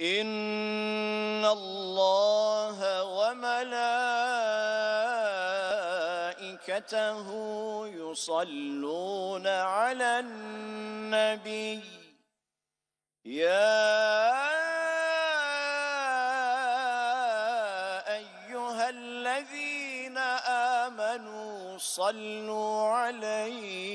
إن الله وملائكته يصلون على النبي يا أيها الذين آمنوا صلوا عليه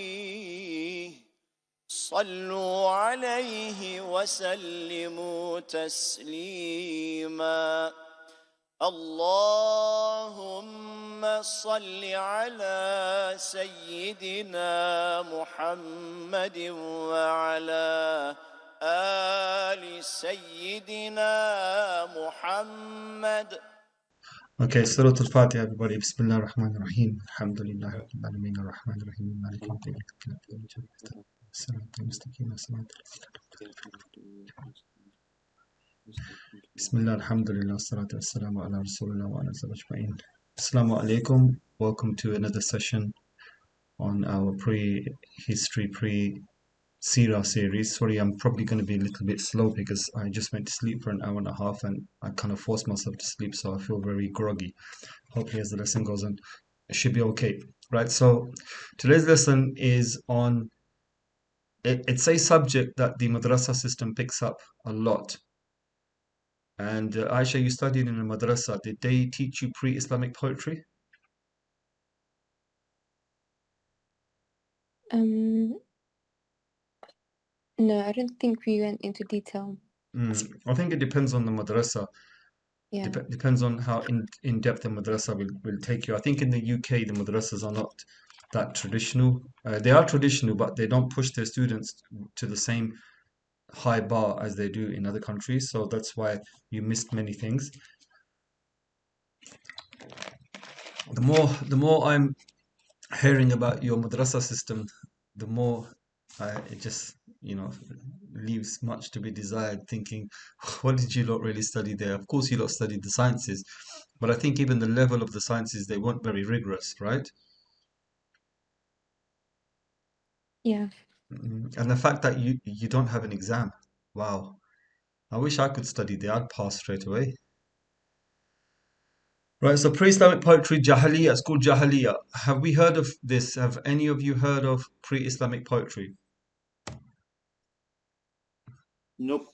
وسلموا تسليما اللهم صل على سيدنا محمد وعلى آل سيدنا محمد. Okay, Surah Al-Fatiha, everybody. Bismillah ar-Rahman ar-Rahim. Alhamdulillah, Rabbil Alameen, ar-Rahman ar-Rahim, Malik yawmiddin, iyyaka na'budu wa iyyaka nasta'in. As-siratal mustaqim, as-siratal Bismillah, alhamdulillah, salatu wassalamu ala rasulillah wa ala alihi ajma'in. Assalamu alaikum. Welcome to another session on our pre-history, Sīrah series. Sorry, I'm probably going to be a little bit slow because I just went to sleep for an hour and a half and I kind of forced myself to sleep, so I feel very groggy. Hopefully, as the lesson goes on, it should be okay. Right, so today's lesson is on, it's a subject that the madrasa system picks up a lot. And Aisha, you studied in a madrasa. Did they teach you pre-Islamic poetry? No, I don't think we went into detail. I think it depends on the madrasa. Yeah. Depends on how in depth the madrasa will take you. I think in the UK the madrasas are not that traditional. They are traditional, but they don't push their students to the same high bar as they do in other countries. So that's why you missed many things. The more I'm hearing about your madrasa system, the more it just, leaves much to be desired, thinking, what did you lot really study there? Of course, you lot studied the sciences, but I think even the level of the sciences, they weren't very rigorous, right? Yeah. And the fact that you don't have an exam, wow. I wish I could study there, I'd pass straight away. Right, so pre-Islamic poetry, Jahiliya, it's called Jahiliya. Have we heard of this? Have any of you heard of pre-Islamic poetry? Nope.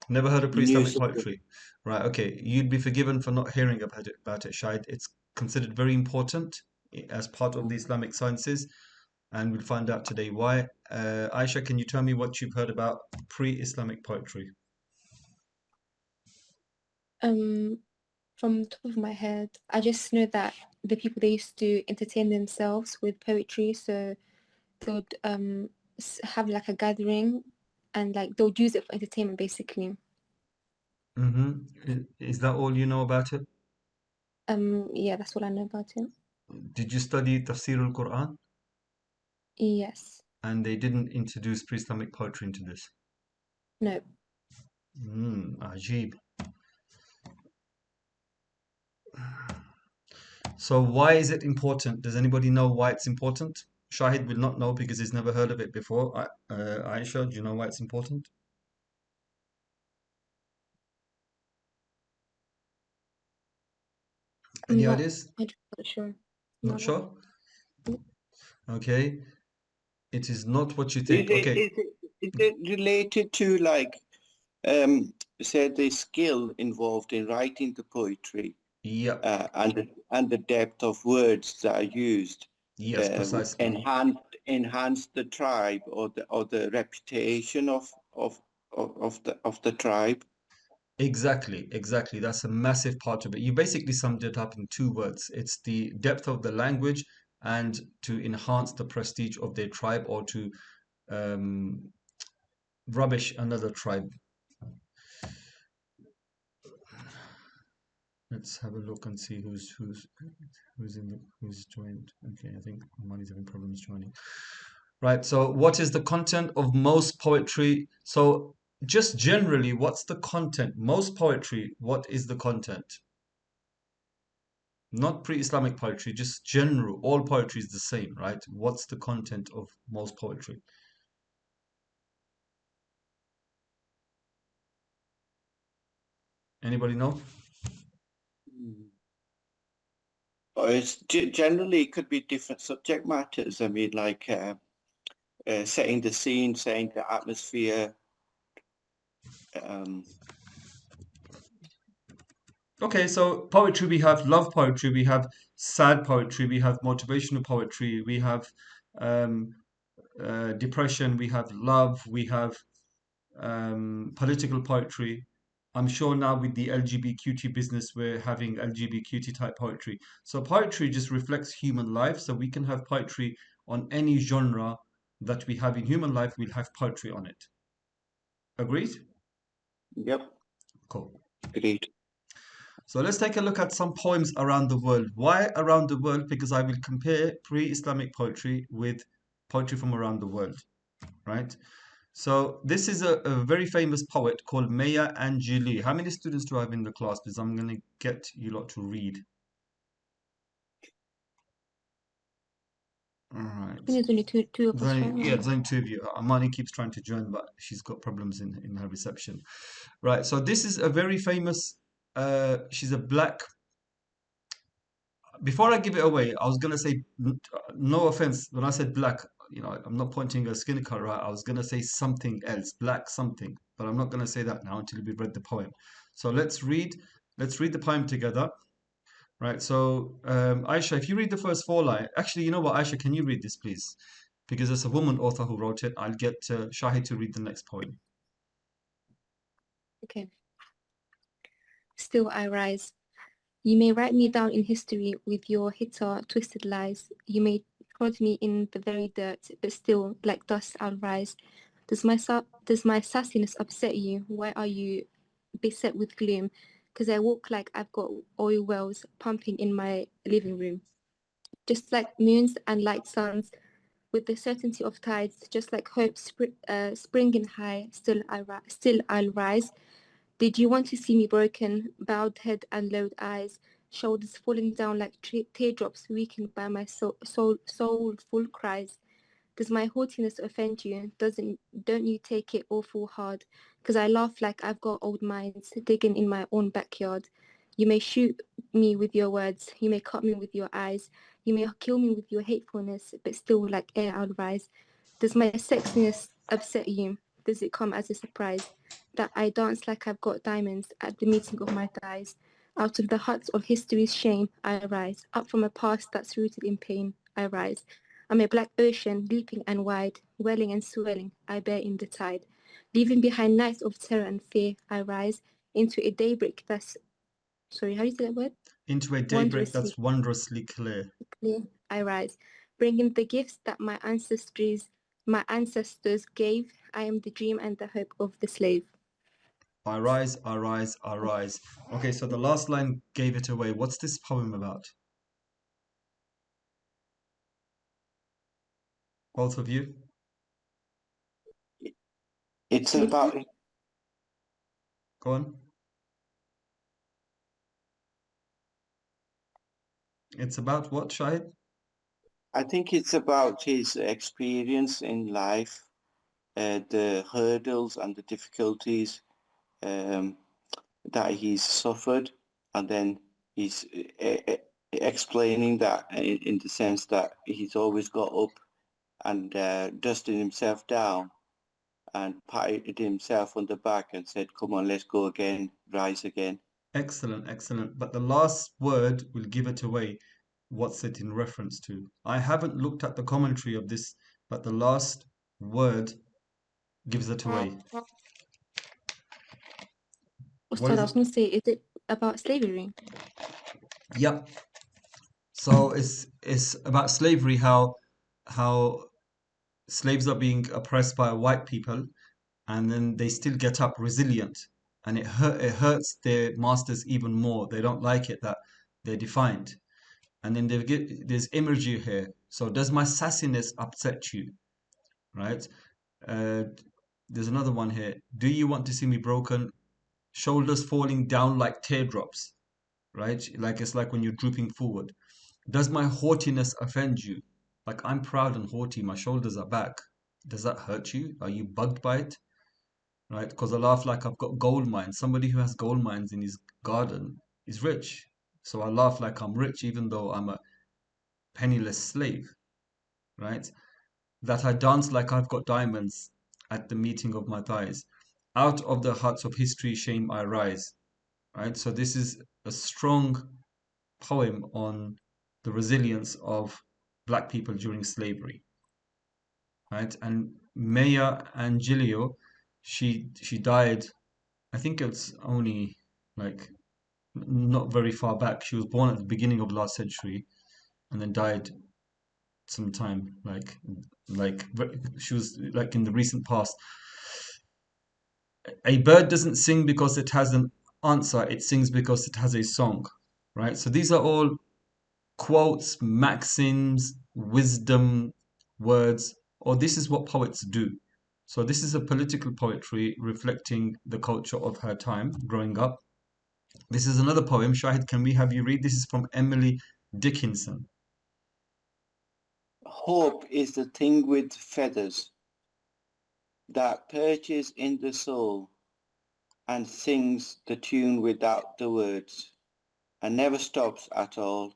Never heard of pre-Islamic News. poetry. Right, okay. You'd be forgiven for not hearing about it, Shahid. It's considered very important as part of the Islamic sciences, and we'll find out today why. Aisha, can you tell me what you've heard about pre-Islamic poetry? From the top of my head, I just know that the people, they used to entertain themselves with poetry, so they would have like a gathering and like they would use it for entertainment basically. Is that all you know about it? Yeah, that's what I know about it. Did you study Tafsir al-Qur'an? Yes. And they didn't introduce pre-Islamic poetry into this? No. Ajib. So why is it important? Does anybody know why it's important? Shahid will not know because he's never heard of it before. Aisha, do you know why it's important? Any ideas? I'm not sure. Not sure? Okay. It is not what you think. Okay. Is it related to say the skill involved in writing the poetry? Yeah. And the depth of words that are used. Yes, precisely. Enhance the tribe or the reputation of the tribe. Exactly. That's a massive part of it. You basically summed it up in 2 words. It's the depth of the language and to enhance the prestige of their tribe or to rubbish another tribe. Let's have a look and see who's joined. Okay, I think Amani's having problems joining. Right, so what is the content of most poetry? So just generally, what's the content? Most poetry, what is the content? Not pre-Islamic poetry, just general. All poetry is the same, right? What's the content of most poetry? Anybody know? Or it's generally it could be different subject matters. I mean, like setting the scene, setting the atmosphere. Okay, so poetry, we have love poetry, we have sad poetry, we have motivational poetry, we have um, depression, we have love, we have political poetry. I'm sure now with the LGBTQT business, we're having LGBTQT type poetry. So poetry just reflects human life. So we can have poetry on any genre that we have in human life, we'll have poetry on it. Agreed? Yep. Cool. Agreed. So let's take a look at some poems around the world. Why around the world? Because I will compare pre-Islamic poetry with poetry from around the world, right? So this is a very famous poet called Maya Angelou. How many students do I have in the class? Because I'm going to get you lot to read. All right. I think there's only two of us, right? There's only two of you. Amani keeps trying to join, but she's got problems in her reception. Right. So this is a very famous. She's a black. Before I give it away, I was gonna say no offense. When I said black, I'm not pointing a skin color out. I was gonna say something else, black something, but I'm not gonna say that now until we read the poem. So let's read. Let's read the poem together. Right. So Aisha, if you read the first four lines, actually, you know what, Aisha, can you read this, please? Because it's a woman author who wrote it. I'll get Shahid to read the next poem. Okay. Still I rise. You may write me down in history with your hitter twisted lies. You may prod me in the very dirt, but still, like dust, I'll rise. Does my sassiness upset you? Why are you beset with gloom? Because I walk like I've got oil wells pumping in my living room. Just like moons and like suns, with the certainty of tides, just like hope springing high, still I'll rise. Did you want to see me broken, bowed head and lowered eyes, shoulders falling down like teardrops weakened by my soulful cries? Does my haughtiness offend you? Don't you take it awful hard? 'Cause I laugh like I've got old minds digging in my own backyard. You may shoot me with your words, you may cut me with your eyes, you may kill me with your hatefulness, but still like air I'll rise. Does my sexiness upset you? Does it come as a surprise that I dance like I've got diamonds at the meeting of my thighs? Out of the huts of history's shame, I rise. Up from a past that's rooted in pain, I rise. I'm a black ocean, leaping and wide, welling and swelling, I bear in the tide. Leaving behind nights of terror and fear, I rise into a daybreak that's, sorry, how do you say that word? Into a daybreak that's wondrously clear. I rise, bringing the gifts that my ancestors gave. I am the dream and the hope of the slave. I rise, I rise, I rise. Okay, so the last line gave it away. What's this poem about? Both of you? It's about. Go on. It's about what, Shahid? I think it's about his experience in life, the hurdles and the difficulties that he's suffered, and then he's explaining that in the sense that he's always got up and dusted himself down and patted himself on the back and said, "Come on, let's go again, rise again." Excellent, excellent. But the last word will give it away. What's it in reference to? I haven't looked at the commentary of this, but the last word gives it away. Ustad, I was going to say, is it about slavery? Yep. So it's about slavery, how slaves are being oppressed by white people, and then they still get up resilient, and it hurts their masters even more. They don't like it that they're defined, and then there's imagery here. So does my sassiness upset you, right? There's another one here. Do you want to see me broken, shoulders falling down like teardrops, right? Like it's like when you're drooping forward. Does my haughtiness offend you? Like I'm proud and haughty, my shoulders are back. Does that hurt you? Are you bugged by it? right? Because I laugh like I've got gold mines. Somebody who has gold mines in his garden is rich. So I laugh like I'm rich, even though I'm a penniless slave, right? That I dance like I've got diamonds at the meeting of my thighs. Out of the huts of history, shame I rise, right? So this is a strong poem on the resilience of black people during slavery, right? And Maya Angelou, she died, I think it's only like not very far back. She was born at the beginning of last century and then died sometime she was like in the recent past. A bird doesn't sing because it has an answer, it sings because it has a song, right? So these are all quotes, maxims, wisdom words, or this is what poets do. So this is a political poetry reflecting the culture of her time growing up. This is another poem. Shahid, can we have you read? This is from Emily Dickinson. Hope is the thing with feathers that perches in the soul and sings the tune without the words and never stops at all.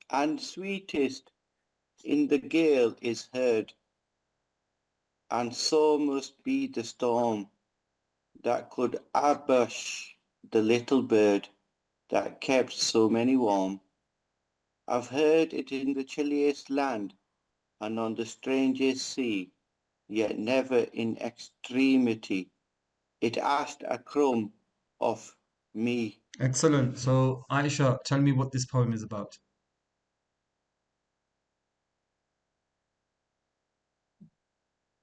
And sweetest in the gale is heard, and so must be the storm that could ambush the little bird that kept so many warm. I've heard it in the chilliest land and on the strangest sea, yet never in extremity it asked a crumb of me. Excellent. So Aisha, tell me what this poem is about.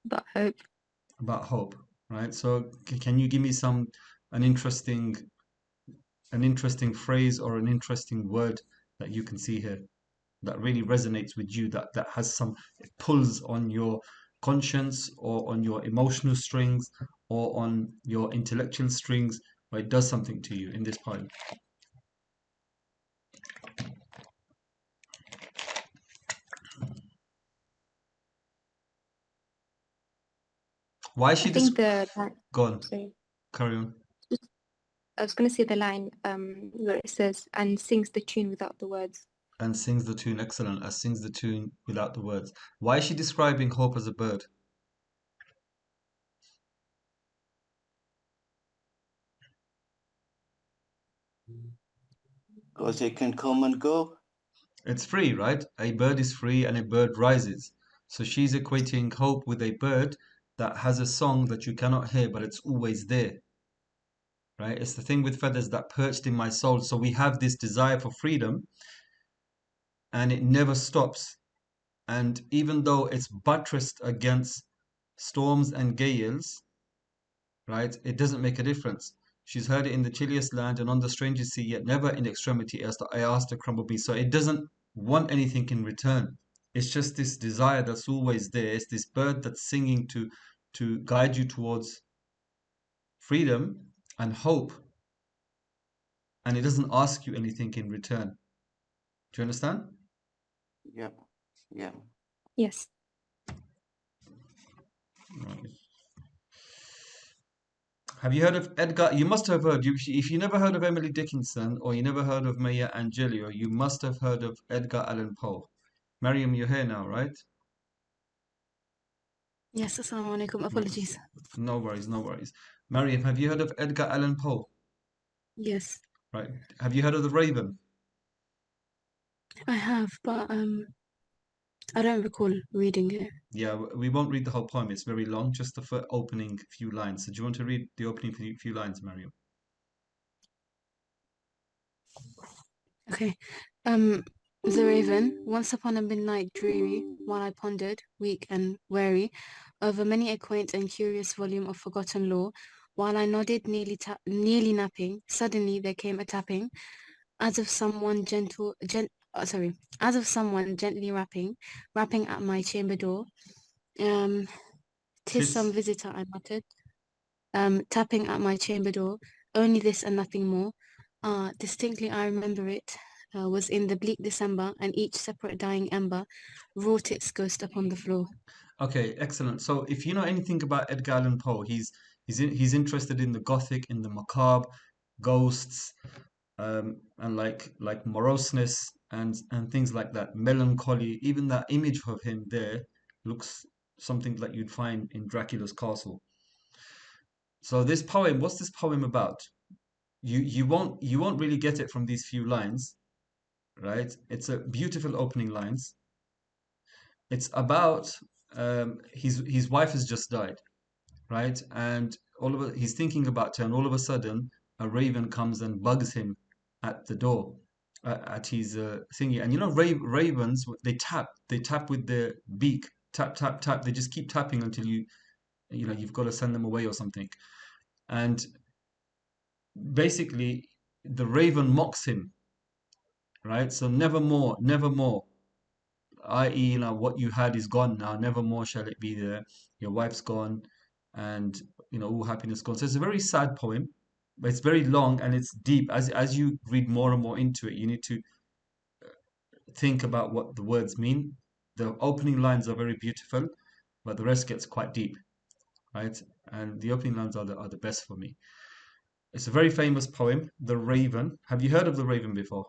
But hope. About hope, right? So can you give me an interesting phrase or an interesting word that you can see here that really resonates with you, that has some, it pulls on your conscience or on your emotional strings or on your intellectual strings, or it does something to you in this poem? Why is I she think go on, sorry. carry on. I was going to say the line where it says, and sings the tune without the words. And sings the tune, excellent, as sings the tune without the words. Why is she describing hope as a bird? Because it can come and go. It's free, right? A bird is free and a bird rises. So she's equating hope with a bird that has a song that you cannot hear, but it's always there, right? It's the thing with feathers that perched in my soul. So we have this desire for freedom and it never stops. And even though it's buttressed against storms and gales, right, it doesn't make a difference. She's heard it in the chilliest land and on the strangest sea, yet never in extremity as I asked the crumble bee. So it doesn't want anything in return. It's just this desire that's always there. It's this bird that's singing to guide you towards freedom and hope, and it doesn't ask you anything in return. Do you understand? Yeah, yeah. Yes. Right. Have you heard of Edgar? You must have heard. If you never heard of Emily Dickinson or you never heard of Maya Angelou, you must have heard of Edgar Allan Poe. Mariam, you're here now, right? Yes, assalamu alaikum. Apologies. No worries, no worries. Mariam, have you heard of Edgar Allan Poe? Yes, Right. Have you heard of The Raven? I have, but I don't recall reading it. Yeah, we won't read the whole poem. It's very long, just the opening few lines. So do you want to read the opening few lines, Mariam? Okay. The Raven. Once upon a midnight dreary, while I pondered, weak and weary, over many a quaint and curious volume of forgotten lore, while I nodded, nearly napping, suddenly there came a tapping, as of someone as of someone gently rapping at my chamber door. "'Tis some visitor," I muttered, tapping at my chamber door. Only this and nothing more. Distinctly I remember it. Was in the bleak December, and each separate dying ember wrought its ghost upon the floor. Okay, excellent. So if you know anything about Edgar Allan Poe, he's interested in the Gothic, in the macabre, ghosts, and like moroseness and things like that, melancholy. Even that image of him there looks something that you'd find in Dracula's castle. So this poem, what's this poem about? You won't really get it from these few lines, right? It's a beautiful opening lines. It's about his wife has just died, right? And he's thinking about her, and all of a sudden, a raven comes and bugs him at the door, at his thingy. And you know, ravens they tap with their beak, tap tap tap. They just keep tapping until you've got to send them away or something. And basically, the raven mocks him, right? So nevermore, nevermore, i.e., what you had is gone now, nevermore shall it be there. Your wife's gone, and all happiness gone. So it's a very sad poem, but it's very long and it's deep. As you read more and more into it, you need to think about what the words mean. The opening lines are very beautiful, but the rest gets quite deep, right? And the opening lines are the best for me. It's a very famous poem, The Raven. Have you heard of The Raven before?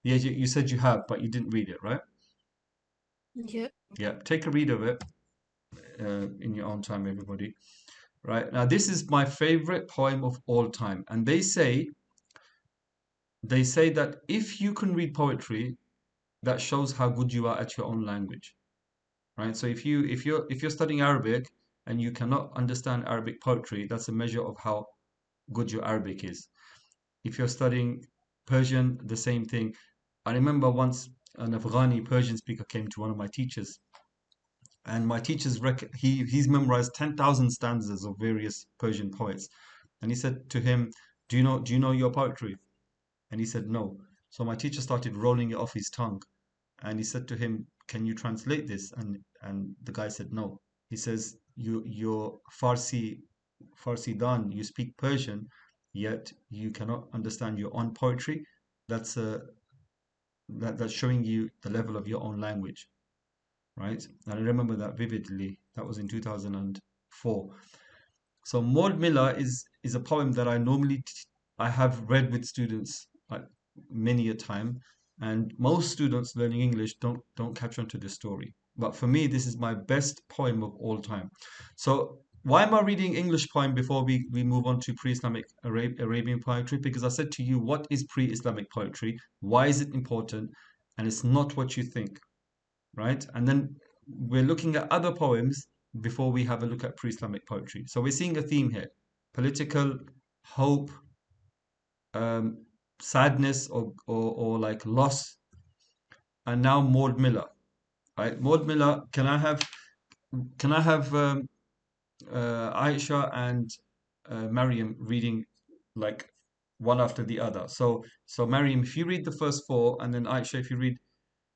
Yeah, you said you have, but you didn't read it, right? Yep. Yeah, take a read of it in your own time, everybody. Right now, this is my favorite poem of all time, and they say that if you can read poetry, that shows how good you are at your own language, right? So if you're studying Arabic and you cannot understand Arabic poetry, that's a measure of how good your Arabic is. If you're studying Persian, the same thing. I remember once an Afghani Persian speaker came to one of my teachers, and my teacher's he's memorized 10,000 stanzas of various Persian poets, and he said to him, "Do you know your poetry?" And he said, "No." So my teacher started rolling it off his tongue, and he said to him, "Can you translate this?" And the guy said, "No." He says, "You're Farsi dan, you speak Persian, yet you cannot understand your own poetry. That's that's showing you the level of your own language." Right? And I remember that vividly. That was in 2004. So Maud Miller is a poem that I have read with students like many a time, and most students learning English don't catch on to this story. But for me, this is my best poem of all time. So why am I reading English poem before we move on to pre-Islamic Arabian poetry? Because I said to you, what is pre-Islamic poetry? Why is it important? And it's not what you think, right? And then we're looking at other poems before we have a look at pre-Islamic poetry. So we're seeing a theme here: political, hope, um, sadness, or like loss. And now Maud Miller, right? Maud Miller. Can I have Aisha and Mariam reading like one after the other? So Mariam, if you read the first four, and then Aisha, if you read.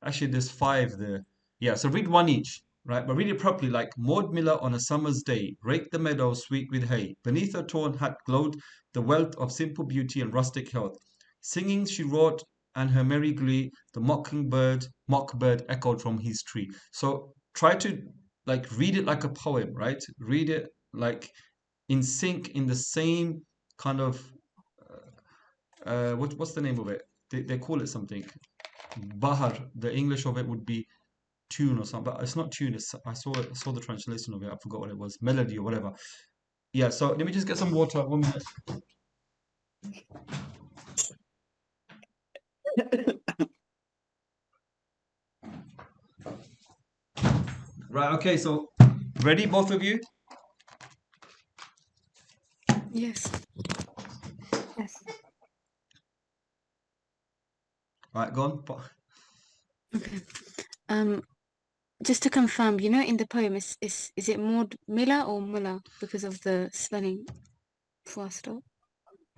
Actually, there's five there. Yeah, so read one each, right? But read it properly, like Maud Miller on a summer's day, raked the meadow sweet with hay. Beneath her torn hat glowed the wealth of simple beauty and rustic health. Singing she wrought, and her merry glee, the mockbird echoed from his tree. So try to like read it like a poem, right? Read it like in sync, in the same kind of what's the name of it? They call it something. Bahar, the English of it would be tune or something, but it's not tune. I saw the translation of it. I forgot what it was, melody or whatever. Yeah. So let me just get some water. 1 minute. Right. Okay. So ready, both of you? Yes. Yes. Right. Go on. Okay. Just to confirm, in the poem, is it Maud Miller or Muller because of the spelling for stop?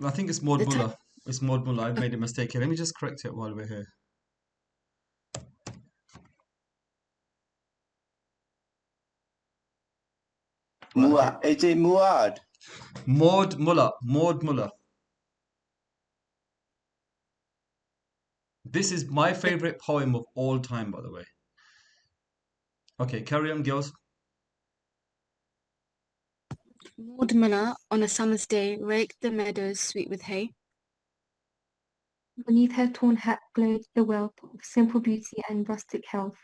I think it's Maud The type. Muller. It's Maud Muller. I've made a mistake here. Let me just correct it while we're here. Right. Okay. Is it Muad? Maud Muller. Maud Muller. This is my favorite poem of all time, by the way. Okay, carry on, girls. Maud Muller, on a summer's day, raked the meadows sweet with hay. Beneath her torn hat glowed the wealth of simple beauty and rustic health.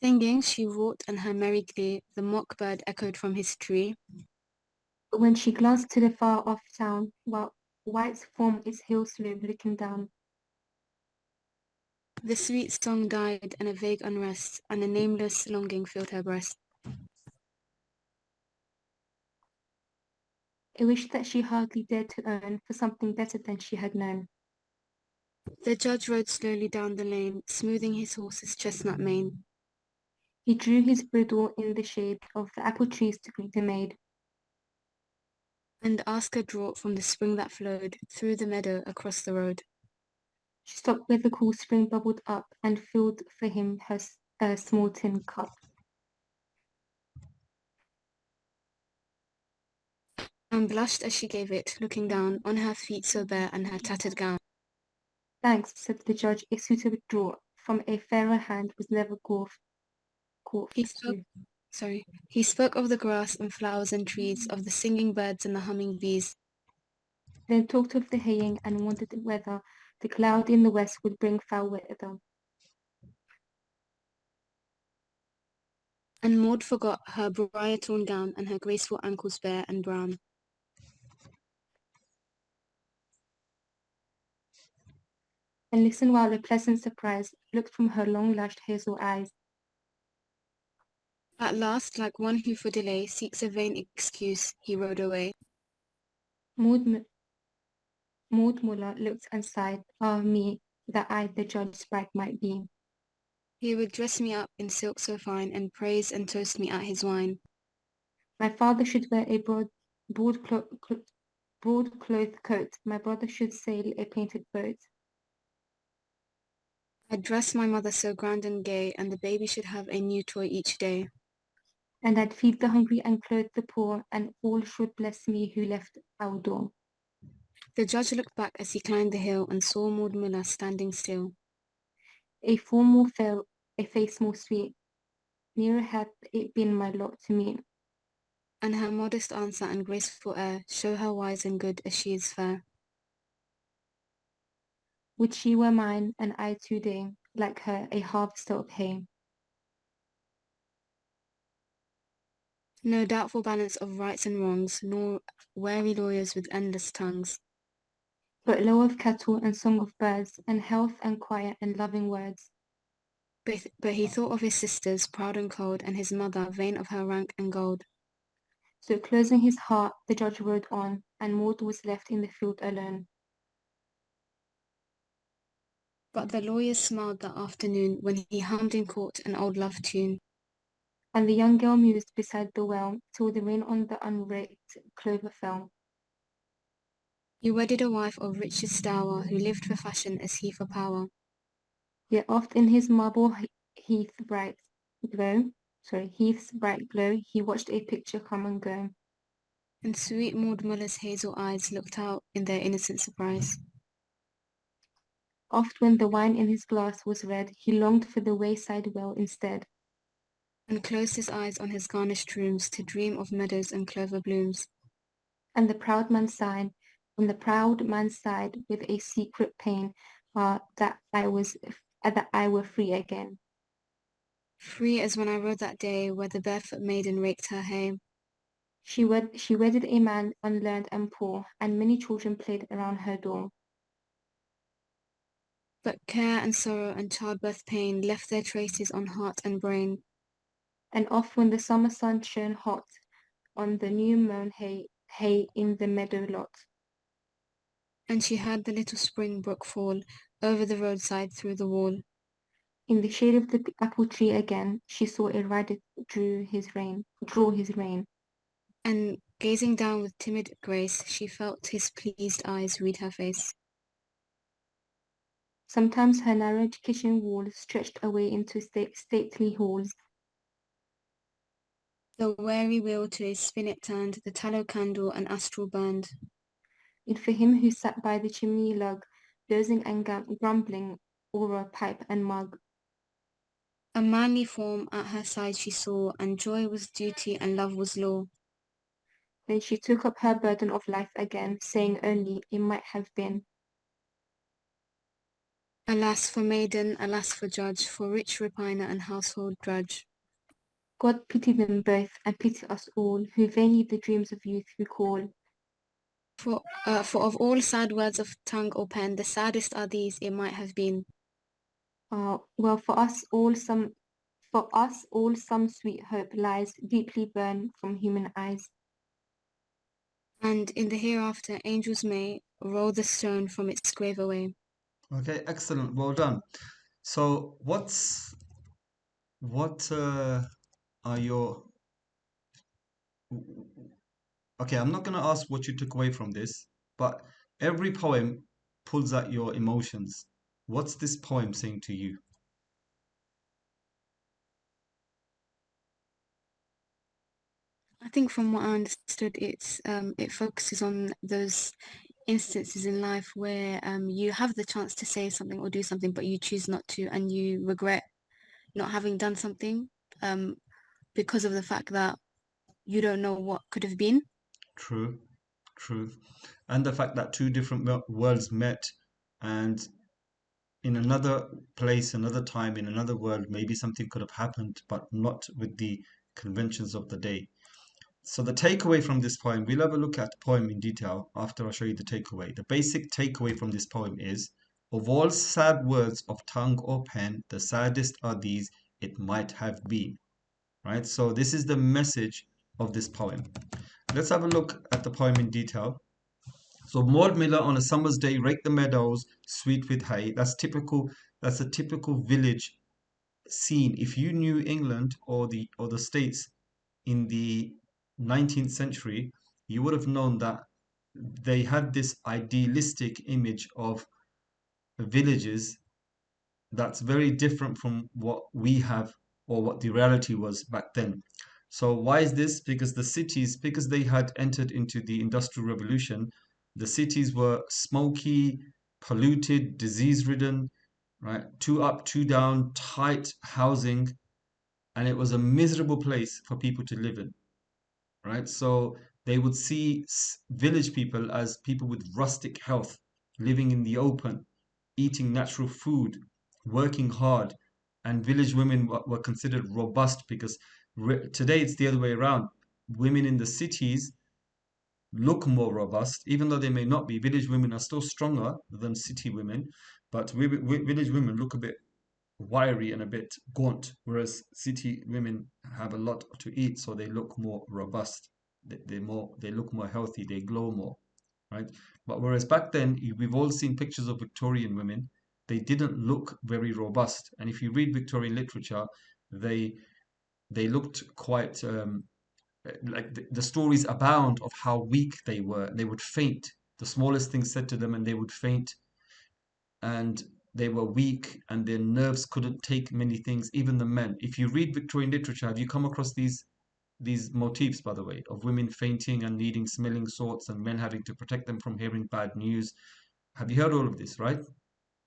Singing, she wrought in her merry glee, the mock bird echoed from his tree. But when she glanced to the far-off town, while white's form its hill slope looking down, the sweet song died in a vague unrest, and a nameless longing filled her breast. a wish that she hardly dared to own for something better than she had known. The judge rode slowly down the lane, smoothing his horse's chestnut mane. He drew his bridle in the shade of the apple trees to greet the maid, and asked her draught from the spring that flowed through the meadow across the road. She stopped where the cool spring bubbled up and filled for him her small tin cup. And blushed as she gave it, looking down on her feet so bare and her tattered gown. Thanks, said the judge, a suitor withdraw. From a fairer hand was never caught. He spoke of the grass and flowers and trees, of the singing birds and the humming bees. Then talked of the haying and wondered whether the cloud in the west would bring foul weather. And Maud forgot her briar-torn gown and her graceful ankles bare and brown. And listened while a pleasant surprise looked from her long-lashed hazel eyes. At last, like one who for delay seeks a vain excuse, he rode away. Maud Muller looked and sighed, ah me, that I the judge's bride might be. He would dress me up in silk so fine, and praise and toast me at his wine. My father should wear a broad-cloth coat. My brother should sail a painted boat. I'd dress my mother so grand and gay, and the baby should have a new toy each day. And I'd feed the hungry and clothe the poor, and all should bless me who left our door. The judge looked back as he climbed the hill and saw Maud Muller standing still. A form more fair, a face more sweet, nearer had it been my lot to meet. And her modest answer and graceful air show her wise and good as she is fair. Would she were mine, and I today, like her, a harvester of hay. No doubtful balance of rights and wrongs, nor wary lawyers with endless tongues. But low of cattle and song of birds, and health and quiet and loving words. But he thought of his sisters, proud and cold, and his mother, vain of her rank and gold. So closing his heart, the judge rode on, and Maud was left in the field alone. But the lawyers smiled that afternoon when he hummed in court an old love tune. And the young girl mused beside the well, till the rain on the unraked clover fell. He wedded a wife of richest dower, who lived for fashion as he for power. Yet oft in his marble heath's bright glow, he watched a picture come and go. And sweet Maud Muller's hazel eyes looked out in their innocent surprise. Oft when the wine in his glass was red, he longed for the wayside well instead. And closed his eyes on his garnished rooms to dream of meadows and clover blooms. And the proud man sighed, with a secret pain, that I were free again. Free as when I rode that day where the barefoot maiden raked her hay. She wedded a man unlearned and poor, and many children played around her door. But care and sorrow and childbirth pain left their traces on heart and brain. And oft when the summer sun shone hot on the new mown hay in the meadow lot. And she heard the little spring brook fall over the roadside through the wall. In the shade of the apple tree again, she saw a rider draw his rein. And gazing down with timid grace, she felt his pleased eyes read her face. Sometimes her narrow kitchen walls stretched away into stately halls. The weary wheel to a spinet turned, the tallow candle an astral burned. And for him who sat by the chimney lug, dozing and grumbling o'er a pipe and mug. A manly form at her side she saw, and joy was duty and love was law. Then she took up her burden of life again, saying only, it might have been. Alas for maiden, alas for judge, for rich repiner and household drudge. God pity them both, and pity us all, who vainly the dreams of youth recall. For of all sad words of tongue or pen, the saddest are these, it might have been. Well, for us all some sweet hope lies, deeply burned from human eyes. And in the hereafter, angels may roll the stone from its grave away. Okay, excellent. Well done. So, what are your... Okay, I'm not going to ask what you took away from this, but every poem pulls out your emotions. What's this poem saying to you? I think from what I understood, it focuses on those instances in life where you have the chance to say something or do something, but you choose not to, and you regret not having done something because of the fact that you don't know what could have been. True, true. And the fact that two different worlds met, and in another place, another time, in another world, maybe something could have happened, but not with the conventions of the day. So the takeaway from this poem, we'll have a look at the poem in detail after I show you the takeaway. The basic takeaway from this poem is, of all sad words of tongue or pen, the saddest are these, it might have been. Right? So this is the message of this poem. Let's have a look at the poem in detail. So Maud Miller on a summer's day raked the meadows sweet with hay. That's typical. That's a typical village scene. If you knew England or the States in the 19th century, you would have known that they had this idealistic image of villages that's very different from what we have or what the reality was back then. So why is this? Because the cities, because they had entered into the Industrial Revolution, the cities were smoky, polluted, disease-ridden, right? Two up, two down, tight housing, and it was a miserable place for people to live in, right? So they would see village people as people with rustic health, living in the open, eating natural food, working hard, and village women were considered robust because today it's the other way around. Women in the cities look more robust, even though they may not be. Village women are still stronger than city women, but village women look a bit wiry and a bit gaunt, whereas city women have a lot to eat, so they look more robust. They look more healthy. They glow more, right? But whereas back then, we've all seen pictures of Victorian women. They didn't look very robust, and if you read Victorian literature, they they looked quite like the stories abound of how weak they were. They would faint. The smallest thing said to them, and they would faint, and they were weak and their nerves couldn't take many things, even the men. If you read Victorian literature, have you come across these motifs, by the way, of women fainting and needing smelling salts and men having to protect them from hearing bad news? Have you heard all of this, right?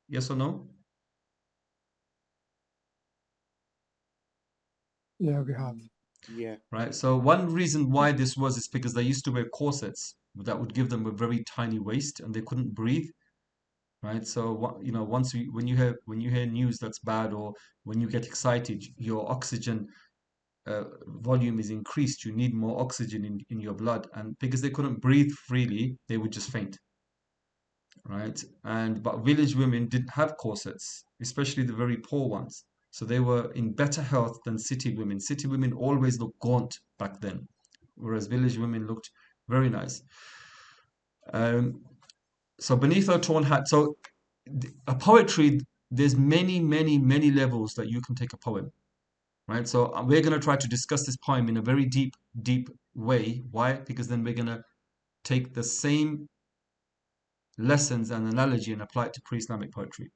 Yes or no? Yeah, we have. Yeah. Right. So one reason why this was is because they used to wear corsets that would give them a very tiny waist and they couldn't breathe. Right. So once when you hear news that's bad or when you get excited, your oxygen volume is increased. You need more oxygen in your blood, and because they couldn't breathe freely, they would just faint. Right? And but village women didn't have corsets, especially the very poor ones. So they were in better health than city women. City women always looked gaunt back then, whereas village women looked very nice. So beneath her torn hat, so a poetry, there's many, many, many levels that you can take a poem, right? So we're going to try to discuss this poem in a very deep, deep way. Why? Because then we're going to take the same lessons and analogy and apply it to pre-Islamic poetry.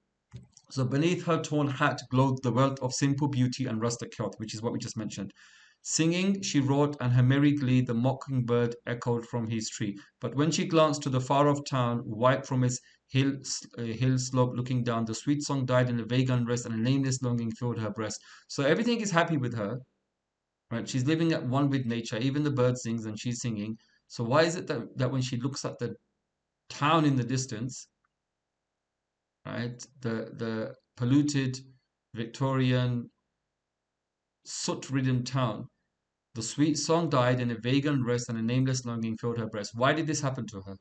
So beneath her torn hat glowed the wealth of simple beauty and rustic health, which is what we just mentioned. Singing, she wrought, and her merry glee the mockingbird echoed from his tree. But when she glanced to the far-off town, white from its hill slope looking down, the sweet song died in a vague unrest, and a nameless longing filled her breast. So everything is happy with her, right? She's living at one with nature. Even the bird sings, and she's singing. So why is it that when she looks at the town in the distance, right, the polluted Victorian soot-ridden town, the sweet song died in a vague unrest and a nameless longing filled her breast? Why did this happen to her?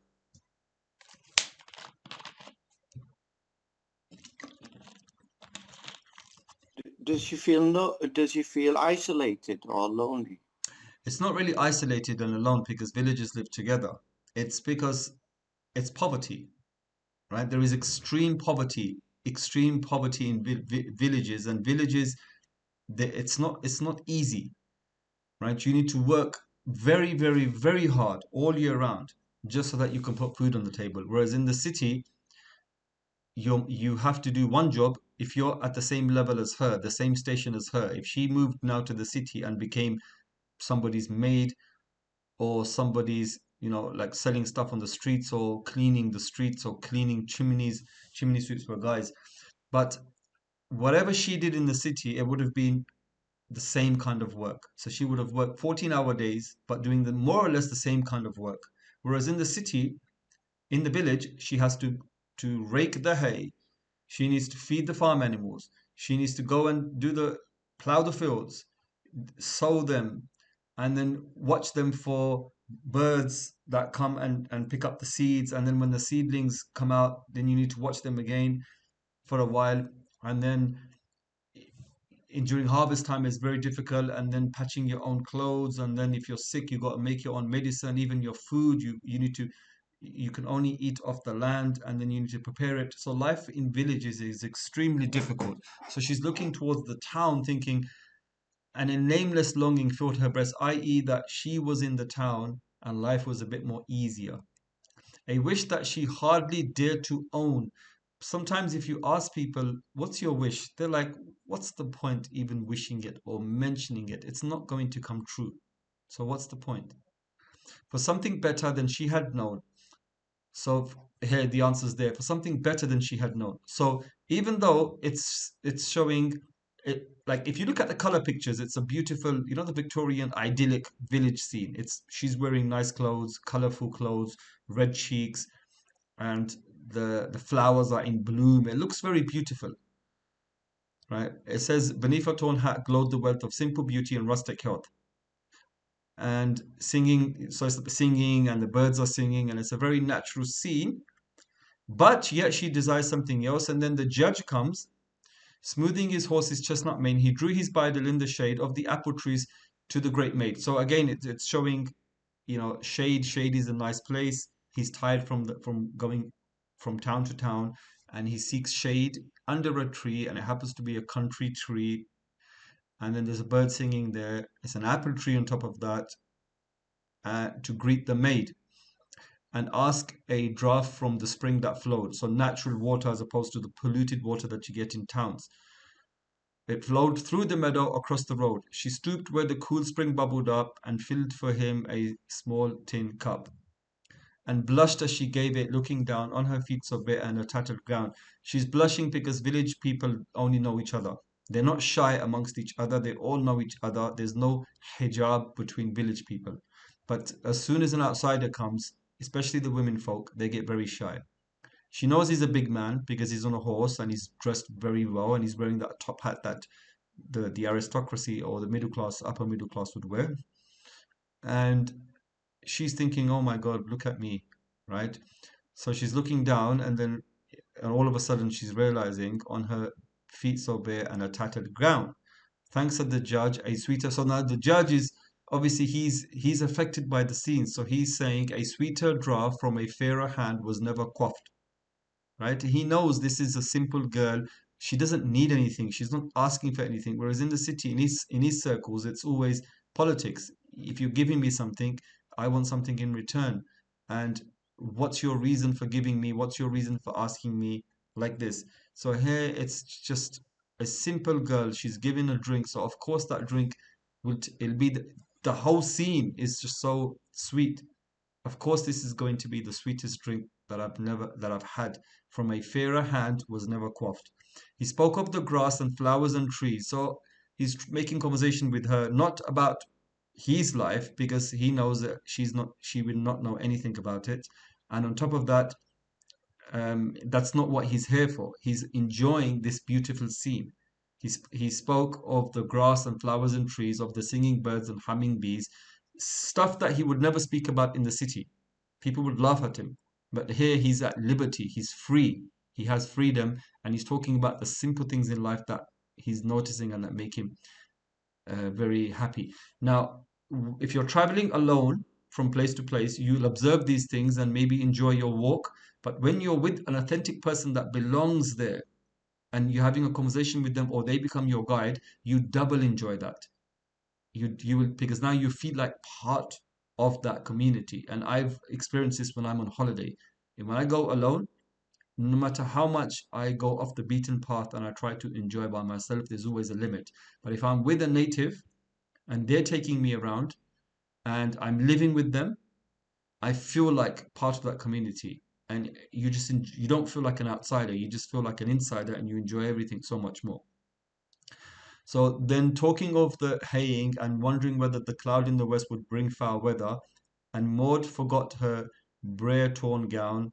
Does she feel Does she feel isolated or lonely? It's not really isolated and alone because villages live together. It's because it's poverty, right? There is extreme poverty in villages, and villages, it's not easy, right? You need to work very, very, very hard all year round just so that you can put food on the table. Whereas in the city, you have to do one job. If you're at the same level as her, the same station as her, if she moved now to the city and became somebody's maid or somebody's, like selling stuff on the streets or cleaning the streets or cleaning chimney sweeps for guys. But whatever she did in the city, it would have been the same kind of work. So she would have worked 14-hour days, but doing the more or less the same kind of work. Whereas in the city, in the village, she has to rake the hay. She needs to feed the farm animals. She needs to go and plow the fields, sow them, and then watch them for birds that come and pick up the seeds. And then when the seedlings come out, then you need to watch them again for a while. And then during harvest time is very difficult, and then patching your own clothes, and then if you're sick you got to make your own medicine. Even your food, you can only eat off the land, and then you need to prepare it. So life in villages is extremely difficult. So she's looking towards the town thinking, and a nameless longing filled her breast, i.e. that she was in the town and life was a bit more easier. A wish that she hardly dared to own. Sometimes if you ask people, what's your wish? They're like, what's the point even wishing it or mentioning it? It's not going to come true. So what's the point? For something better than she had known. So here the answer's there. For something better than she had known. So even though it's showing it, like if you look at the color pictures, it's a beautiful, the Victorian idyllic village scene. She's wearing nice clothes, colorful clothes, red cheeks, and the flowers are in bloom. It looks very beautiful, right? It says beneath her torn hat glowed the wealth of simple beauty and rustic health. And singing, so it's singing, and the birds are singing, and it's a very natural scene. But yet she desires something else, and then the judge comes, smoothing his horse's chestnut mane. He drew his bridle in the shade of the apple trees to the great maid. So again, it's showing, shade. Shade is a nice place. He's tired from going from town to town, and he seeks shade under a tree, and it happens to be a country tree. And then there's a bird singing there. It's an apple tree on top of that, to greet the maid and ask a draught from the spring that flowed. So natural water as opposed to the polluted water that you get in towns. It flowed through the meadow across the road. She stooped where the cool spring bubbled up and filled for him a small tin cup, and blushed as she gave it, looking down on her feet so bare and her tattered gown. She's blushing because village people only know each other. They're not shy amongst each other. They all know each other. There's no hijab between village people. But as soon as an outsider comes, especially the women folk, they get very shy. She knows he's a big man because he's on a horse and he's dressed very well and he's wearing that top hat that the aristocracy or the middle class, upper middle class would wear. And she's thinking, oh my God, look at me, right? So she's looking down, and then all of a sudden she's realizing on her feet so bare and a tattered gown. Thanks to the judge, a sweeter. So now the judge is obviously he's affected by the scene. So he's saying a sweeter draught from a fairer hand was never quaffed, right? He knows this is a simple girl. She doesn't need anything. She's not asking for anything. Whereas in the city, in his circles, it's always politics. If you're giving me something, I want something in return. And what's your reason for giving me? What's your reason for asking me like this? So here it's just a simple girl. She's given a drink. So of course that drink it'll be the whole scene is just so sweet. Of course, this is going to be the sweetest drink that I've had. From a fairer hand was never quaffed. He spoke of the grass and flowers and trees. So he's making conversation with her, not about his life because he knows that she will not know anything about it. And on top of that, that's not what he's here for. He's enjoying this beautiful scene. He spoke of the grass and flowers and trees, of the singing birds and humming bees, stuff that he would never speak about in the city. People would laugh at him. But here he's at liberty, he's free, he has freedom, and he's talking about the simple things in life that he's noticing and that make him very happy. Now, if you're traveling alone from place to place, you'll observe these things and maybe enjoy your walk. But when you're with an authentic person that belongs there and you're having a conversation with them or they become your guide, you double enjoy that. You will, because now you feel like part of that community. And I've experienced this when I'm on holiday. And when I go alone, no matter how much I go off the beaten path and I try to enjoy by myself, there's always a limit. But if I'm with a native and they're taking me around and I'm living with them, I feel like part of that community. And you don't feel like an outsider, you just feel like an insider and you enjoy everything so much more. So then, talking of the haying and wondering whether the cloud in the west would bring foul weather, and Maud forgot her briar torn gown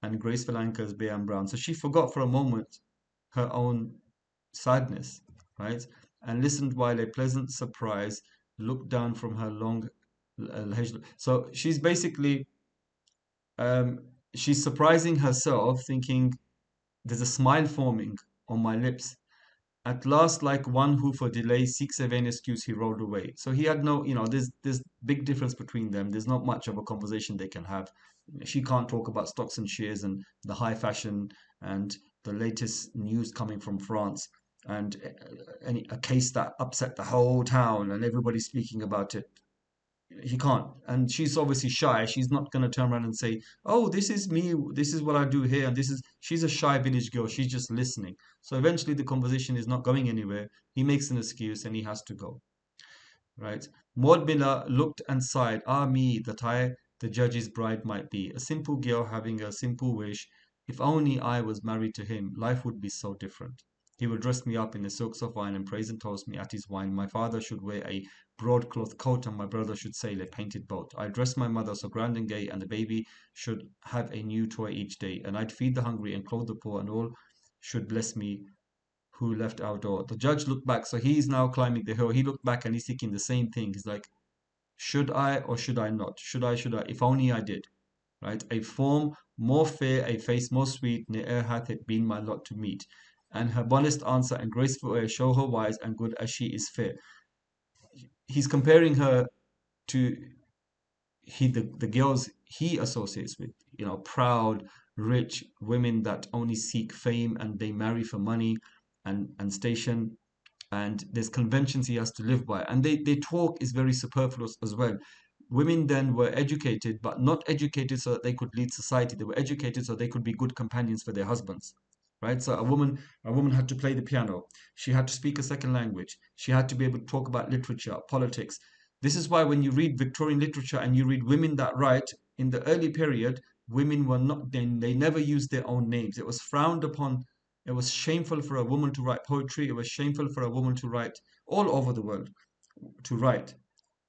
and graceful anchors bare and brown. So she forgot for a moment her own sadness, right? And listened while a pleasant surprise looked down from her long. So she's basically she's surprising herself, thinking there's a smile forming on my lips. At last, like one who for delay seeks a vain excuse, he rolled away. So he had no, there's big difference between them. There's not much of a conversation they can have. She can't talk about stocks and shares and the high fashion and the latest news coming from France and a case that upset the whole town and everybody's speaking about it. He can't. And she's obviously shy. She's not going to turn around and say, "Oh, this is me. This is what I do here." And she's a shy village girl. She's just listening. So eventually the conversation is not going anywhere. He makes an excuse and he has to go. Right? Maud Miller looked and sighed, "Ah, me, that I, the judge's bride, might be. A simple girl having a simple wish. If only I was married to him, life would be so different. He would dress me up in the silks of wine and praise and toast me at his wine. My father should wear a broadcloth coat and my brother should sail a painted boat. I'd dress my mother so grand and gay and the baby should have a new toy each day. And I'd feed the hungry and clothe the poor and all should bless me who left our door." The judge looked back. So he's now climbing the hill. He looked back and he's thinking the same thing. He's like, should I or should I not? Should I? If only I did. Right? A form more fair, a face more sweet, ne'er hath it been my lot to meet. And her modest answer and graceful air show her wise and good as she is fair. He's comparing her to the girls he associates with, proud, rich women that only seek fame and they marry for money and station. And there's conventions he has to live by. And their talk is very superfluous as well. Women then were educated, but not educated so that they could lead society. They were educated so they could be good companions for their husbands. Right? So a woman had to play the piano. She had to speak a second language. She had to be able to talk about literature, politics. This is why when you read Victorian literature and you read women that write, in the early period, women were not, they never used their own names. It was frowned upon. It was shameful for a woman to write poetry. It was shameful for a woman to write all over the world, to write,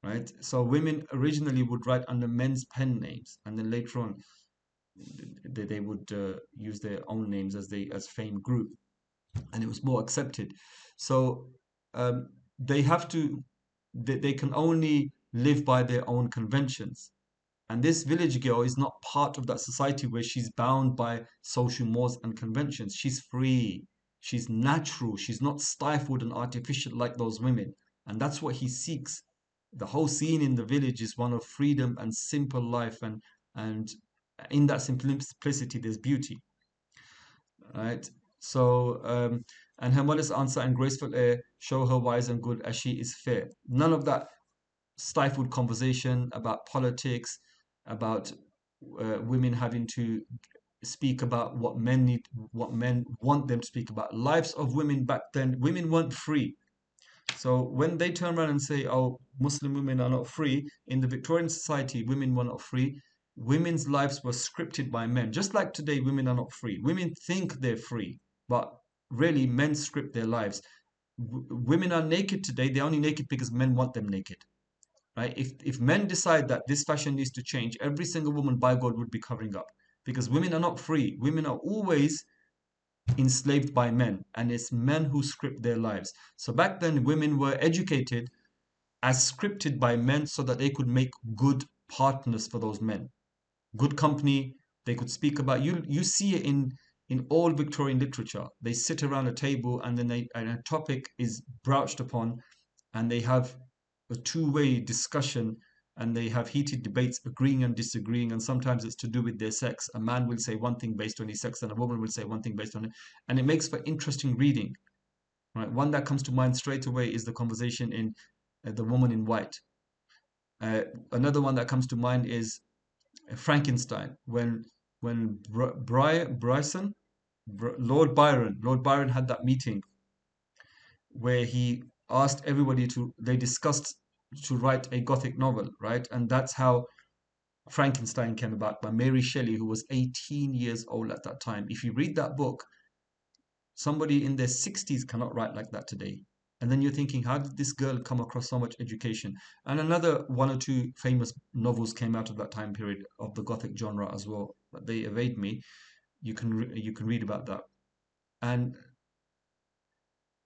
right? So women originally would write under men's pen names, and then later on, they would use their own names as fame grew, and it was more accepted. So they have to, they can only live by their own conventions. And this village girl is not part of that society where she's bound by social mores and conventions. She's free. She's natural. She's not stifled and artificial like those women. And that's what he seeks. The whole scene in the village is one of freedom and simple life. And in that simplicity, there's beauty. Right? So, and her modest answer and graceful air show her wise and good as she is fair. None of that stifled conversation about politics, about women having to speak about what men need, what men want them to speak about. Lives of women back then, women weren't free. So when they turn around and say, "Oh, Muslim women are not free," in the Victorian society, women were not free. Women's lives were scripted by men. Just like today, women are not free. Women think they're free, but really, men script their lives. Women are naked today. They're only naked because men want them naked. right? If men decide that this fashion needs to change, every single woman by God would be covering up, because women are not free. Women are always enslaved by men, and it's men who script their lives. So back then, women were educated as scripted by men so that they could make good partners for those men, good company. They could speak about you. You see it in all Victorian literature. They sit around a table, and then and a topic is broached upon, and they have a two-way discussion, and they have heated debates, agreeing and disagreeing, and sometimes it's to do with their sex. A man will say one thing based on his sex, and a woman will say one thing based on it, and it makes for interesting reading. Right? One that comes to mind straight away is the conversation in The Woman in White. Another one that comes to mind is Frankenstein, when Lord Byron had that meeting where he asked everybody they discussed to write a Gothic novel, right? And that's how Frankenstein came about, by Mary Shelley, who was 18 years old at that time. If you read that book, somebody in their 60s cannot write like that today. And then you're thinking, how did this girl come across so much education? And another one or two famous novels came out of that time period of the Gothic genre as well, but they evade me. You can read about that. And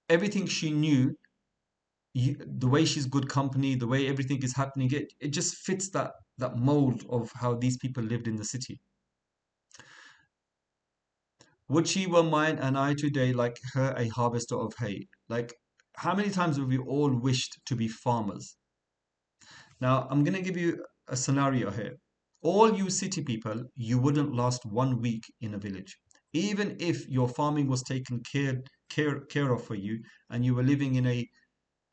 everything she knew, the way she's good company, the way everything is happening, it just fits that mold of how these people lived in the city. Would she were mine, and I today like her a harvester of hay. Like, how many times have we all wished to be farmers? Now, I'm going to give you a scenario here. All you city people, you wouldn't last 1 week in a village. Even if your farming was taken care of for you, and you were living in a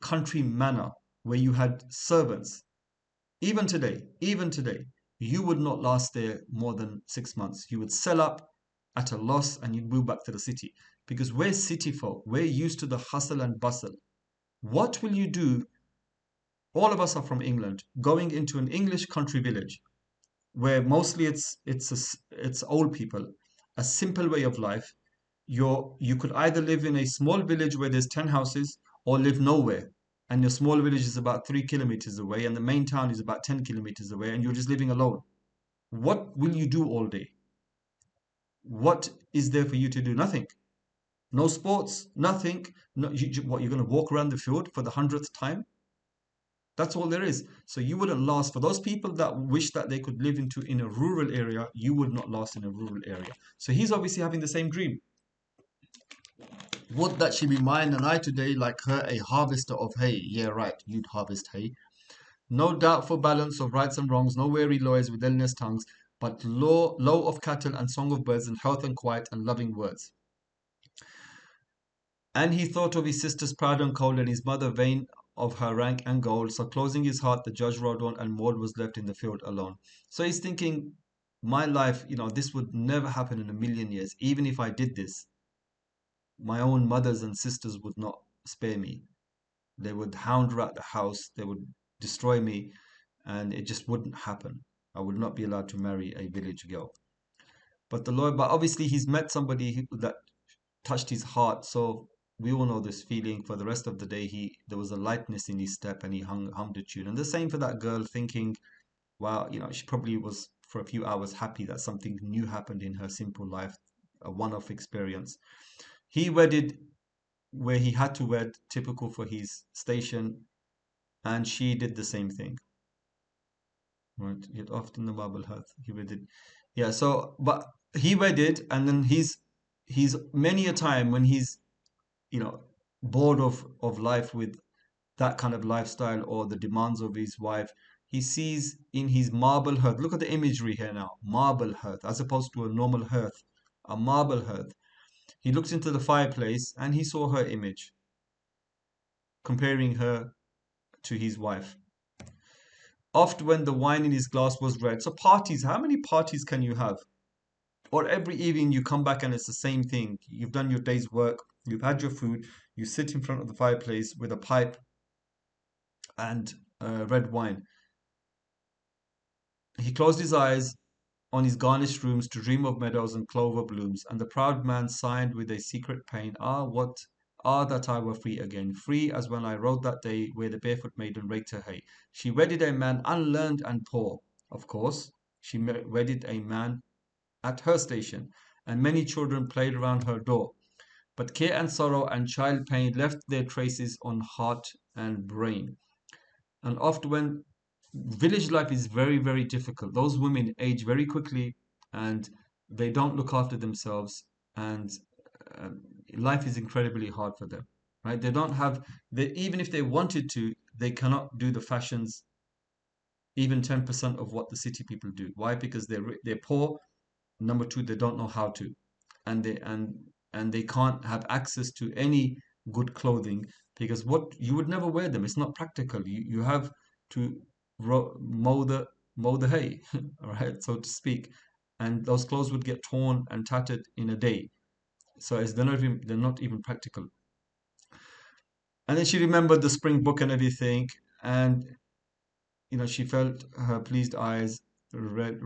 country manner where you had servants, even today, you would not last there more than 6 months. You would sell up at a loss, and you'd move back to the city, because we're city folk. We're used to the hustle and bustle. What will you do? All of us are from England, going into an English country village where mostly it's old people, a simple way of life. You could either live in a small village where there's 10 houses, or live nowhere, and your small village is about 3 kilometers away, and the main town is about 10 kilometers away, and you're just living alone. What will you do all day? What is there for you to do? Nothing. No sports, nothing. No, what, you're going to walk around the field for the 100th time? That's all there is. So you wouldn't last. For those people that wish that they could live in a rural area, you would not last in a rural area. So he's obviously having the same dream. Would that she be mine, and I today like her a harvester of hay. Yeah, right, you'd harvest hay. No doubtful balance of rights and wrongs, no weary lawyers with illness tongues, but low of cattle and song of birds, and health and quiet and loving words. And he thought of his sisters proud and cold, and his mother vain of her rank and gold. So closing his heart, the judge rode on, and Maud was left in the field alone. So he's thinking, my life, this would never happen in a million years. Even if I did this, my own mothers and sisters would not spare me. They would hound her out the house, they would destroy me, and it just wouldn't happen. I would not be allowed to marry a village girl. But obviously he's met somebody that touched his heart. So we all know this feeling. For the rest of the day, there was a lightness in his step, and he hummed a tune. And the same for that girl, thinking, wow, she probably was for a few hours happy that something new happened in her simple life, a one-off experience. He wedded where he had to wed, typical for his station, and she did the same thing. Right? Yet often the marble hearth he wedded. Yeah, so but he wedded, and then he's many a time when he's bored of life with that kind of lifestyle or the demands of his wife, he sees in his marble hearth. Look at the imagery here now. Marble hearth, as opposed to a normal hearth, a marble hearth. He looked into the fireplace and he saw her image, comparing her to his wife. Oft when the wine in his glass was red. So parties, how many parties can you have? Or every evening you come back and it's the same thing. You've done your day's work, you've had your food, you sit in front of the fireplace with a pipe and red wine. He closed his eyes on his garnished rooms to dream of meadows and clover blooms, and the proud man sighed with a secret pain. Ah, Ah, that I were free again, free as when I rode that day where the barefoot maiden raked her hay. She wedded a man unlearned and poor. Of course, she wedded a man at her station, and many children played around her door. But care and sorrow and child pain left their traces on heart and brain. And oft when village life is very, very difficult, those women age very quickly and they don't look after themselves, and um, life is incredibly hard for them, right? They don't have, they, even if they wanted to, they cannot do the fashions, even 10% of what the city people do. Why? Because they're poor. Number two, they don't know how to, and they can't have access to any good clothing because what you would never wear them. It's not practical. You have to mow the hay, all right, so to speak, and those clothes would get torn and tattered in a day. So as they're not even practical. And then she remembered the spring book and everything, and she felt her pleased eyes red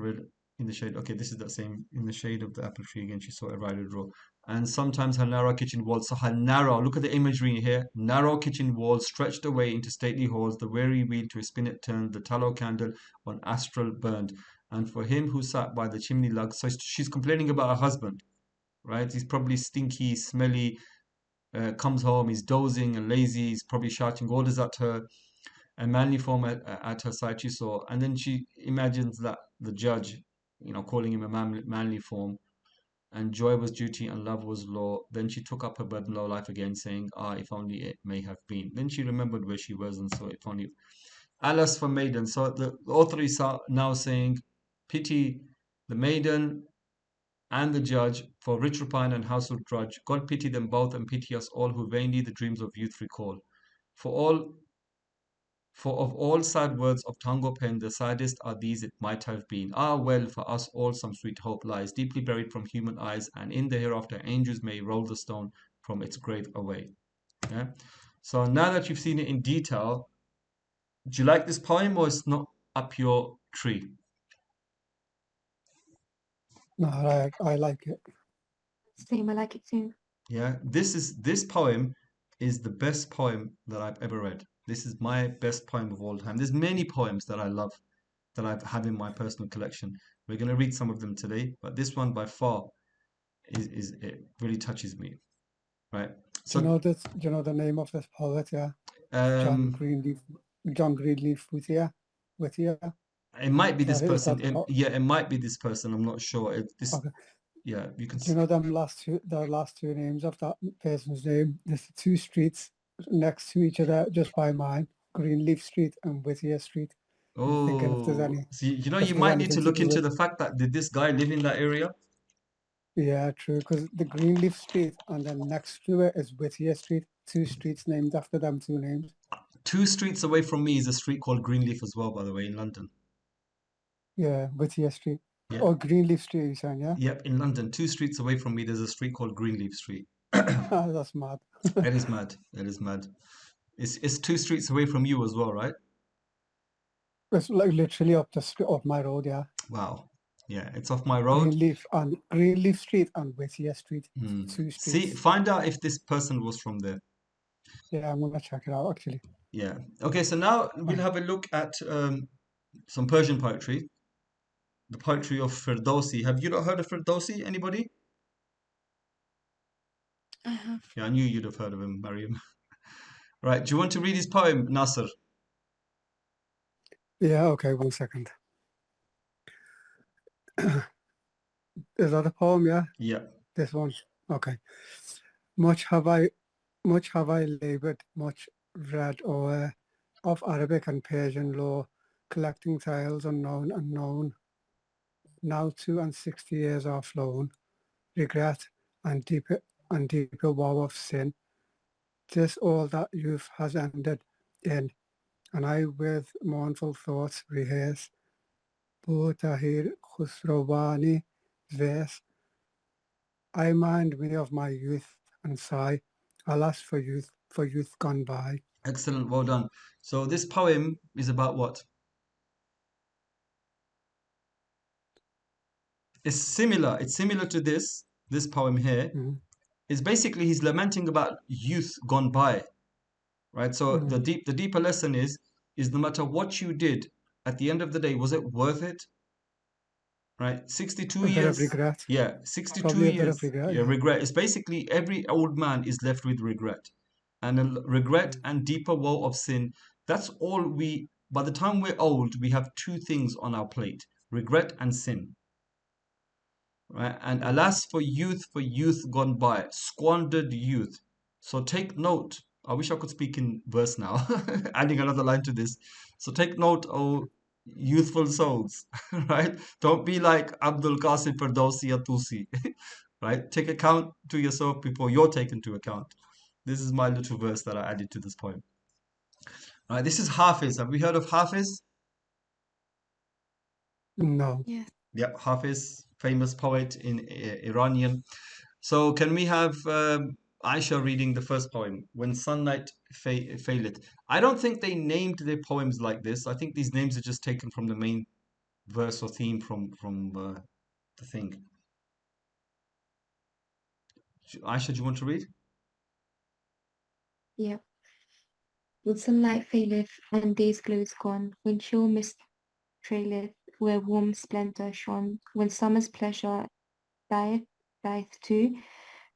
in the shade. Okay, this is the same. In the shade of the apple tree again, she saw a rider draw. And sometimes her narrow kitchen walls, so her narrow, look at the imagery here, narrow kitchen walls stretched away into stately halls, the weary wheel to a spinet turned, the tallow candle on astral burned. And for him who sat by the chimney lug, so she's complaining about her husband, right? He's probably stinky, smelly, comes home, he's dozing and lazy, he's probably shouting orders at her, a manly form at her side she saw, and then she imagines that the judge, calling him a manly form, and joy was duty and love was law. Then she took up her burden low life again, saying, ah, if only it may have been. Then she remembered where she was, and so if only. Alas for maiden. So the author is now saying, pity the maiden and the judge, for rich repine and household drudge. God pity them both, and pity us all who vainly the dreams of youth recall. For of all sad words of tongue or pen, the saddest are these it might have been. Ah, well, for us all some sweet hope lies, deeply buried from human eyes, and in the hereafter angels may roll the stone from its grave away. Yeah? So now that you've seen it in detail, do you like this poem or it's not up your tree? No, I like it. Same, I like it too. Yeah, this poem is the best poem that I've ever read. This is my best poem of all time. There's many poems that I love that I have in my personal collection. We're going to read some of them today, but this one by far is it really touches me, right? Do you So know this? Do you know the name of this poet? Yeah, John Greenleaf. John Greenleaf Whittier. It might be this Is person. that Yeah, it might be this person. I'm not sure. okay? Yeah, you can. Do you know the last two names of that person's name? There's two streets next to each other just by mine: Greenleaf Street and Whittier Street. I'm thinking if there's Oh, any, so you if there's might need to anything look do into with. the fact that did this guy live in that area? Yeah, true. Because the Greenleaf Street and then next to it is Whittier Street. Two streets named after them two names. 2 streets away from me is a street called Greenleaf as well, by the way, in London. Yeah, Whittier Street. Yeah. Or Greenleaf Street, you're saying, yeah? Yep, in London, 2 streets away from me, there's a street called Greenleaf Street. That's mad. That is mad. That is mad. It's 2 streets away from you as well, right? It's like literally up my road, yeah. Wow. Yeah, it's off my road. Greenleaf Street and Whittier Street. 2 streets. See, find out if this person was from there. Yeah, I'm gonna check it out actually. Yeah. Okay, so now we'll have a look at some Persian poetry. The poetry of Ferdowsi. Have you not heard of Ferdowsi? Anybody? I have. Yeah, I knew you'd have heard of him, Mariam. Right, do you want to read his poem, Nasser? Yeah, okay, 1 second. Is that a poem, yeah? Yeah. This one. Okay. Much have I labored, much read o'er of Arabic and Persian law, collecting tales unknown. Now 62 years are flown, regret and deeper woe of sin. 'Tis all that youth has ended in, and I with mournful thoughts rehearse Tahir Khusrawani verse. I mind me of my youth and sigh, alas for youth gone by. Excellent, well done. So this poem is about what? It's similar to this poem here, is basically he's lamenting about youth gone by, right? So the deeper lesson is no matter what you did, at the end of the day, was it worth it? Right? 62 A bit of years. regret. Yeah, 62 Probably a bit years. of regret. Yeah, regret. It's basically every old man is left with regret. And a regret and deeper woe of sin. That's all we, by the time we're old, we have two things on our plate: regret and sin. Right? And alas for youth gone by, squandered youth. So take note. I wish I could speak in verse now, adding another line to this. So take note, oh youthful souls, right? Don't be like Abdul Qasim Ferdowsi Atusi, right? Take account to yourself before you're taken to account. This is my little verse that I added to this poem. Right, this is Hafiz. Have we heard of Hafiz? No. Yes. Yep, Hafiz, famous poet in Iranian. So can we have Aisha reading the first poem, When Sunlight Faileth? I don't think they named their poems like this. I think these names are just taken from the main verse or theme from the thing. Aisha, do you want to read? Yeah. When sunlight faileth and day's glow is gone, when chill mist traileth where warm splendour shone, when summer's pleasure dieth too,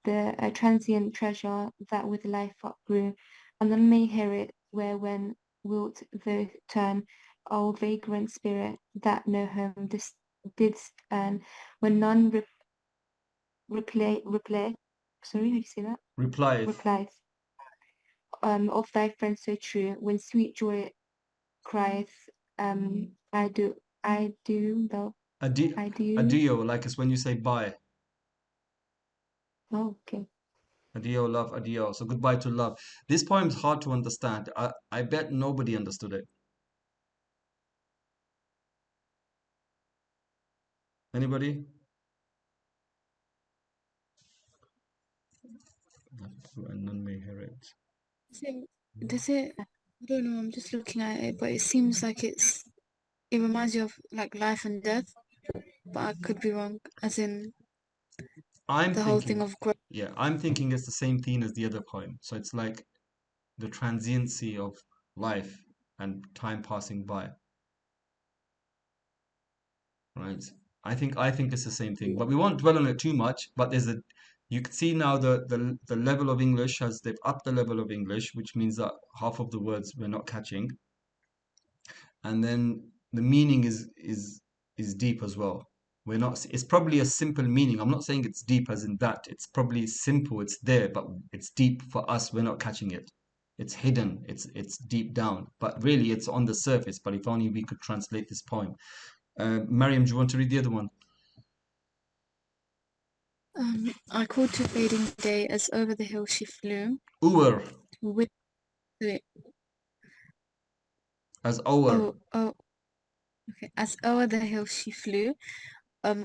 the transient treasure that with life upgrew, and none may hear it where when wilt thou turn, O vagrant spirit that no home didst earn, when none reply sorry, how do you say that? Replies of thy friend so true, when sweet joy crieth, I do love, I do. Adio, like it's when you say bye. Oh, okay. Adio, love, adio. So goodbye to love. This poem's hard to understand. I bet nobody understood it. Anybody? And none may hear it. Does it, I don't know, I'm just looking at it, but it seems like it reminds you of like life and death, but I could be wrong, as in the whole thing of growth. Yeah, I'm thinking it's the same theme as the other poem. So it's like the transiency of life and time passing by. Right? I think it's the same thing, but we won't dwell on it too much. But you can see now the level of English they've upped the level of English, which means that half of the words we're not catching, and then the meaning is deep as well. We're not. It's probably a simple meaning. I'm not saying it's deep as in that. It's probably simple. It's there, but it's deep for us. We're not catching it. It's hidden. It's deep down. But really, it's on the surface. But if only we could translate this poem. Mariam, do you want to read the other one? I called to fading day as over the hill she flew. Over. With the As over. Okay. As o'er the hill she flew,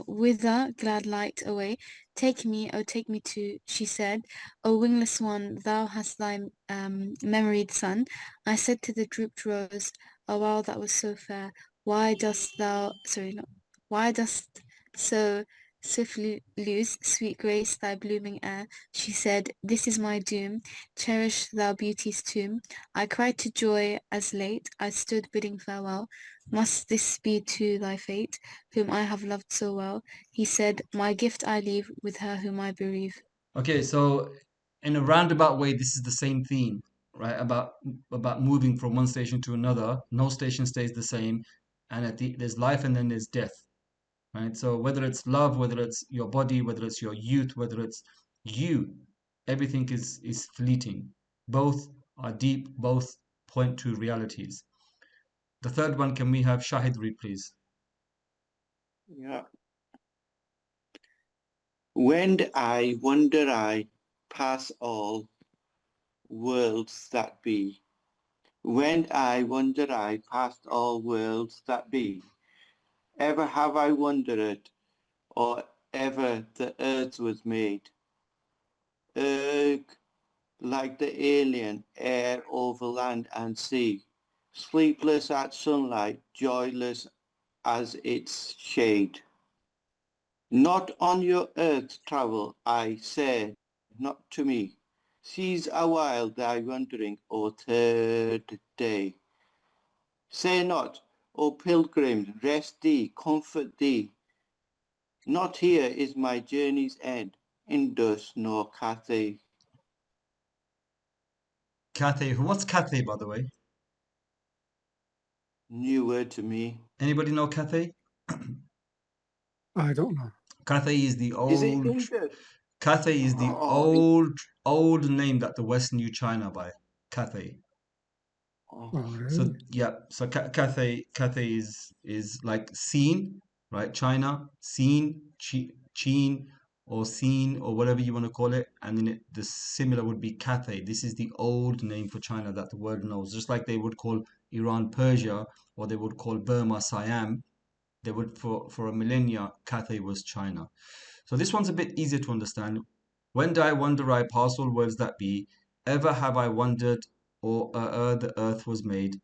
whither glad light away. Take me, oh take me to, she said, O wingless one, thou hast thy memoried son. I said to the drooped rose, a while that was so fair, why dost so swiftly lose, sweet grace, thy blooming air? She said, this is my doom, cherish thou beauty's tomb. I cried to joy as late, I stood bidding farewell. Must this be too thy fate, whom I have loved so well? He said, my gift I leave with her whom I bereave. Okay, so in a roundabout way, this is the same theme, right? About moving from one station to another. No station stays the same, and there's life and then there's death, right? So whether it's love, whether it's your body, whether it's your youth, whether it's you, everything is fleeting. Both are deep. Both point to realities. The third one, can we have Shahid read, please? Yeah. When I wonder I pass all worlds that be. When I wonder I past all worlds that be. Ever have I wondered, or ever the earth was made. Erg, like the alien air over land and sea, sleepless at sunlight, joyless as its shade. Not on your earth travel, I say, not to me. Cease awhile thy wandering, O third day. Say not, O pilgrim, rest thee, comfort thee. Not here is my journey's end, Indus nor Cathay. Cathay. What's Cathay, by the way? New word to me. Anybody know Cathay? I don't know. Cathay is the Is it old. Indus? Cathay is the old name that the West knew China by. Cathay. Oh, So really? yeah, so Cathay is like seen, right? China, seen, Chin, or seen, or whatever you want to call it, and then the similar would be Cathay. This is the old name for China that the world knows. Just like they would call Iran Persia, or they would call Burma Siam, they would for a millennia Cathay was China. So this one's a bit easier to understand. When do I wonder I pass all worlds that be? Ever have I wondered, or the earth was made?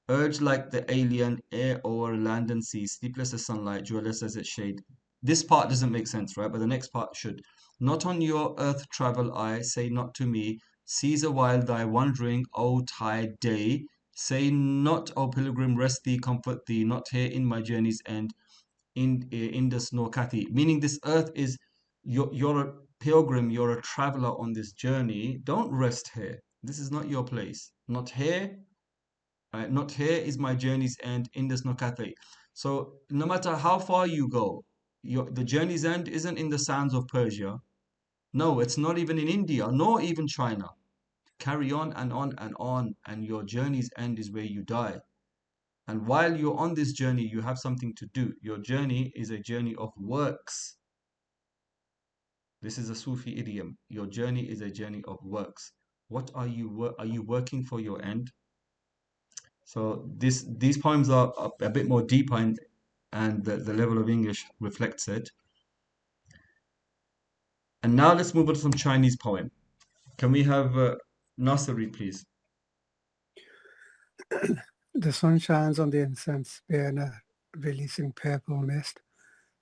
Urged like the alien, air o'er land and sea, sleepless as sunlight, jewelless as its shade. This part doesn't make sense, right? But the next part should. Not on your earth travel I, say not to me, seize a while thy wandering, O tired day. Say not, O pilgrim, rest thee, comfort thee, not here in my journey's end, in Indus nor Kathi. Meaning this earth is, you're a pilgrim, you're a traveler on this journey. Don't rest here. This is not your place. Not here. Not here is my journey's end, Indus nor Cathay. So no matter how far you go, the journey's end isn't in the sands of Persia. No, it's not even in India, nor even China. Carry on and on and on, and your journey's end is where you die. And while you're on this journey, you have something to do. Your journey is a journey of works. This is a Sufi idiom. Your journey is a journey of works. What are you working for your end? So these poems are a bit more deeper, and the level of English reflects it. And now let's move on to some Chinese poem. Can we have Nasser read, please? The sun shines on the incense burner, releasing purple mist.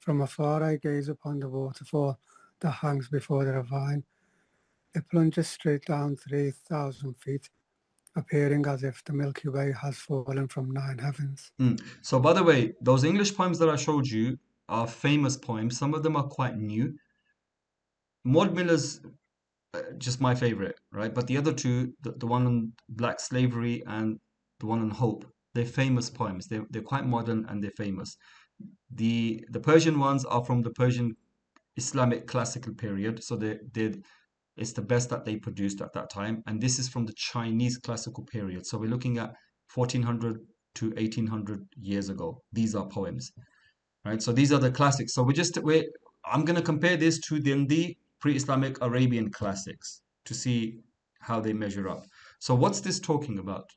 From afar I gaze upon the waterfall that hangs before the ravine. It plunges straight down 3,000 feet, appearing as if the Milky Way has fallen from 9 heavens. So by the way, those English poems that I showed you are famous poems. Some of them are quite new. Maud Miller's just my favorite, right? But the other two, the one on black slavery and the one on hope, they're famous poems. They're quite modern and they're famous. The Persian ones are from the Persian Islamic classical period, so it's the best that they produced at that time. And this is from the Chinese classical period. So we're looking at 1400 to 1800 years ago. These are poems, right? So these are the classics. So I'm going to compare this to the pre-Islamic Arabian classics to see how they measure up. So what's this talking about?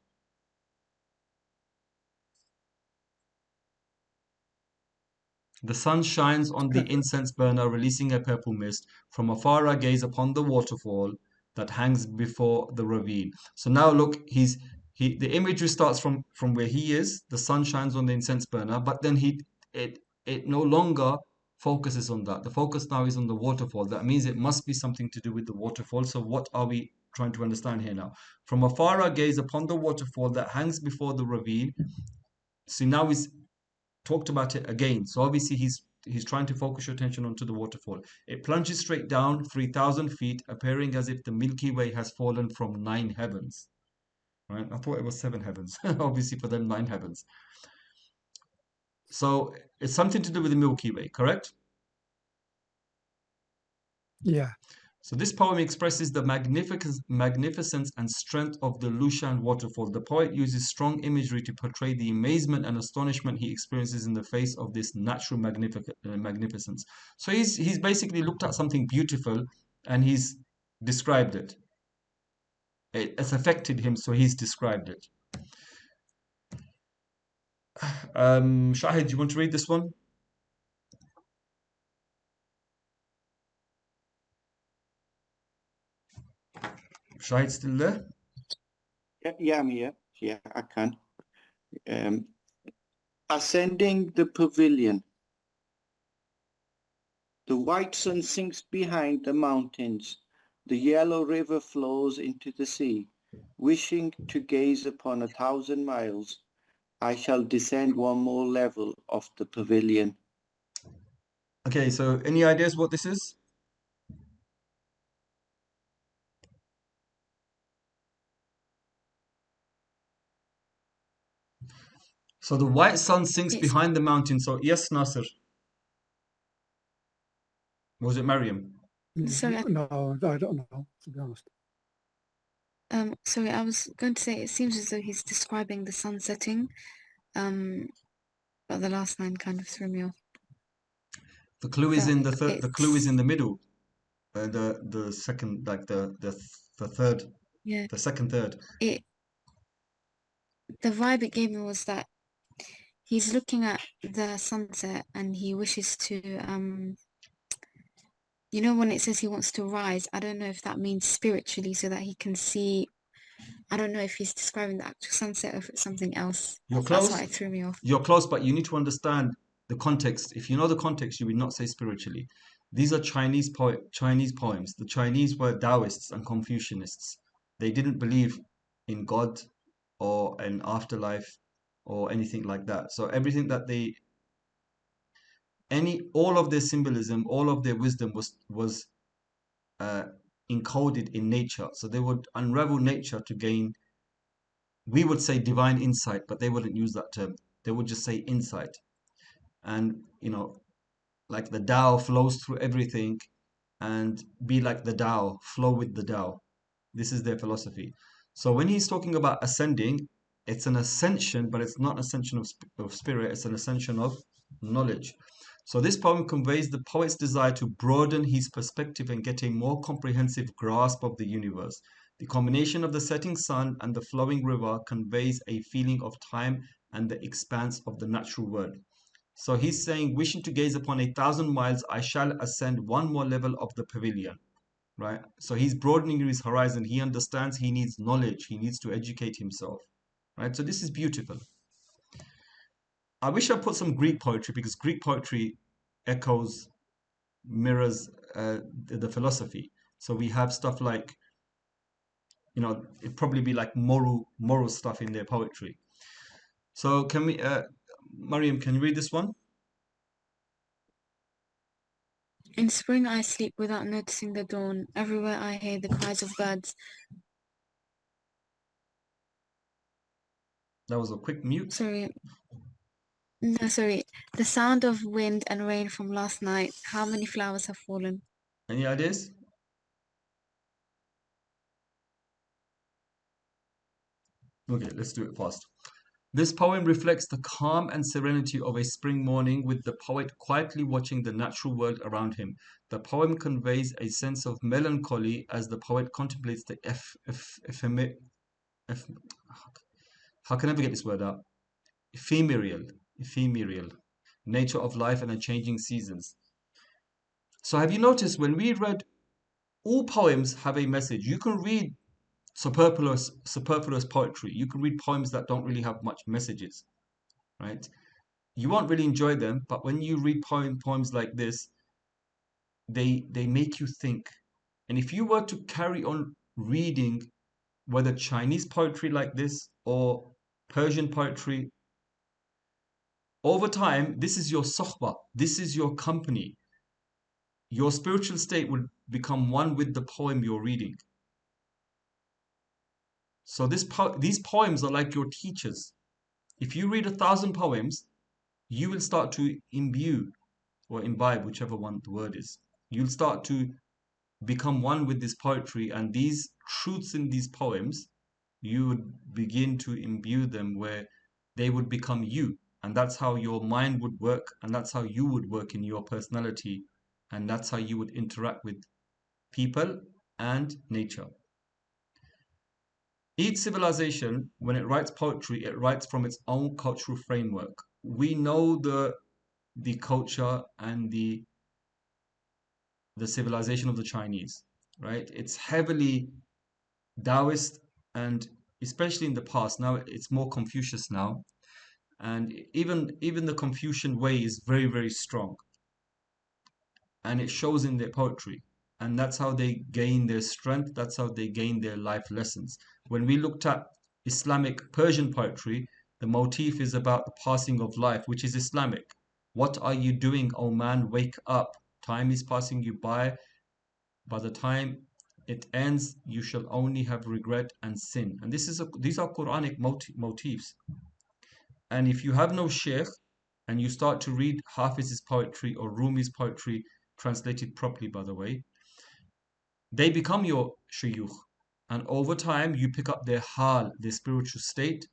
The sun shines on the incense burner, releasing a purple mist. From afar I gaze upon the waterfall that hangs before the ravine. So now look, the imagery starts from where he is. The sun shines on the incense burner, but then it no longer focuses on that. The focus now is on the waterfall. That means it must be something to do with the waterfall. So what are we trying to understand here now? From afar I gaze upon the waterfall that hangs before the ravine. So now he's talked about it again. So obviously he's trying to focus your attention onto the waterfall. It plunges straight down 3,000 feet, appearing as if the Milky Way has fallen from 9 heavens. Right? I thought it was 7 heavens. Obviously for them 9 heavens. So it's something to do with the Milky Way, correct? Yeah. So this poem expresses the magnificence and strength of the Lushan waterfall. The poet uses strong imagery to portray the amazement and astonishment he experiences in the face of this natural magnificence. So he's basically looked at something beautiful and he's described it. It's affected him, so he's described it. Shahid, do you want to read this one? Shahid still there? Yeah, I'm here. Yeah, I can. Ascending the pavilion. The white sun sinks behind the mountains. The yellow river flows into the sea. Wishing to gaze upon 1,000 miles, I shall descend one more level of the pavilion. Okay, so any ideas what this is? So the white sun sinks It's behind the mountain. So yes, Nasir. Was it Mariam? sorry, No, I don't know, to be honest. sorry, I was going to say it seems as though he's describing the sun setting. But the last line kind of threw me off. The clue is That in the third. The clue is it's in the middle. The second, like the third, yeah. the second third. The vibe it gave me was that he's looking at the sunset and he wishes to you know, when it says he wants to rise, I don't know if that means spiritually so that he can see. I don't know if he's describing the actual sunset or if it's something else. You're That's close. why it threw me off. You're close, but you need to understand the context. If you know the context, you will not say spiritually. These are Chinese poems. The Chinese were Taoists and Confucianists. They didn't believe in God or an afterlife or anything like that. So everything that all of their symbolism, all of their wisdom was encoded in nature. So they would unravel nature to gain, we would say divine insight, but they wouldn't use that term. They would just say insight. And like the Tao flows through everything, and be like the Tao, flow with the Tao. This is their philosophy. So when he's talking about ascending, it's an ascension, but it's not an ascension of spirit, it's an ascension of knowledge. So this poem conveys the poet's desire to broaden his perspective and get a more comprehensive grasp of the universe. The combination of the setting sun and the flowing river conveys a feeling of time and the expanse of the natural world. So he's saying, wishing to gaze upon 1,000 miles, I shall ascend one more level of the pavilion, right? So he's broadening his horizon. He understands he needs knowledge. He needs to educate himself, right? So this is beautiful. I wish I put some Greek poetry, because Greek poetry mirrors the philosophy. So we have stuff like, it'd probably be like moral stuff in their poetry. So can we, Mariam, can you read this one? In spring I sleep without noticing the dawn. Everywhere I hear the cries of birds. That was a quick mute. Sorry. No, sorry. The sound of wind and rain from last night. How many flowers have fallen? Any ideas? Okay, let's do it fast. This poem reflects the calm and serenity of a spring morning, with the poet quietly watching the natural world around him. The poem conveys a sense of melancholy as the poet contemplates the how can I ever get this word out? Ephemeral nature of life and the changing seasons. So have you noticed when we read, all poems have a message. You can read superfluous poetry. You can read poems that don't really have much messages, right? You won't really enjoy them, but when you read poems like this, they make you think. And if you were to carry on reading, whether Chinese poetry like this or Persian poetry, over time, this is your sohbah, this is your company. Your spiritual state will become one with the poem you're reading. So these poems are like your teachers. If you read 1,000 poems, you will start to imbue or imbibe, whichever one the word is. You'll start to become one with this poetry, and these truths in these poems, you would begin to imbue them where they would become you. And that's how your mind would work, and that's how you would work in your personality, and that's how you would interact with people and nature. Each civilization, when it writes poetry, it writes from its own cultural framework. We know the culture and the civilization of the Chinese, right? It's heavily Taoist, and especially in the past. Now it's more Confucius now, and even the Confucian way is very, very strong, and it shows in their poetry. And that's how they gain their strength. That's how they gain their life lessons. When we looked at Islamic Persian poetry, the motif is about the passing of life, which is Islamic. What are you doing, O man? Wake up. Time is passing you by. By the time it ends, you shall only have regret and sin. And these are Quranic motifs. And if you have no sheikh and you start to read Hafiz's poetry or Rumi's poetry, translated properly, by the way, they become your shuyukh. And over time, you pick up their hal, their spiritual state,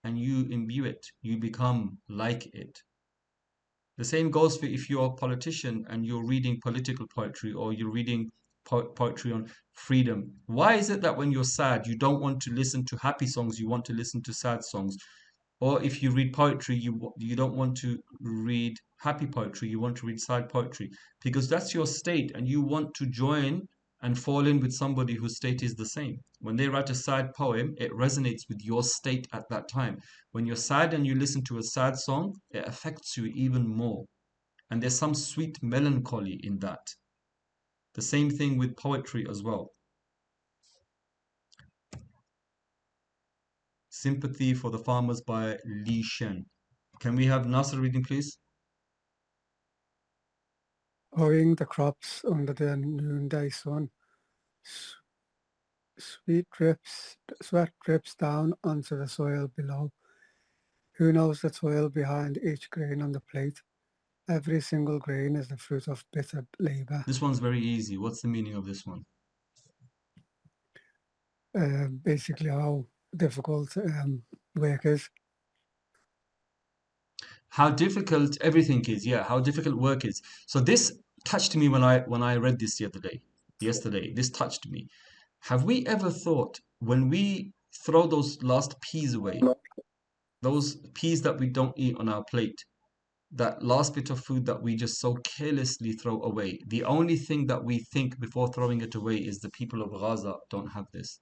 and you imbue it. You become like it. The same goes for if you're a politician and you're reading political poetry or you're reading poetry on freedom. Why is it that when you're sad, you don't want to listen to happy songs, you want to listen to sad songs? Or if you read poetry, you don't want to read happy poetry, you want to read sad poetry, because that's your state and you want to join and fall in with somebody whose state is the same. When they write a sad poem, it resonates with your state at that time. When you're sad and you listen to a sad song, it affects you even more. And there's some sweet melancholy in that. The same thing with poetry as well. Sympathy for the Farmers by Li Shen. Can we have Nasser reading, please? Hoeing the crops under the noonday sun. Sweat drips down onto the soil below. Who knows the toil behind each grain on the plate? Every single grain is the fruit of bitter labor. This one's very easy. What's the meaning of this one? Basically how difficult work is. How difficult everything is. Yeah, how difficult work is. So this touched me when I read this yesterday. This touched me. Have we ever thought, when we throw those last peas away, those peas that we don't eat on our plate, that last bit of food that we just so carelessly throw away, the only thing that we think before throwing it away is the people of Gaza don't have this,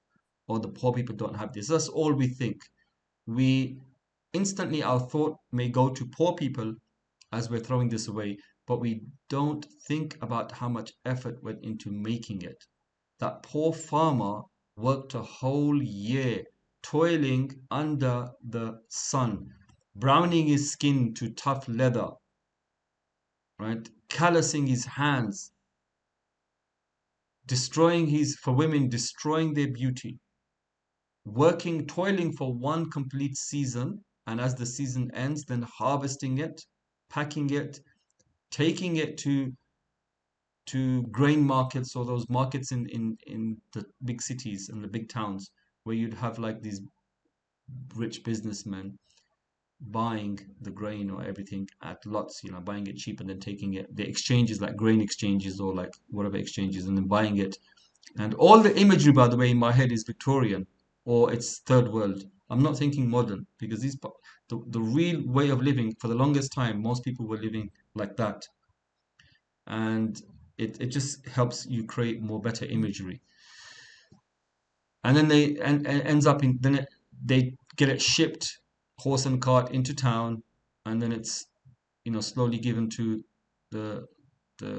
or the poor people don't have this. That's all we think. We instantly, our thought may go to poor people as we're throwing this away, but we don't think about how much effort went into making it. That poor farmer worked a whole year toiling under the sun, browning his skin to tough leather, right? Callousing his hands, destroying their beauty, working, toiling for one complete season, and as the season ends, then harvesting it, packing it, taking it to grain markets, or those markets in the big cities and the big towns, where you'd have like these rich businessmen buying the grain or everything at lots, buying it cheap and then taking it, the exchanges, like grain exchanges or like whatever exchanges, and then buying it. And all the imagery, by the way, in my head is Victorian, or it's third world. I'm not thinking modern, because the real way of living, for the longest time, most people were living like that. And it just helps you create more better imagery. And then they get it shipped, horse and cart, into town, and then it's slowly given to the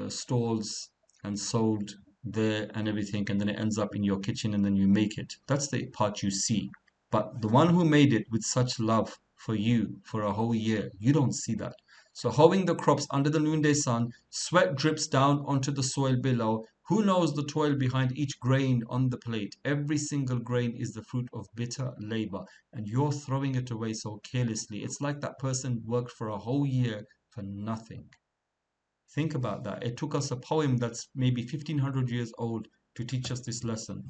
stalls and sold there and everything, and then it ends up in your kitchen, and then you make it. That's the part you see. But the one who made it with such love for you for a whole year, you don't see that. So hoeing the crops under the noonday sun, sweat drips down onto the soil below. Who knows the toil behind each grain on the plate? Every single grain is the fruit of bitter labor, and you're throwing it away so carelessly. It's like that person worked for a whole year for nothing. Think about that. It took us a poem that's maybe 1500 years old to teach us this lesson.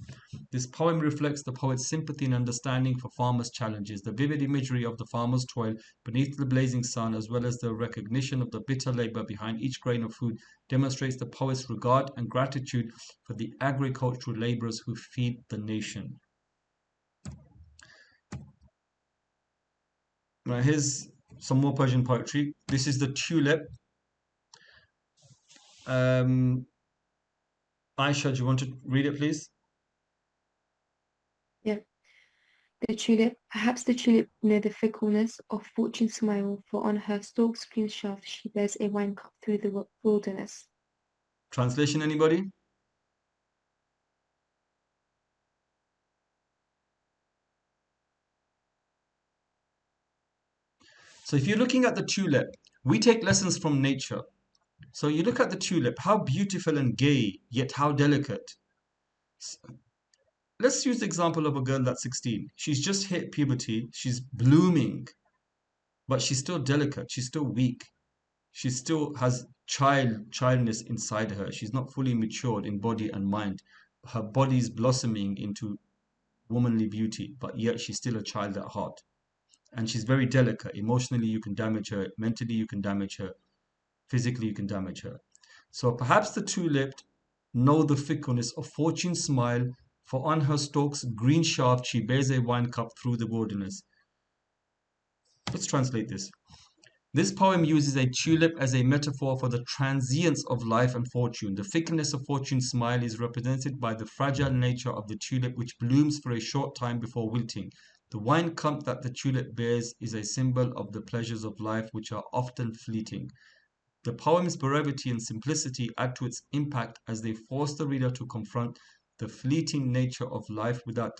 This poem reflects the poet's sympathy and understanding for farmers' challenges. The vivid imagery of the farmer's toil beneath the blazing sun, as well as the recognition of the bitter labor behind each grain of food, demonstrates the poet's regard and gratitude for the agricultural laborers who feed the nation. Now, here's some more Persian poetry. This is the tulip. Aisha, do you want to read it, please? Yeah. The tulip, perhaps the tulip know the fickleness of fortune's smile, for on her stalk's plumed shaft she bears a wine cup through the wilderness. Translation, anybody? So if you're looking at the tulip, we take lessons from nature. So you look at the tulip, how beautiful and gay, yet how delicate. Let's use the example of a girl that's 16. She's just hit puberty, she's blooming, but she's still delicate, she's still weak. She still has childness inside her. She's not fully matured in body and mind. Her body's blossoming into womanly beauty, but yet she's still a child at heart. And she's very delicate. Emotionally, you can damage her. Mentally, you can damage her. Physically, you can damage her. So perhaps the tulip know the fickleness of fortune's smile, for on her stalk's green shaft she bears a wine cup through the wilderness. Let's translate this. This poem uses a tulip as a metaphor for the transience of life and fortune. The fickleness of fortune's smile is represented by the fragile nature of the tulip, which blooms for a short time before wilting. The wine cup that the tulip bears is a symbol of the pleasures of life, which are often fleeting. The poem's brevity and simplicity add to its impact as they force the reader to confront the fleeting nature of life without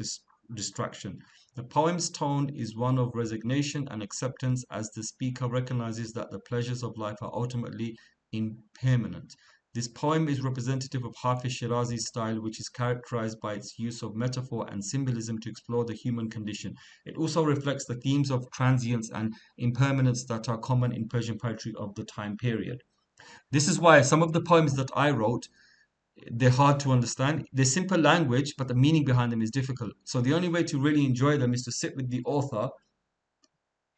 distraction. The poem's tone is one of resignation and acceptance as the speaker recognizes that the pleasures of life are ultimately impermanent. This poem is representative of Hafiz Shirazi's style, which is characterized by its use of metaphor and symbolism to explore the human condition. It also reflects the themes of transience and impermanence that are common in Persian poetry of the time period. This is why some of the poems that I wrote, they're hard to understand. They're simple language, but the meaning behind them is difficult. So the only way to really enjoy them is to sit with the author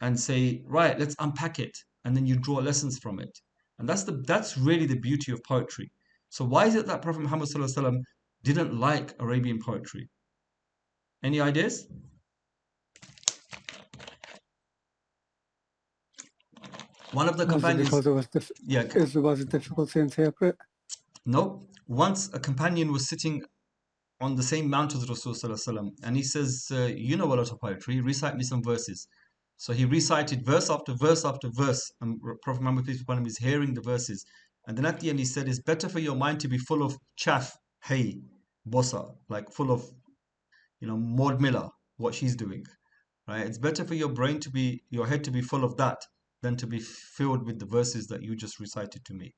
and say, right, let's unpack it. And then you draw lessons from it. And that's really the beauty of poetry. So why is it that Prophet Muhammad ﷺ didn't like Arabian poetry? Any ideas? One of the companions... because it was difficult to interpret? No. Once a companion was sitting on the same mount as Rasulullah, and he says, you know a lot of poetry, recite me some verses. So he recited verse after verse after verse, and Prophet Muhammad peace be upon him is hearing the verses. And then at the end he said, it's better for your mind to be full of chaff, hay, bossa, like full of, Maud Miller, what she's doing, right? It's better for your head to be full of that than to be filled with the verses that you just recited to me.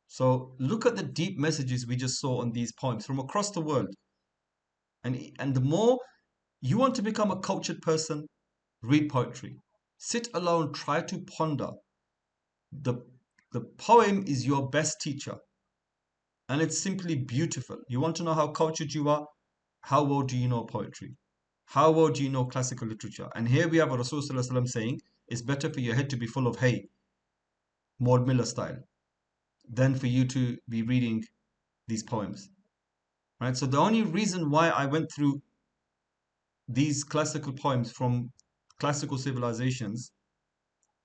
So look at the deep messages we just saw on these poems from across the world. And the more you want to become a cultured person, read poetry. Sit alone, try to ponder. The poem is your best teacher. And it's simply beautiful. You want to know how cultured you are? How well do you know poetry? How well do you know classical literature? And here we have Rasulullah saying, it's better for your head to be full of hay, Maud Miller style, than for you to be reading these poems. Right? So the only reason why I went through these classical poems from classical civilizations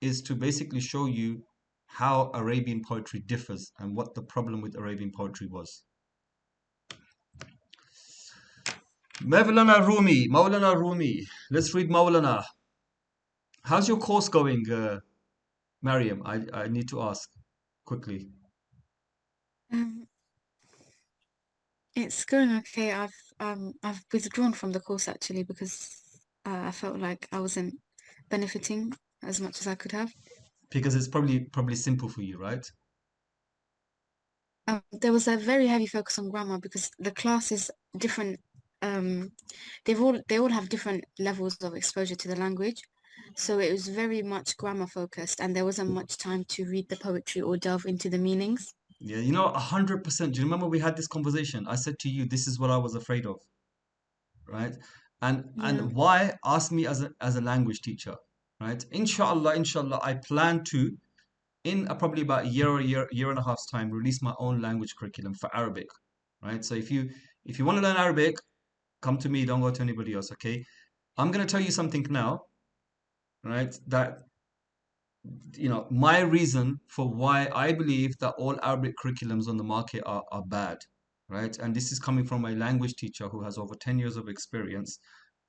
is to basically show you how Arabian poetry differs and what the problem with Arabian poetry was. Maulana Rumi. Let's read Maulana. How's your course going, Mariam? I need to ask quickly. It's going okay. I've withdrawn from the course actually because I felt like I wasn't benefiting as much as I could have. Because it's probably simple for you, right? There was a very heavy focus on grammar because the class is different. They all have different levels of exposure to the language, so it was very much grammar focused, and there wasn't much time to read the poetry or delve into the meanings. Yeah, 100%. Do you remember we had this conversation? I said to you, this is what I was afraid of, right? And why? Ask me as a language teacher, right? Inshallah, I plan to, in probably about a year and a half's time, release my own language curriculum for Arabic, right? So if you want to learn Arabic, come to me, don't go to anybody else, okay? I'm going to tell you something now, right? That, my reason for why I believe that all Arabic curriculums on the market are bad, right? And this is coming from a language teacher who has over 10 years of experience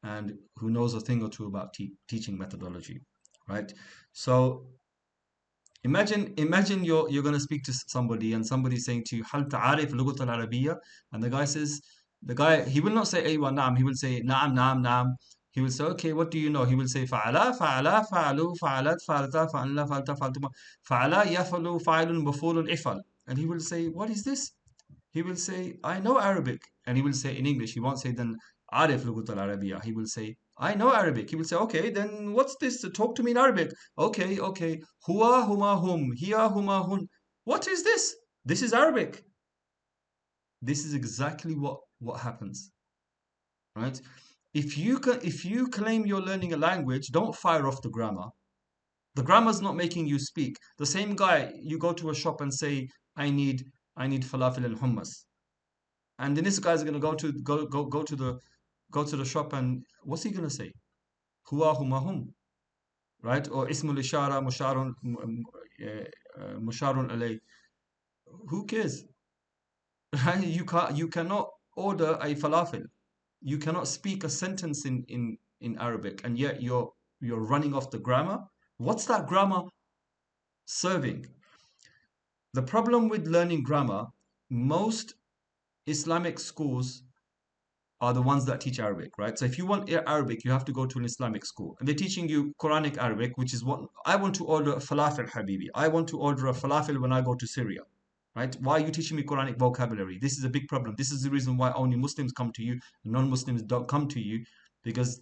and who knows a thing or two about teaching methodology, right? So imagine you're going to speak to somebody and somebody's saying to you, هل تعرف لغة العربية? And the guy says, he will not say أيوة نعم, he will say نعم نعم نعم. He will say, okay, what do you know? He will say, fa'ala, fa'ala, fa'alu, fa'alat, fa'alta, fa'alla, fa'alta, fa'altuma, fa'ala, yafalu, fa'ilun, mafulun, ifal. And he will say, what is this? He will say, I know Arabic. And he will say in English, he won't say then, Arif lugut al-Arabiya. He will say, I know Arabic. He will say, okay, then what's this? Talk to me in Arabic. Okay, okay. Huwa, huma, hum. Hiya, huma, hun. What is this? This is Arabic. This is exactly what happens, right? If you claim you're learning a language, don't fire off the grammar. The grammar's not making you speak. The same guy, you go to a shop and say, I need falafel and hummus. And then this guy's gonna go to the shop, and what's he gonna say? Huwa huma hum, right? Or ismul ishara musharun alay. Who cares? Right? You cannot order a falafel. You cannot speak a sentence in Arabic, and yet you're running off the grammar. What's that grammar serving? The problem with learning grammar, most Islamic schools are the ones that teach Arabic, right? So if you want Arabic, you have to go to an Islamic school. And they're teaching you Quranic Arabic, which is what I want to order a falafel, Habibi. I want to order a falafel when I go to Syria, right? Why are you teaching me Quranic vocabulary? This is a big problem. This is the reason why only Muslims come to you and non-Muslims don't come to you, because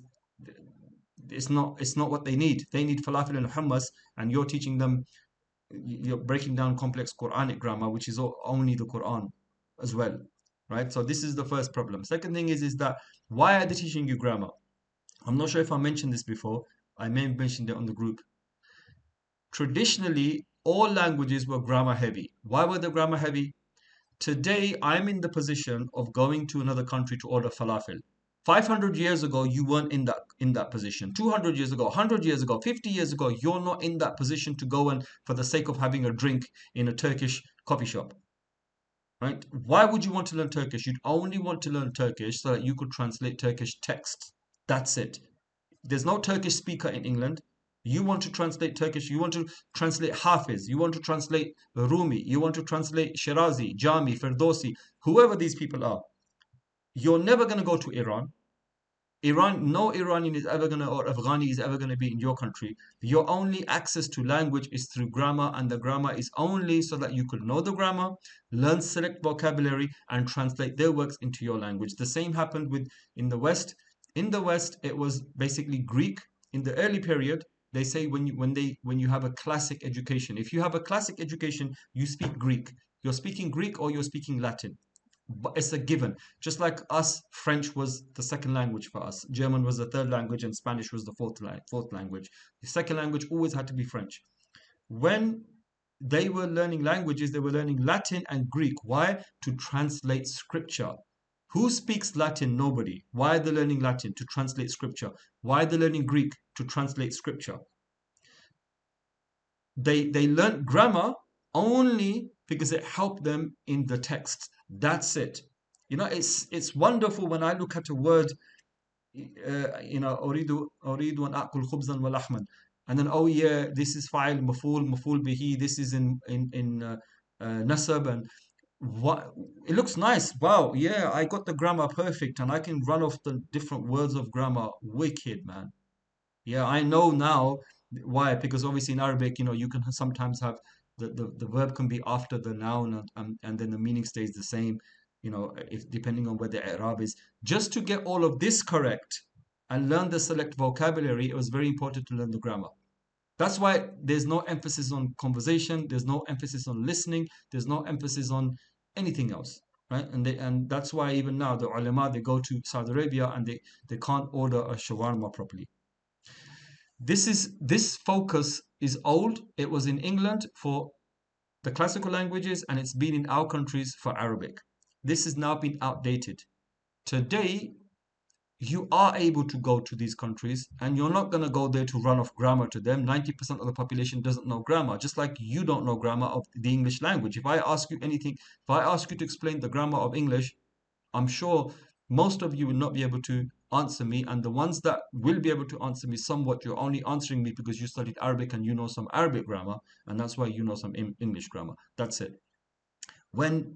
it's not what they need. They need falafel and hummus, and you're teaching them, you're breaking down complex Quranic grammar, which is only the Quran as well, right? So this is the first problem. Second thing is that why are they teaching you grammar? I'm not sure if I mentioned this before. I may have mentioned it on the group. Traditionally, all languages were grammar heavy. Why were they grammar heavy? Today, I'm in the position of going to another country to order falafel. 500 years ago, you weren't in that position. 200 years ago, 100 years ago, 50 years ago, you're not in that position to go and for the sake of having a drink in a Turkish coffee shop. Right? Why would you want to learn Turkish? You'd only want to learn Turkish so that you could translate Turkish texts. That's it. There's no Turkish speaker in England. You want to translate Turkish. You want to translate Hafiz. You want to translate Rumi. You want to translate Shirazi, Jami, Ferdowsi, whoever these people are. You're never going to go to Iran. No Iranian is ever going to, or Afghani is ever going to be in your country. Your only access to language is through grammar, and the grammar is only so that you could know the grammar, learn select vocabulary, and translate their works into your language. The same happened in the West. In the West, it was basically Greek. In the early period, they say when you have a classic education, if you have a classic education, you speak Greek. You're speaking Greek or you're speaking Latin. But it's a given. Just like us, French was the second language for us. German was the third language, and Spanish was the fourth language. The second language always had to be French. When they were learning languages, they were learning Latin and Greek. Why? To translate scripture. Who speaks Latin? Nobody. Why are they learning Latin? To translate scripture. Why are they learning Greek? To translate scripture. They learned grammar only because it helped them in the text. That's it. You know, it's wonderful when I look at a word, أريد أن أكل خبزا ولحما, and then, oh yeah, this is fa'il, maful bihi, this is in nasab, and what it looks nice. Wow, yeah, I got the grammar perfect, and I can run off the different words of grammar. Wicked, man. Yeah, I know now why, because obviously in Arabic, you can sometimes have the verb can be after the noun, and then the meaning stays the same, if depending on where the i'rab is. Just to get all of this correct and learn the select vocabulary, it was very important to learn the grammar. That's why there's no emphasis on conversation, there's no emphasis on listening, there's no emphasis on anything else, right? And that's why even now the ulama, they go to Saudi Arabia and they can't order a shawarma properly. This focus is old. It was in England for the classical languages, and it's been in our countries for Arabic. This has now been outdated. Today, you are able to go to these countries, and you're not going to go there to run off grammar to them. 90% of the population doesn't know grammar, just like you don't know grammar of the English language. If I ask you to explain the grammar of English, I'm sure most of you will not be able to answer me, and the ones that will be able to answer me somewhat, you're only answering me because you studied Arabic and you know some Arabic grammar, and that's why you know some English grammar. That's it. When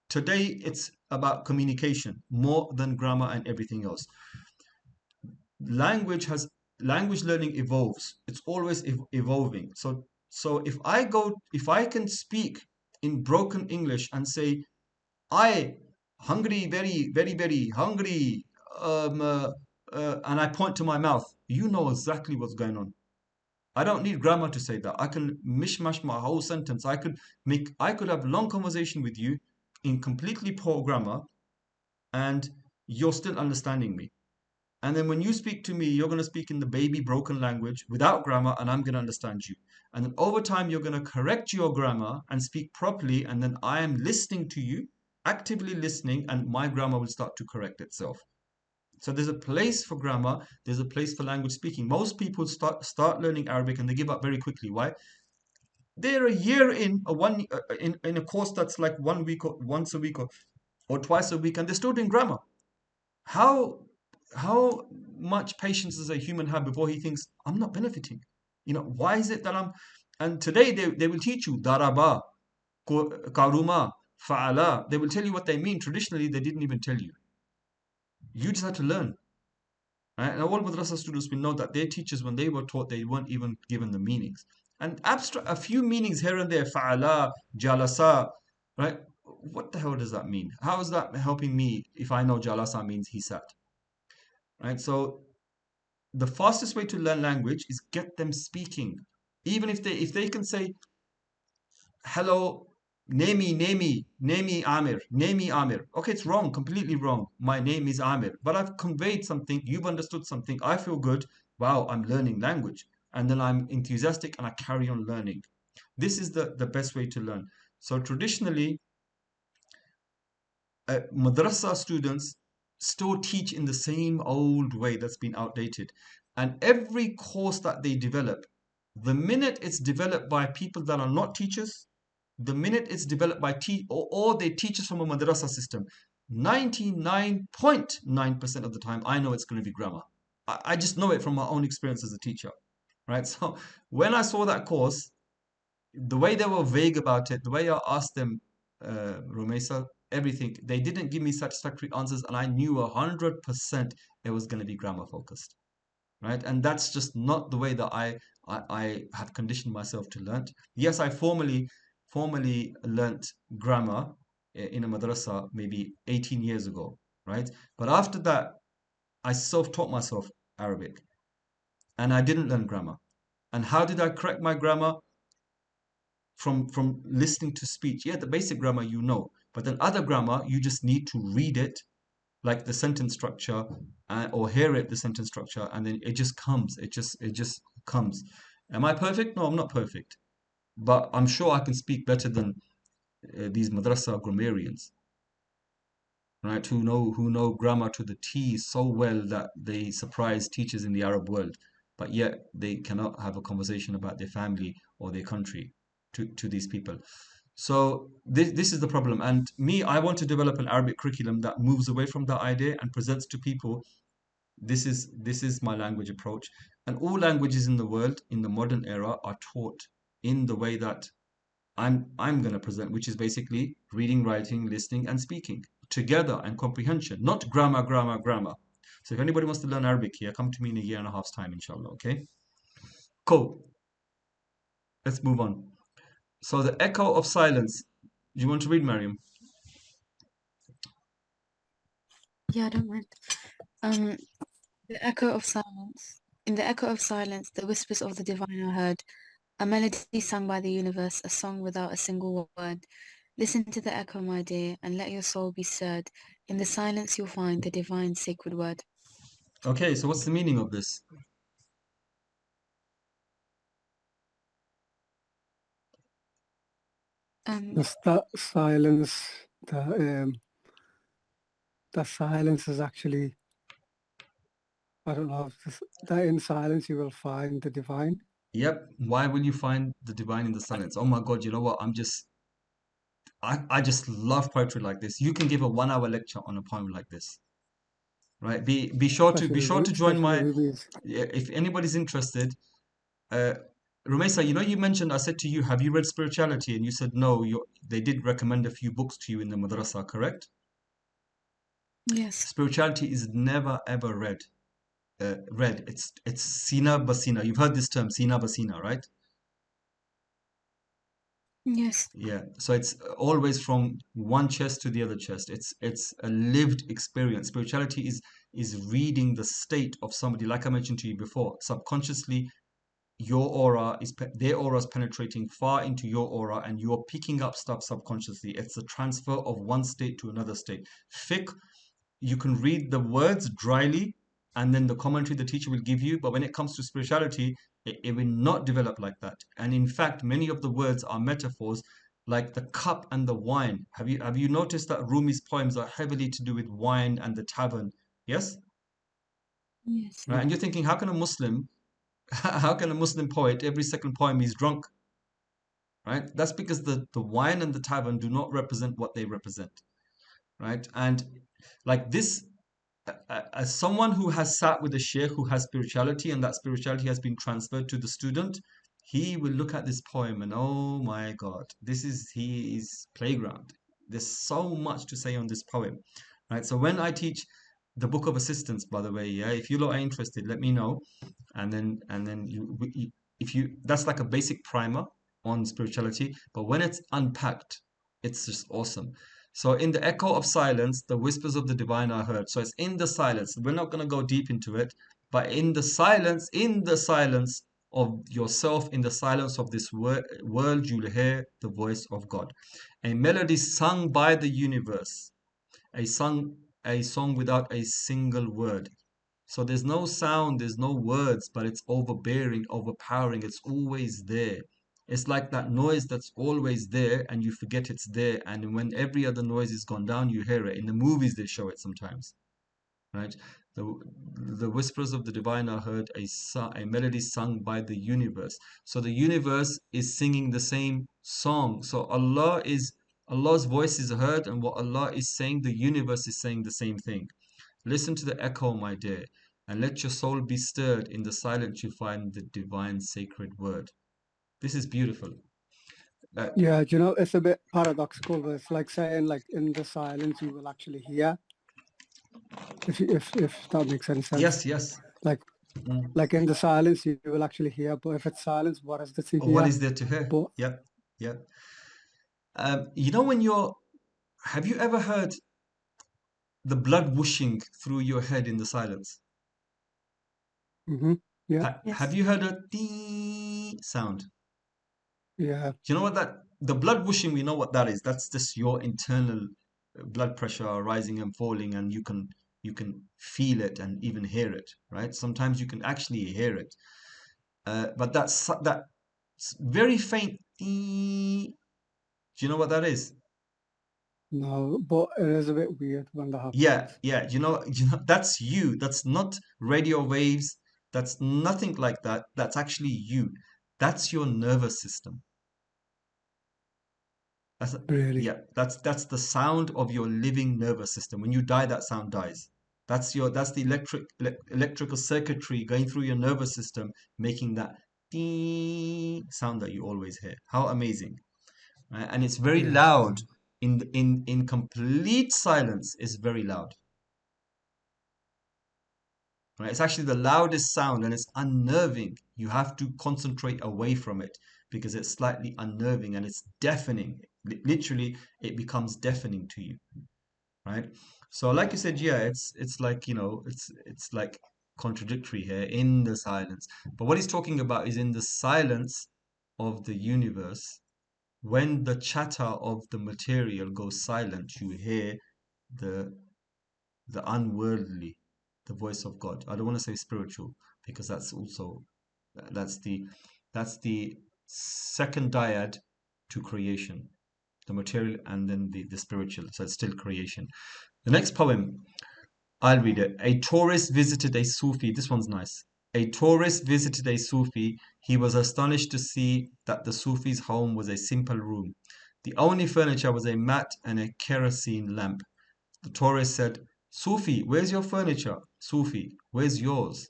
today it's about communication more than grammar and everything else. language learning evolves. It's always evolving. So if I can speak in broken English and say, I hungry, very, very, very hungry, and I point to my mouth, you know exactly what's going on. I don't need grammar to say that. I can mishmash my whole sentence. I could have long conversation with you in completely poor grammar, and you're still understanding me. And then when you speak to me, you're going to speak in the baby broken language without grammar, and I'm going to understand you. And then over time, you're going to correct your grammar and speak properly. And then I am listening to you, actively listening, and my grammar will start to correct itself. So there's a place for grammar. There's a place for language speaking. Most people start learning Arabic and they give up very quickly. Why? They're a year in a course that's like 1 week or once a week or twice a week, and they're still doing grammar. How much patience does a human have before he thinks, I'm not benefiting? Why is it that I'm... And today they will teach you daraba, karuma, fa'ala. They will tell you what they mean. Traditionally, they didn't even tell you. You just had to learn. Right? And all madrasa students will know that their teachers, when they were taught, they weren't even given the meanings. And abstract, a few meanings here and there, fa'ala, jalasa, right? What the hell does that mean? How is that helping me if I know jalasa means he sat? Right? So the fastest way to learn language is get them speaking. Even if they can say, hello, name me Amir. Okay, it's wrong, completely wrong. My name is Amir, but I've conveyed something, you've understood something, I feel good. Wow, I'm learning language. And then I'm enthusiastic and I carry on learning. This is the best way to learn. So traditionally, madrasa students still teach in the same old way that's been outdated. And every course that they develop, the minute it's developed by people that are not teachers, the minute it's developed by or they teachers from a madrasa system, 99.9% of the time, I know it's going to be grammar. I just know it from my own experience as a teacher, right? So when I saw that course, the way they were vague about it, the way I asked them, Rumesa, everything, they didn't give me satisfactory answers, and I knew 100% it was going to be grammar focused, right? And that's just not the way that I have conditioned myself to learn. Yes, I formally learnt grammar in a madrasa maybe 18 years ago, right? But after that, I self-taught myself Arabic, and I didn't learn grammar. And how did I correct my grammar? From listening to speech. Yeah, the basic grammar you know, but then other grammar you just need to read it, like the sentence structure, or hear it, the sentence structure, and then it just comes. It just comes. Am I perfect? No, I'm not perfect, but I'm sure I can speak better than these madrasa grammarians, right? Who know grammar to the T so well that they surprise teachers in the Arab world, but yet they cannot have a conversation about their family or their country to these people. So this is the problem. And me, I want to develop an Arabic curriculum that moves away from that idea and presents to people, this is my language approach. And all languages in the world in the modern era are taught in the way that I'm going to present, which is basically reading, writing, listening, and speaking together, and comprehension, not grammar. So if anybody wants to learn Arabic here, come to me in a year and a half's time, inshallah. Okay, cool. Let's move on. So the echo of silence. Do you want to read, Mariam? Yeah, I don't mind. The echo of silence. In the echo of silence, the whispers of the divine are heard. A melody sung by the universe, a song without a single word. Listen to the echo, my dear, and let your soul be stirred. In the silence you'll find the divine sacred word. Okay, so what's the meaning of this? Just that silence, the silence is actually, I don't know, that in silence you will find the divine. Yep. Why will you find the divine in the silence? Oh my God, you know what? I just love poetry like this. You can give a 1 hour lecture on a poem like this. Right? Be sure to join my, if anybody's interested. Rumesa, you mentioned, I said to you, have you read Spirituality? And you said no. They did recommend a few books to you in the madrasa, correct? Yes. Spirituality is never ever read. read. It's Sina Basina. You've heard this term, Sina Basina, right? Yes. Yeah. So it's always from one chest to the other chest. It's a lived experience. Spirituality is reading the state of somebody, like I mentioned to you before. Subconsciously, your aura is their aura is penetrating far into your aura, and you're picking up stuff subconsciously. It's a transfer of one state to another state. Fiqh, you can read the words dryly, and then the commentary the teacher will give you, but when it comes to spirituality, it will not develop like that. And in fact, many of the words are metaphors, like the cup and the wine. Have you noticed that Rumi's poems are heavily to do with wine and the tavern? Yes. Yes. Right. And you're thinking, how can a Muslim poet, every second poem he's drunk? Right? That's because the wine and the tavern do not represent what they represent. Right? And like this, as someone who has sat with a sheikh who has spirituality, and that spirituality has been transferred to the student, he will look at this poem and, oh my God, this is his playground. There's so much to say on this poem. Right? So when I teach the book of assistance, by the way, yeah, if you lot are interested, let me know. And then if you, that's like a basic primer on spirituality, but when it's unpacked, it's just awesome. So in the echo of silence, the whispers of the divine are heard. So it's in the silence. We're not going to go deep into it, but in the silence of yourself, in the silence of this world, you'll hear the voice of God. A melody sung by the universe, a song without a single word. So there's no sound, there's no words, but it's overbearing, overpowering. It's always there. It's like that noise that's always there and you forget it's there. And when every other noise is gone down, you hear it. In the movies, they show it sometimes, right? The whispers of the divine are heard, a melody sung by the universe. So the universe is singing the same song. So Allah's voice is heard, and what Allah is saying, the universe is saying the same thing. Listen to the echo, my dear, and let your soul be stirred. In the silence you find the divine sacred word. This is beautiful. Yeah, you know, it's a bit paradoxical, but it's like saying, like, in the silence you will actually hear. If that makes any sense. Yes. Like in the silence you will actually hear, but if it's silence, what is there to hear? What is there to hear? But Yeah. You know, have you ever heard the blood whooshing through your head in the silence? yeah. Have you heard a dee sound? Yeah. Do you know what the blood whooshing, we know what that is. That's just your internal blood pressure rising and falling, and you can feel it and even hear it, right? Sometimes you can actually hear it. But that's very faint dee. Do you know what that is? No, but it is a bit weird when that happens. Yeah. You know, that's you. That's not radio waves. That's nothing like that. That's actually you. That's your nervous system. Really? Yeah, that's the sound of your living nervous system. When you die, that sound dies. That's the electrical circuitry going through your nervous system, making that ding sound that you always hear. How amazing. Right? And it's very loud. In complete silence, it's very loud. Right? It's actually the loudest sound, and it's unnerving. You have to concentrate away from it because it's slightly unnerving and it's deafening. Literally, it becomes deafening to you, right? So, like you said, yeah, it's like, you know, it's like contradictory here in the silence. But what he's talking about is in the silence of the universe, when the chatter of the material goes silent, you hear the unworldly, the voice of God. I don't want to say spiritual because that's the second dyad to creation, the material and then the spiritual. So it's still creation. The next poem, I'll read it. A tourist visited a Sufi. This one's nice. A tourist visited a Sufi. He was astonished to see that the Sufi's home was a simple room. The only furniture was a mat and a kerosene lamp. The tourist said, Sufi, where's your furniture? Sufi, where's yours?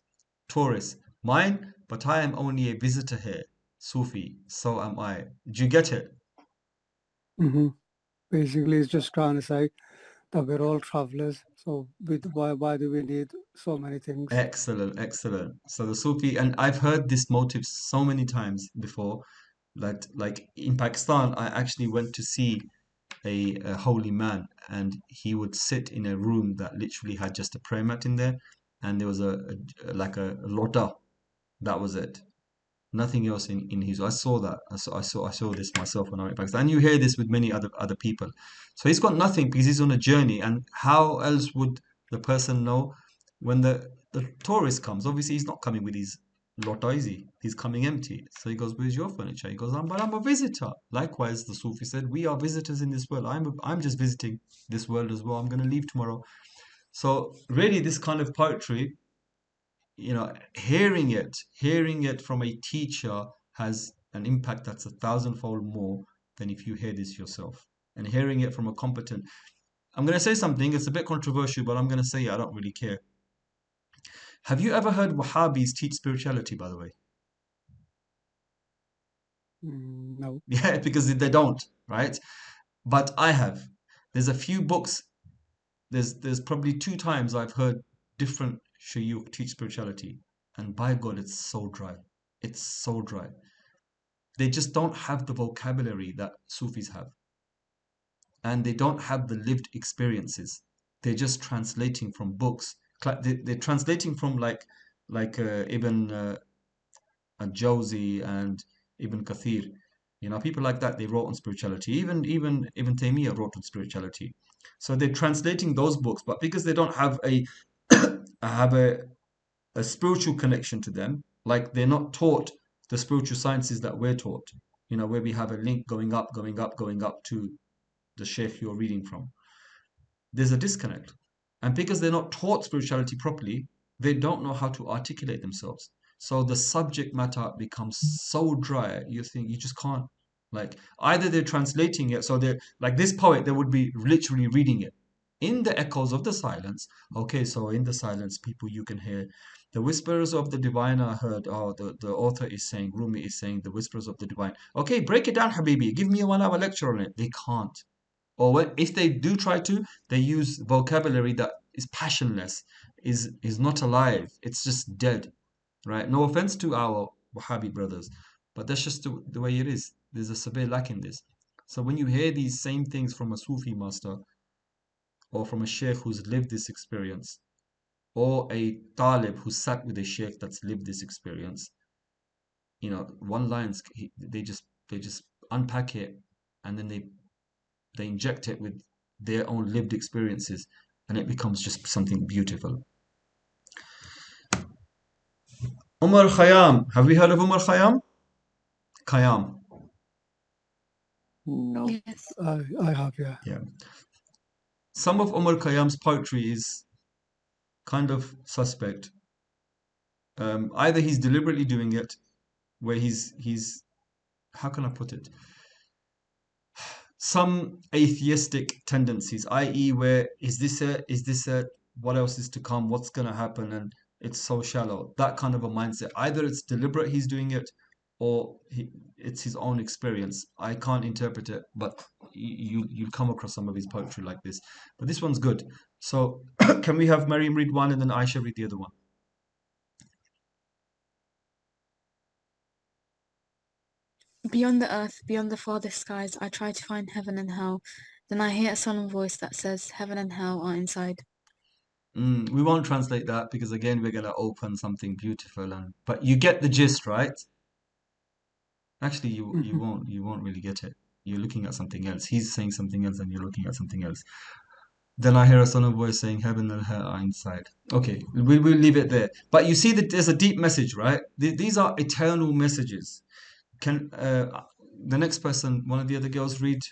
Tourist, mine, but I am only a visitor here. Sufi, so am I. Do you get it? Basically, he's just trying to say that we're all travelers. So why do we need so many things? Excellent, excellent. So the Sufi, and I've heard this motive so many times before. Like in Pakistan, I actually went to see a holy man, and he would sit in a room that literally had just a prayer mat in there, and there was like a lota. That was it. Nothing else in his. I saw that. I saw this myself when I went to Pakistan. And you hear this with many other people. So he's got nothing because he's on a journey. And how else would the person know when the tourist comes? Obviously, he's not coming with his lota, is he? He's coming empty. So he goes, "Where's your furniture?" He goes, "But I'm a visitor." Likewise, the Sufi said, "We are visitors in this world. I'm just visiting this world as well. I'm going to leave tomorrow." So really, this kind of poetry, hearing it from a teacher has an impact that's 1,000-fold more than if you hear this yourself. And hearing it from a competent, I'm going to say something, it's a bit controversial, but I'm going to say it, I don't really care. Have you ever heard Wahhabis teach spirituality, by the way? No. Yeah, because they don't, right? But I have. There's a few books. There's probably 2 times I've heard different shuyukh teach spirituality, and by God, it's so dry. It's so dry. They just don't have the vocabulary that Sufis have, and they don't have the lived experiences. They're just translating from books. They're translating from like Ibn Jawzi and Ibn Kathir. People like that, they wrote on spirituality. Even Ibn Taymiyyah wrote on spirituality. So they're translating those books, but because they don't have a spiritual connection to them, like they're not taught the spiritual sciences that we're taught, where we have a link going up to the sheikh you're reading from. There's a disconnect. And because they're not taught spirituality properly, they don't know how to articulate themselves. So the subject matter becomes so dry, you think you just can't. Like, either they're translating it, so they're like this poet, they would be literally reading it in the echoes of the silence. Okay, so in the silence, people, you can hear the whispers of the divine are heard. Oh, the author is saying, Rumi is saying, the whispers of the divine. Okay, break it down, Habibi. Give me a 1-hour lecture on it. They can't. Or if they do try to, they use vocabulary that is passionless, is not alive. It's just dead, right? No offense to our Wahhabi brothers, but that's just the way it is. There's a severe lack in this. So when you hear these same things from a Sufi master, or from a sheikh who's lived this experience, or a talib who sat with a sheikh that's lived this experience, one lines, they just unpack it, and then they inject it with their own lived experiences, and it becomes just something beautiful. Umar Khayyam. Have we heard of Umar Khayyam? Khayyam. No. Yes. I have, yeah. Yeah. Some of Umar Khayyam's poetry is kind of suspect. Either he's deliberately doing it, where he's how can I put it? Some atheistic tendencies, i.e., where is this it? What else is to come? What's going to happen? And it's so shallow. That kind of a mindset. Either it's deliberate, he's doing it, or it's his own experience. I can't interpret it, but you'll come across some of his poetry like this. But this one's good. So can we have Mariam read one and then Aisha read the other one? Beyond the earth, beyond the farthest skies, I try to find heaven and hell. Then I hear a solemn voice that says, heaven and hell are inside. We won't translate that because again we're gonna open something beautiful, but you get the gist, right? Actually, you won't really get it. You're looking at something else. He's saying something else, and you're looking at something else. Then I hear a solemn voice saying, "Heaven and hell are inside." Okay, we'll leave it there. But you see that there's a deep message, right? These are eternal messages. Can the next person, one of the other girls, read?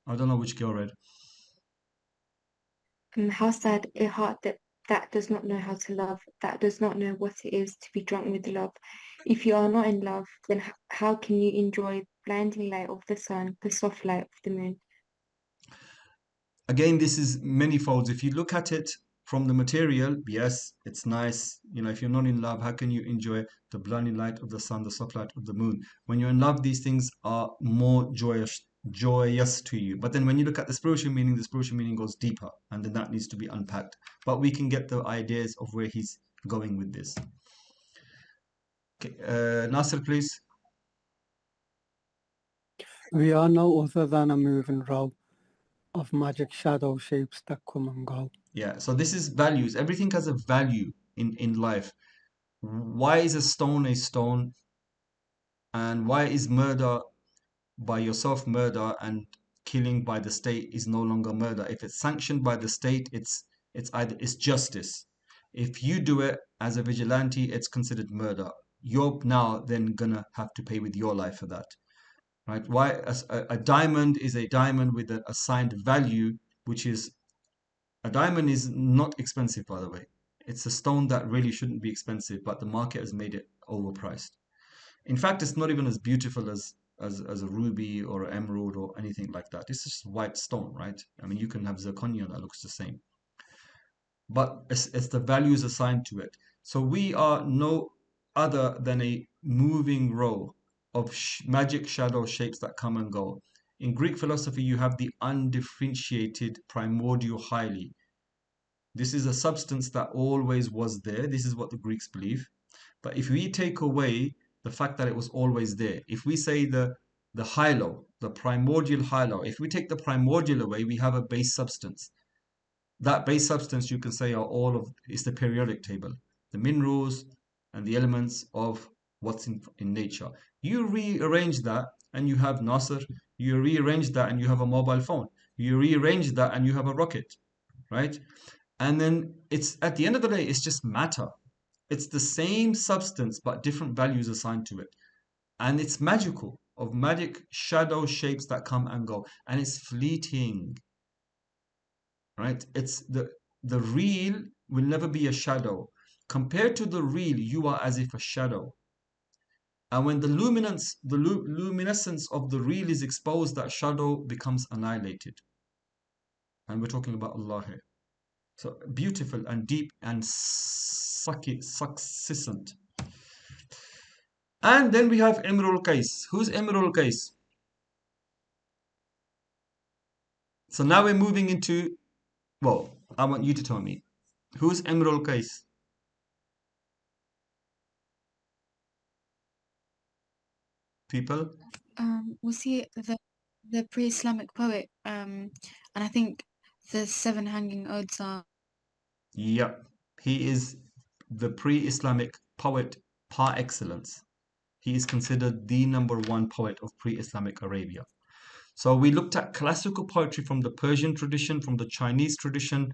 I don't know which girl read. How sad a heart that does not know how to love, that does not know what it is to be drunk with love. If you are not in love, then how can you enjoy blinding light of the sun, the soft light of the moon? Again, this is many folds. If you look at it from the material, yes, it's nice. If you're not in love, how can you enjoy the blinding light of the sun, the soft light of the moon? When you're in love, these things are more joyous joyous to you. But then when you look at the spiritual meaning goes deeper, and then that needs to be unpacked. But we can get the ideas of where he's going with this. Okay, Nasir, please. We are no other than a moving row of magic shadow shapes that come and go. Yeah, so this is values. Everything has a value in life. Why is a stone, and why is murder by yourself murder, and killing by the state is no longer murder? If it's sanctioned by the state, it's justice. If you do it as a vigilante, it's considered murder. You're now then gonna have to pay with your life for that, right? Why a diamond is a diamond with an assigned value, which is a diamond is not expensive, by the way. It's a stone that really shouldn't be expensive, but the market has made it overpriced. In fact, it's not even as beautiful as a ruby or an emerald or anything like that. It's just white stone, right? I mean, you can have zirconia that looks the same, but it's the values assigned to it. So we are no other than a moving row of magic shadow shapes that come and go. In Greek philosophy, you have the undifferentiated primordial highly. This is a substance that always was there. This is what the Greeks believe. But if we take away the fact that it was always there, if we say the hylo, the primordial hylo, if we take the primordial away, we have a base substance. That base substance, you can say, is the periodic table, the minerals and the elements of what's in nature. You rearrange that and you have Nasr. You rearrange that and you have a mobile phone. You rearrange that and you have a rocket, right? And then it's at the end of the day, it's just matter. It's the same substance, but different values assigned to it. And it's magical, of magic shadow shapes that come and go. And it's fleeting, right? It's the real will never be a shadow. Compared to the real, you are as if a shadow. And when the luminescence of the real is exposed, that shadow becomes annihilated. And we're talking about Allah here. So beautiful and deep and succinct. And then we have Imrul Qais. Who's Imrul Qais? So now we're moving into, well, I want you to tell me. Who's Imrul Qais? People? Was he the pre-Islamic poet? And I think the 7 hanging odes are. Yep. He is the pre-Islamic poet par excellence. He is considered the #1 poet of pre-Islamic Arabia. So we looked at classical poetry from the Persian tradition, from the Chinese tradition,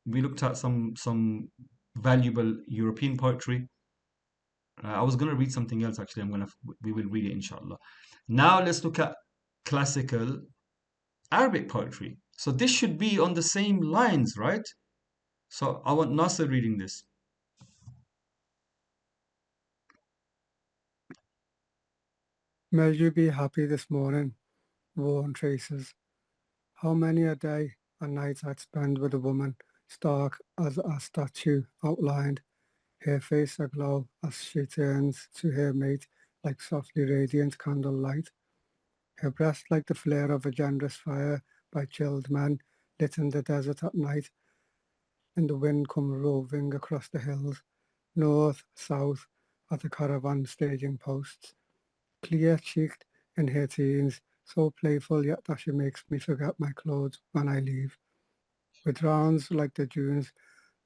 we looked at some valuable European poetry. I was going to read something else actually. We will read it inshallah. Now let's look at classical Arabic poetry. So this should be on the same lines, right? So I want Nasser reading this. May you be happy this morning, worn traces. How many a day and night I'd spend with a woman, stark as a statue outlined, her face aglow as she turns to her mate like softly radiant candlelight, her breast like the flare of a generous fire by chilled men lit in the desert at night, and the wind come roving across the hills, north, south, at the caravan staging posts, clear-cheeked in her teens, so playful yet that she makes me forget my clothes when I leave, with rounds like the dunes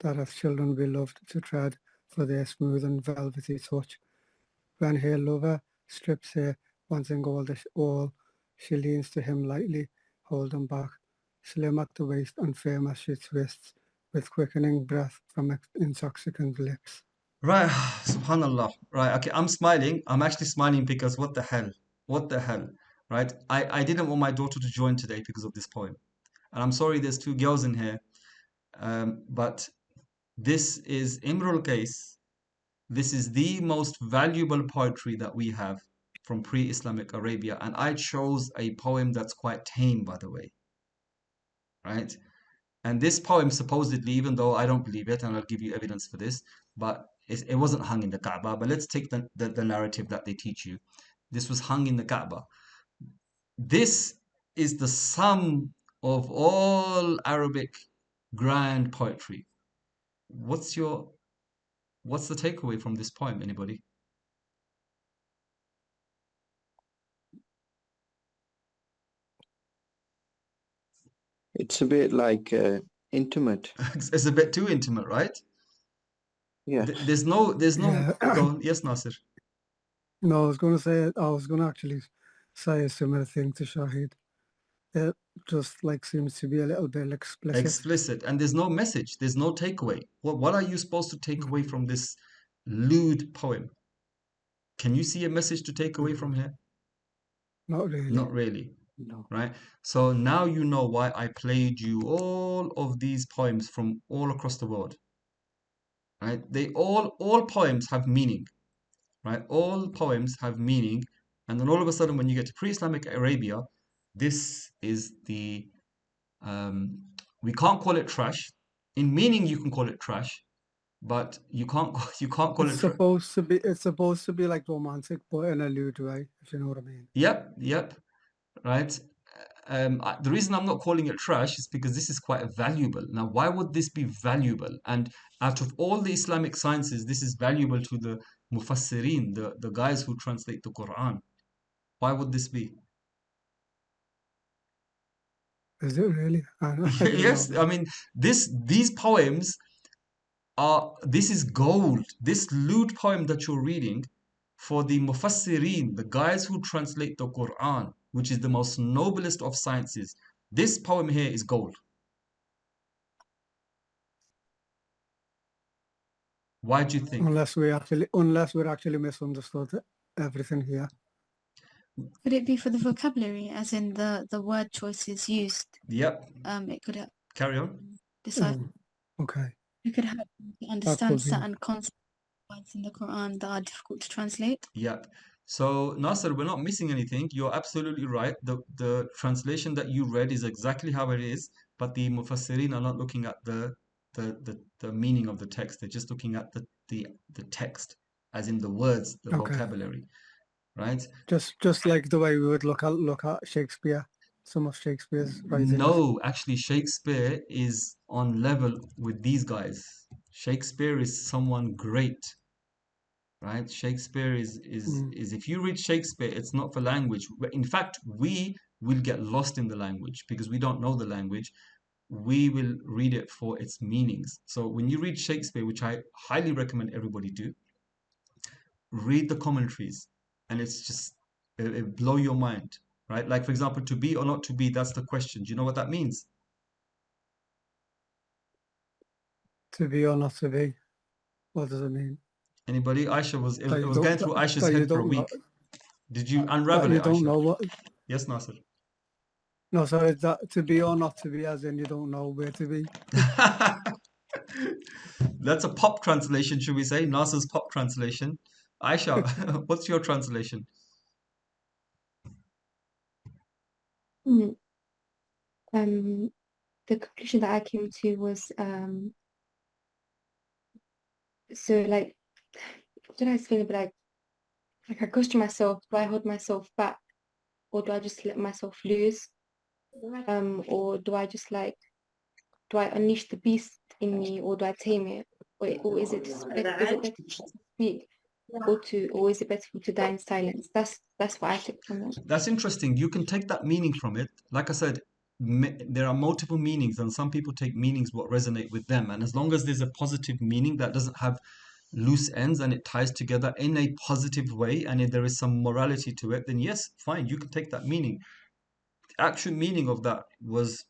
that as children we loved to tread for their smooth and velvety touch. When her lover strips her, wanting all, she leans to him lightly, holding back, slim at the waist and firm as she twists, with quickening breath from intoxicant lips. Right, subhanallah. Right, okay, I'm smiling. I'm actually smiling because what the hell? What the hell? Right? I didn't want my daughter to join today because of this poem. And I'm sorry there's 2 girls in here. But this is Imrul Qais. This is the most valuable poetry that we have from pre-Islamic Arabia. And I chose a poem that's quite tame, by the way. Right? And this poem supposedly, even though I don't believe it, and I'll give you evidence for this, but it wasn't hung in the Kaaba. But let's take the narrative that they teach you. This was hung in the Kaaba. This is the sum of all Arabic grand poetry. What's the takeaway from this poem, anybody? It's a bit like intimate. It's a bit too intimate, right? Yeah. There's no Yeah. go on. Yes, Nasir. No, I was going to actually say a similar thing to Shahid. It just like seems to be a little bit explicit. And there's no message, there's no takeaway. What are you supposed to take away from this lewd poem? Can you see a message to take away from here? Not really. Not really, No. right? So now you know why I played you all of these poems from all across the world, right? They all poems have meaning, right? All poems have meaning, and then all of a sudden, when you get to pre-Islamic Arabia, this is the we can't call it trash. In meaning, you can call it trash, but you can't call It's it trash. supposed to be like romantic, but in a lewd way, if you know what I mean. Yep, right. The reason I'm not calling it trash is because this is quite valuable. Now, why would this be valuable? And out of all the Islamic sciences, this is valuable to the mufassirin, the guys who translate the Qur'an. Why would this be? Is it really? I don't Yes, know. I mean, these poems this is gold. This lewd poem that you're reading, for the mufassirin, the guys who translate the Qur'an, which is the most noblest of sciences, this poem here is gold. Why do you think? Unless we're actually misunderstood everything here. Could it be for the vocabulary, as in the word choices used? Yep. It could help Carry on. decide. Okay. It could help to understand certain concepts in the Quran that are difficult to translate. Yep. So Nasser, we're not missing anything. You're absolutely right. The translation that you read is exactly how it is, but the mufassirin are not looking at the meaning of the text. They're just looking at the text, as in the words, the vocabulary, right? Just like the way we would look at Shakespeare, some of Shakespeare's writings. No, actually, Shakespeare is on level with these guys. Shakespeare is someone great, right? Shakespeare is if you read Shakespeare, it's not for language. In fact, we will get lost in the language because we don't know the language. We will read it for its meanings. So when you read Shakespeare, which I highly recommend everybody do, read the commentaries, and it's just it blow your mind, right? Like, for example, to be or not to be, that's the question. Do you know what that means? To be or not to be. What does it mean? Anybody? Aisha was going through Aisha's head for a week. Did you unravel it, you don't Aisha? know what? Yes, Nasser. No, sorry, that to be or not to be, as in you don't know where to be. That's a pop translation, should we say? Nasser's pop translation. Aisha, what's your translation? The conclusion that I came to was so like, what did I explain? But like I question myself, do I hold myself back, or do I just let myself loose? Or do I just like, do I unleash the beast in me, or do I tame it? Or is it better to speak, or is it better to die in silence? That's what I took from it. That's interesting. You can take that meaning from it. Like I said, there are multiple meanings, and some people take meanings what resonate with them. And as long as there's a positive meaning that doesn't have loose ends and it ties together in a positive way, and if there is some morality to it, then yes, fine, you can take that meaning. The actual meaning of that was,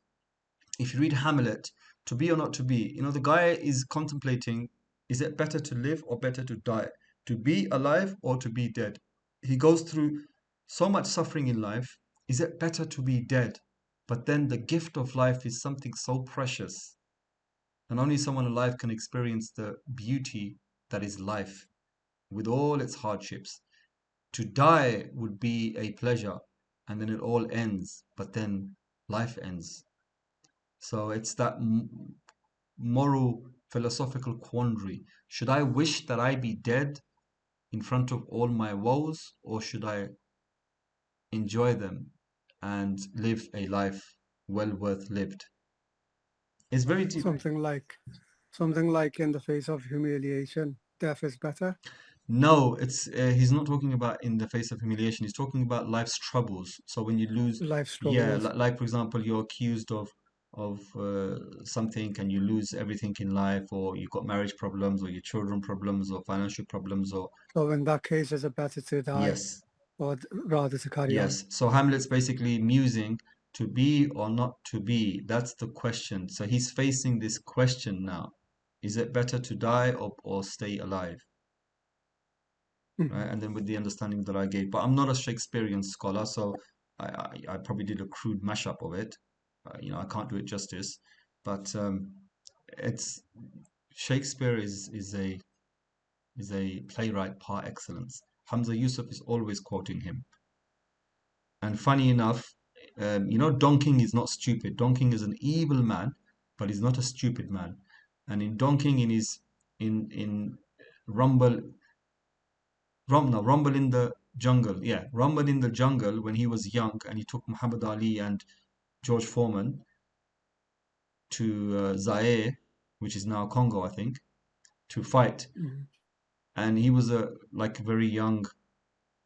if you read Hamlet, to be or not to be, the guy is contemplating, is it better to live or better to die? To be alive or to be dead? He goes through so much suffering in life. Is it better to be dead? But then the gift of life is something so precious, and only someone alive can experience the beauty that is life with all its hardships. To die would be a pleasure, and then it all ends, but then life ends. So it's that moral philosophical quandary. Should I wish that I be dead in front of all my woes, or should I enjoy them and live a life well worth lived. It's very deep. Something like in the face of humiliation, death is better. No, it's he's not talking about in the face of humiliation. He's talking about life's troubles. So when you lose, Life's yeah, troubles. like for example, you're accused of something and you lose everything in life, or you've got marriage problems, or your children problems, or financial problems, or So in that case, is it better to die yes, or rather to carry on? yes. So Hamlet's basically musing to be or not to be. That's the question. So he's facing this question now. Is it better to die or stay alive? Right? And then with the understanding that I gave, but I'm not a Shakespearean scholar, so I probably did a crude mashup of it. You know, I can't do it justice, but it's Shakespeare is a playwright par excellence. Hamza Yusuf is always quoting him, and funny enough, you know, Donking is not stupid. Donking is an evil man, but he's not a stupid man. And in Donking, in Rumble. Rumble in the Jungle. Yeah, Rumble in the Jungle when he was young and he took Muhammad Ali and George Foreman to Zaire, which is now Congo, I think, to fight. And he was a very young,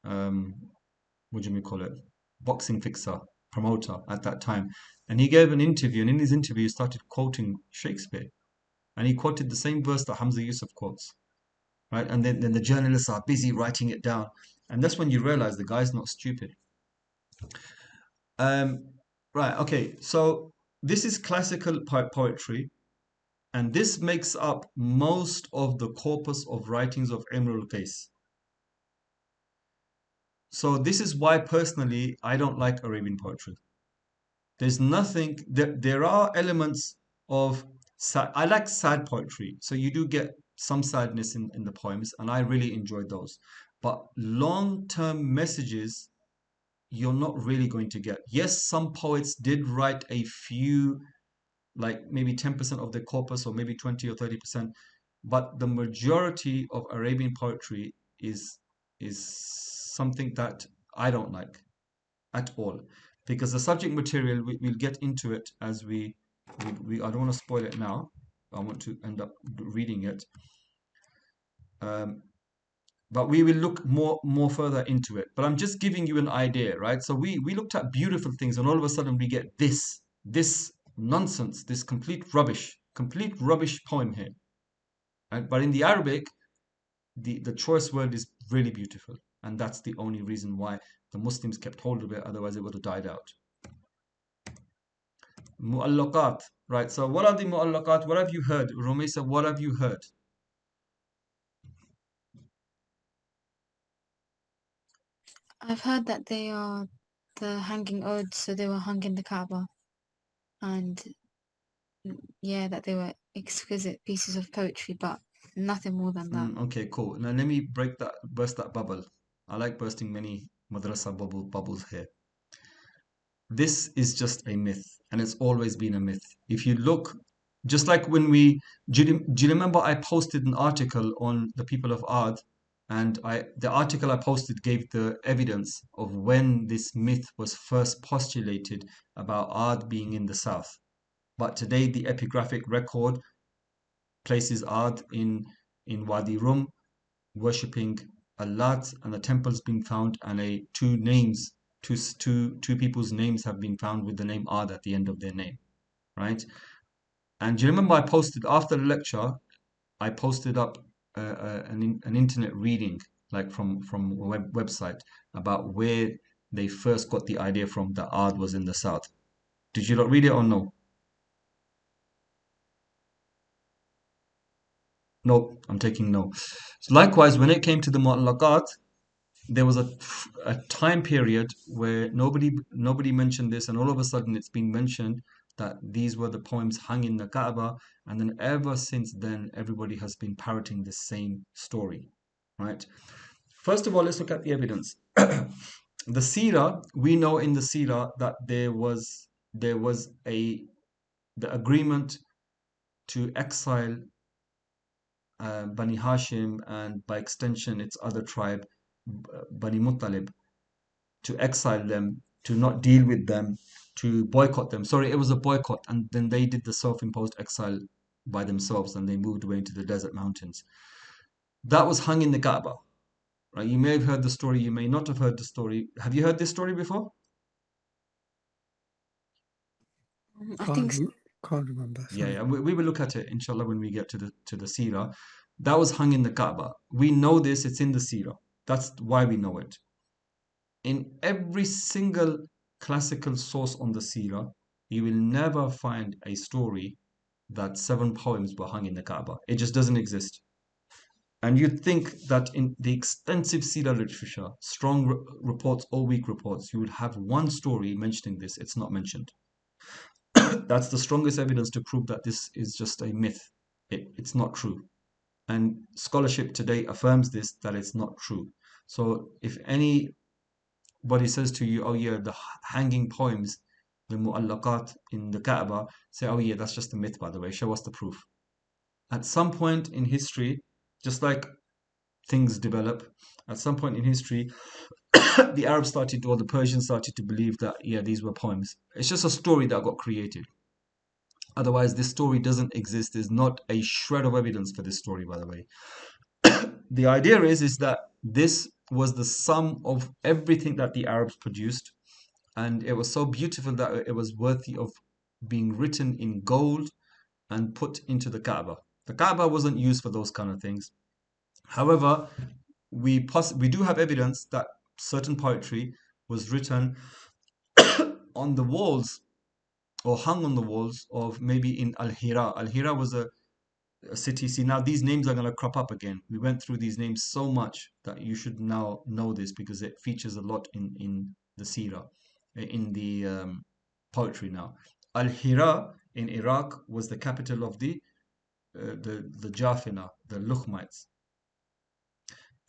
what do you call it, boxing fixer, promoter at that time. And he gave an interview, and in his interview, he started quoting Shakespeare. And he quoted the same verse that Hamza Yusuf quotes. Right? And then the journalists are busy writing it down. And that's when you realize the guy's not stupid. Right, okay, so this is classical poetry, and this makes up most of the corpus of writings of Imr al-Qais. So this is why personally I don't like Arabian poetry. There's nothing, there are elements of, I like sad poetry, so you do get some sadness in the poems, and I really enjoy those. But long-term messages, you're not really going to get. Yes, some poets did write a few, like maybe 10% of their corpus, or maybe 20 or 30%, but the majority of Arabian poetry is something that I don't like at all, because the subject material, we'll get into it as we I don't want to spoil it now. I want to end up reading it. But we will look more further into it. But I'm just giving you an idea, right? So we looked at beautiful things, and all of a sudden we get this nonsense, this complete rubbish poem here. Right? But in the Arabic, the choice word is really beautiful, and that's the only reason why the Muslims kept hold of it. Otherwise, it would have died out. Mu'allaqat, right? So what are the mu'allaqat? What have you heard, Rumeysa? What have you heard? I've heard that they are the hanging odes, so they were hung in the Kaaba, and yeah, that they were exquisite pieces of poetry, but nothing more than that. Okay, cool. Now let me burst that bubble. I like bursting many madrasa bubbles here. This is just a myth, and it's always been a myth. If you look, just like when do you remember I posted an article on the people of Ad, and the article I posted gave the evidence of when this myth was first postulated about Ad being in the south. But today the epigraphic record places Ad in Wadi Rum, worshipping Allah, and the temple's been found, and two people's names have been found with the name Ad at the end of their name, right? And do you remember I posted after the lecture, I posted up an internet reading, like from a website, about where they first got the idea from that Ad was in the south. Did you not read it or no? No, I'm taking no. So likewise, when it came to the mu'allaqat, there was a time period where nobody mentioned this, and all of a sudden it's being mentioned that these were the poems hung in the Kaaba, and then ever since then everybody has been parroting the same story, right? First of all, let's look at the evidence. The Sīrah, we know in the Sīrah that there was the agreement to exile Bani Hashim, and by extension its other tribe, Bani Muttalib, to exile them to not deal with them, to boycott them. Sorry, it was a boycott, and then they did the self-imposed exile by themselves, and they moved away into the desert mountains. That was hung in the Kaaba. Right? You may have heard the story, you may not have heard the story. Have you heard this story before? I think so. Can't remember. Yeah, Sorry. yeah. We will look at it, inshallah, when we get to the Seerah. That was hung in the Kaaba. We know this, it's in the Seerah. That's why we know it. In every single classical source on the Seerah, you will never find a story that 7 poems were hung in the Kaaba. It just doesn't exist. And you'd think that in the extensive Seerah literature, strong reports or weak reports, you would have one story mentioning this. It's not mentioned. That's the strongest evidence to prove that this is just a myth. It's not true. And scholarship today affirms this, that it's not true. So if anybody says to you, oh yeah, the hanging poems, the mu'allaqat in the Kaaba, say, oh yeah, that's just a myth, by the way. Show us the proof. At some point in history, just like things develop, at some point in history, the Arabs started, or the Persians started to believe that, yeah, these were poems. It's just a story that got created. Otherwise, this story doesn't exist. There's not a shred of evidence for this story, by the way. The idea is that this was the sum of everything that the Arabs produced, and it was so beautiful that it was worthy of being written in gold and put into the Kaaba. The Kaaba wasn't used for those kind of things. However, we do have evidence that certain poetry was written on the walls or hung on the walls of maybe in Al-Hira. Al-Hira was a city. See, now these names are going to crop up again. We went through these names so much that you should now know this, because it features a lot in the Seerah, in the poetry now. Al-Hira in Iraq was the capital of the Jafina, the Lukhmites.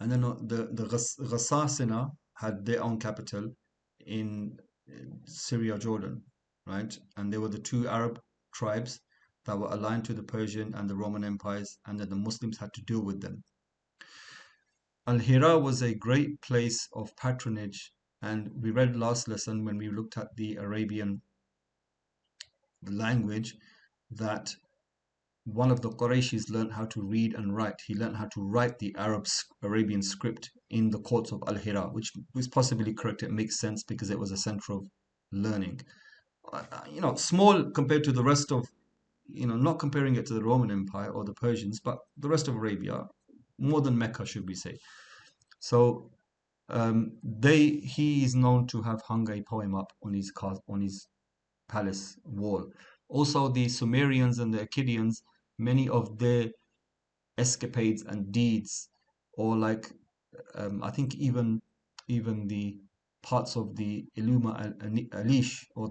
And then the Ghassasina had their own capital in Syria, Jordan, right? And they were the 2 Arab tribes that were aligned to the Persian and the Roman empires, and then the Muslims had to deal with them. Al-Hira was a great place of patronage, and we read last lesson when we looked at the Arabian language that one of the Qurayshis learned how to read and write. He learned how to write the Arabian script in the courts of Al-Hira, which was possibly correct. It makes sense because it was a center of learning. Small compared to the rest of, not comparing it to the Roman Empire or the Persians, but the rest of Arabia, more than Mecca, should we say. So he is known to have hung a poem up on his palace wall. Also, the Sumerians and the Akkadians, many of their escapades and deeds, or like I think even the parts of the Iluma Alish or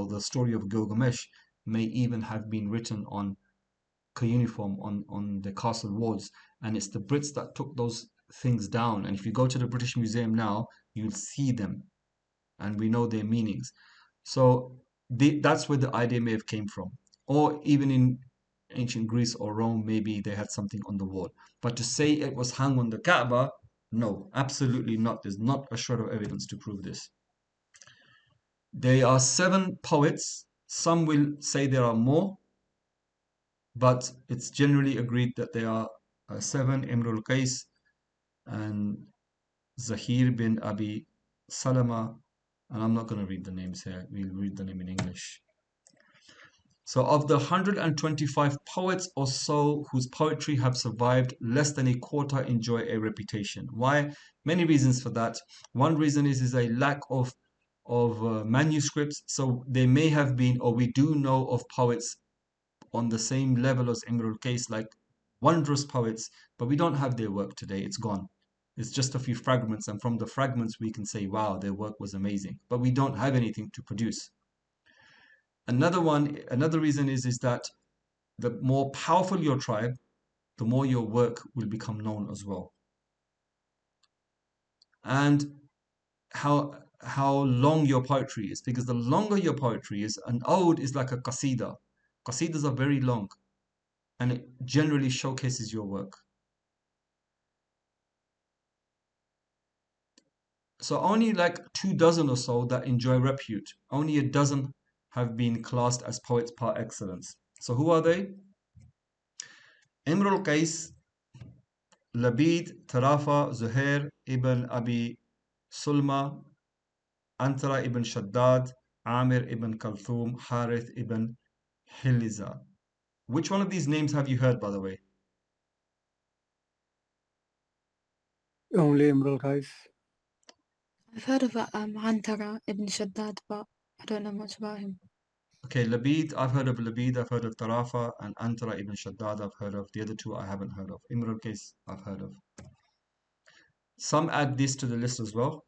the story of Gilgamesh may even have been written on cuneiform on the castle walls, and it's the Brits that took those things down. And if you go to the British Museum now, you'll see them, and we know their meanings. So that's where the idea may have came from. Or even in ancient Greece or Rome, maybe they had something on the wall. But to say it was hung on the Kaaba, no, absolutely not. There's not a shred of evidence to prove this. There are 7 poets. Some will say there are more, but it's generally agreed that there are 7. Imrul Qais and Zahir bin Abi Salama, and I'm not going to read the names here. We'll read the name in English. So of the 125 poets or so whose poetry have survived, less than a quarter enjoy a reputation. Why? Many reasons for that. One reason is a lack of manuscripts. So there may have been, or we do know of poets on the same level as Imrul Qais, like wondrous poets, but we don't have their work today. It's gone. It's just a few fragments, and from the fragments we can say, wow, their work was amazing. But we don't have anything to produce. Another reason is that the more powerful your tribe, the more your work will become known as well. And how long your poetry is, because the longer your poetry is, an ode is like a qasida. Qasidas are very long, and it generally showcases your work. So only like 24 or so that enjoy repute. Only a dozen have been classed as poets par excellence. So who are they? Imrul Qais, Labid, Tarafa, Zuhair ibn Abi Sulma, Antara ibn Shaddad, Amir ibn Kalthum, Harith ibn Hiliza. Which one of these names have you heard, by the way? Only Imrul Qais. I've heard of Antara ibn Shaddad, but I don't know much about him. Okay, Labid, I've heard of Labid, I've heard of Tarafa, and Antara ibn Shaddad, I've heard of. The other two I haven't heard of. Imrul Qais, I've heard of. Some add this to the list as well,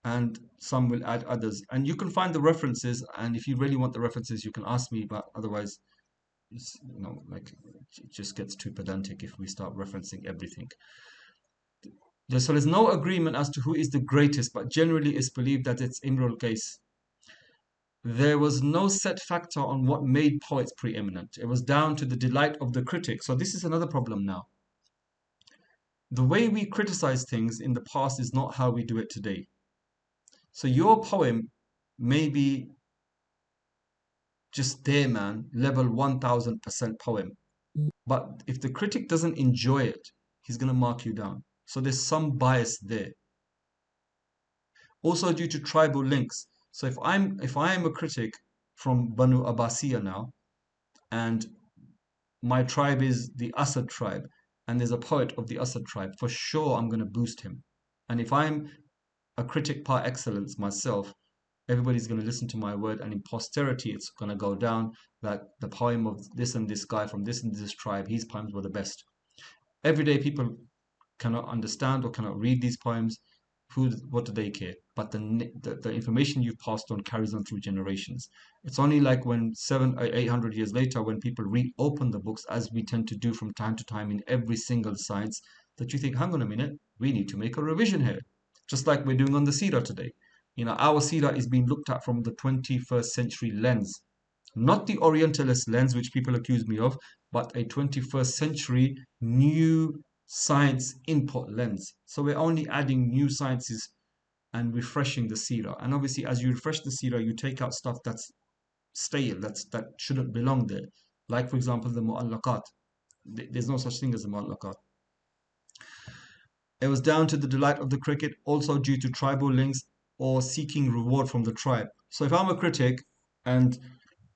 and some will add others. And you can find the references, and if you really want the references, you can ask me, but otherwise, it's, like it just gets too pedantic if we start referencing everything. So there's no agreement as to who is the greatest, but generally it's believed that it's Imrul Qais. There was no set factor on what made poets preeminent. It was down to the delight of the critic. So this is another problem now. The way we criticize things in the past is not how we do it today. So your poem may be just there, man, level 1000% poem. But if the critic doesn't enjoy it, he's going to mark you down. So there's some bias there. Also due to tribal links. So if I am a critic from Banu Abbasiyya now, and my tribe is the Asad tribe, and there's a poet of the Asad tribe, for sure I'm going to boost him. And if I'm a critic par excellence myself, everybody's going to listen to my word, and in posterity it's going to go down that the poem of this and this guy from this and this tribe, his poems were the best. Everyday people cannot understand or cannot read these poems. What do they care? But the information you've passed on carries on through generations. It's only like when 700 or 800 years later, when people reopen the books, as we tend to do from time to time in every single science, that you think, hang on a minute, we need to make a revision here. Just like we're doing on the Sīrah today. Our Sīrah is being looked at from the 21st century lens, not the Orientalist lens, which people accuse me of, but a 21st century new science input lens. So we're only adding new sciences and refreshing the Sīrah. And obviously, as you refresh the Sīrah, you take out stuff that's stale, that shouldn't belong there. Like, for example, the Mu'allaqat. There's no such thing as a Mu'allaqat. It was down to the delight of the critic, also due to tribal links or seeking reward from the tribe. So if I'm a critic, and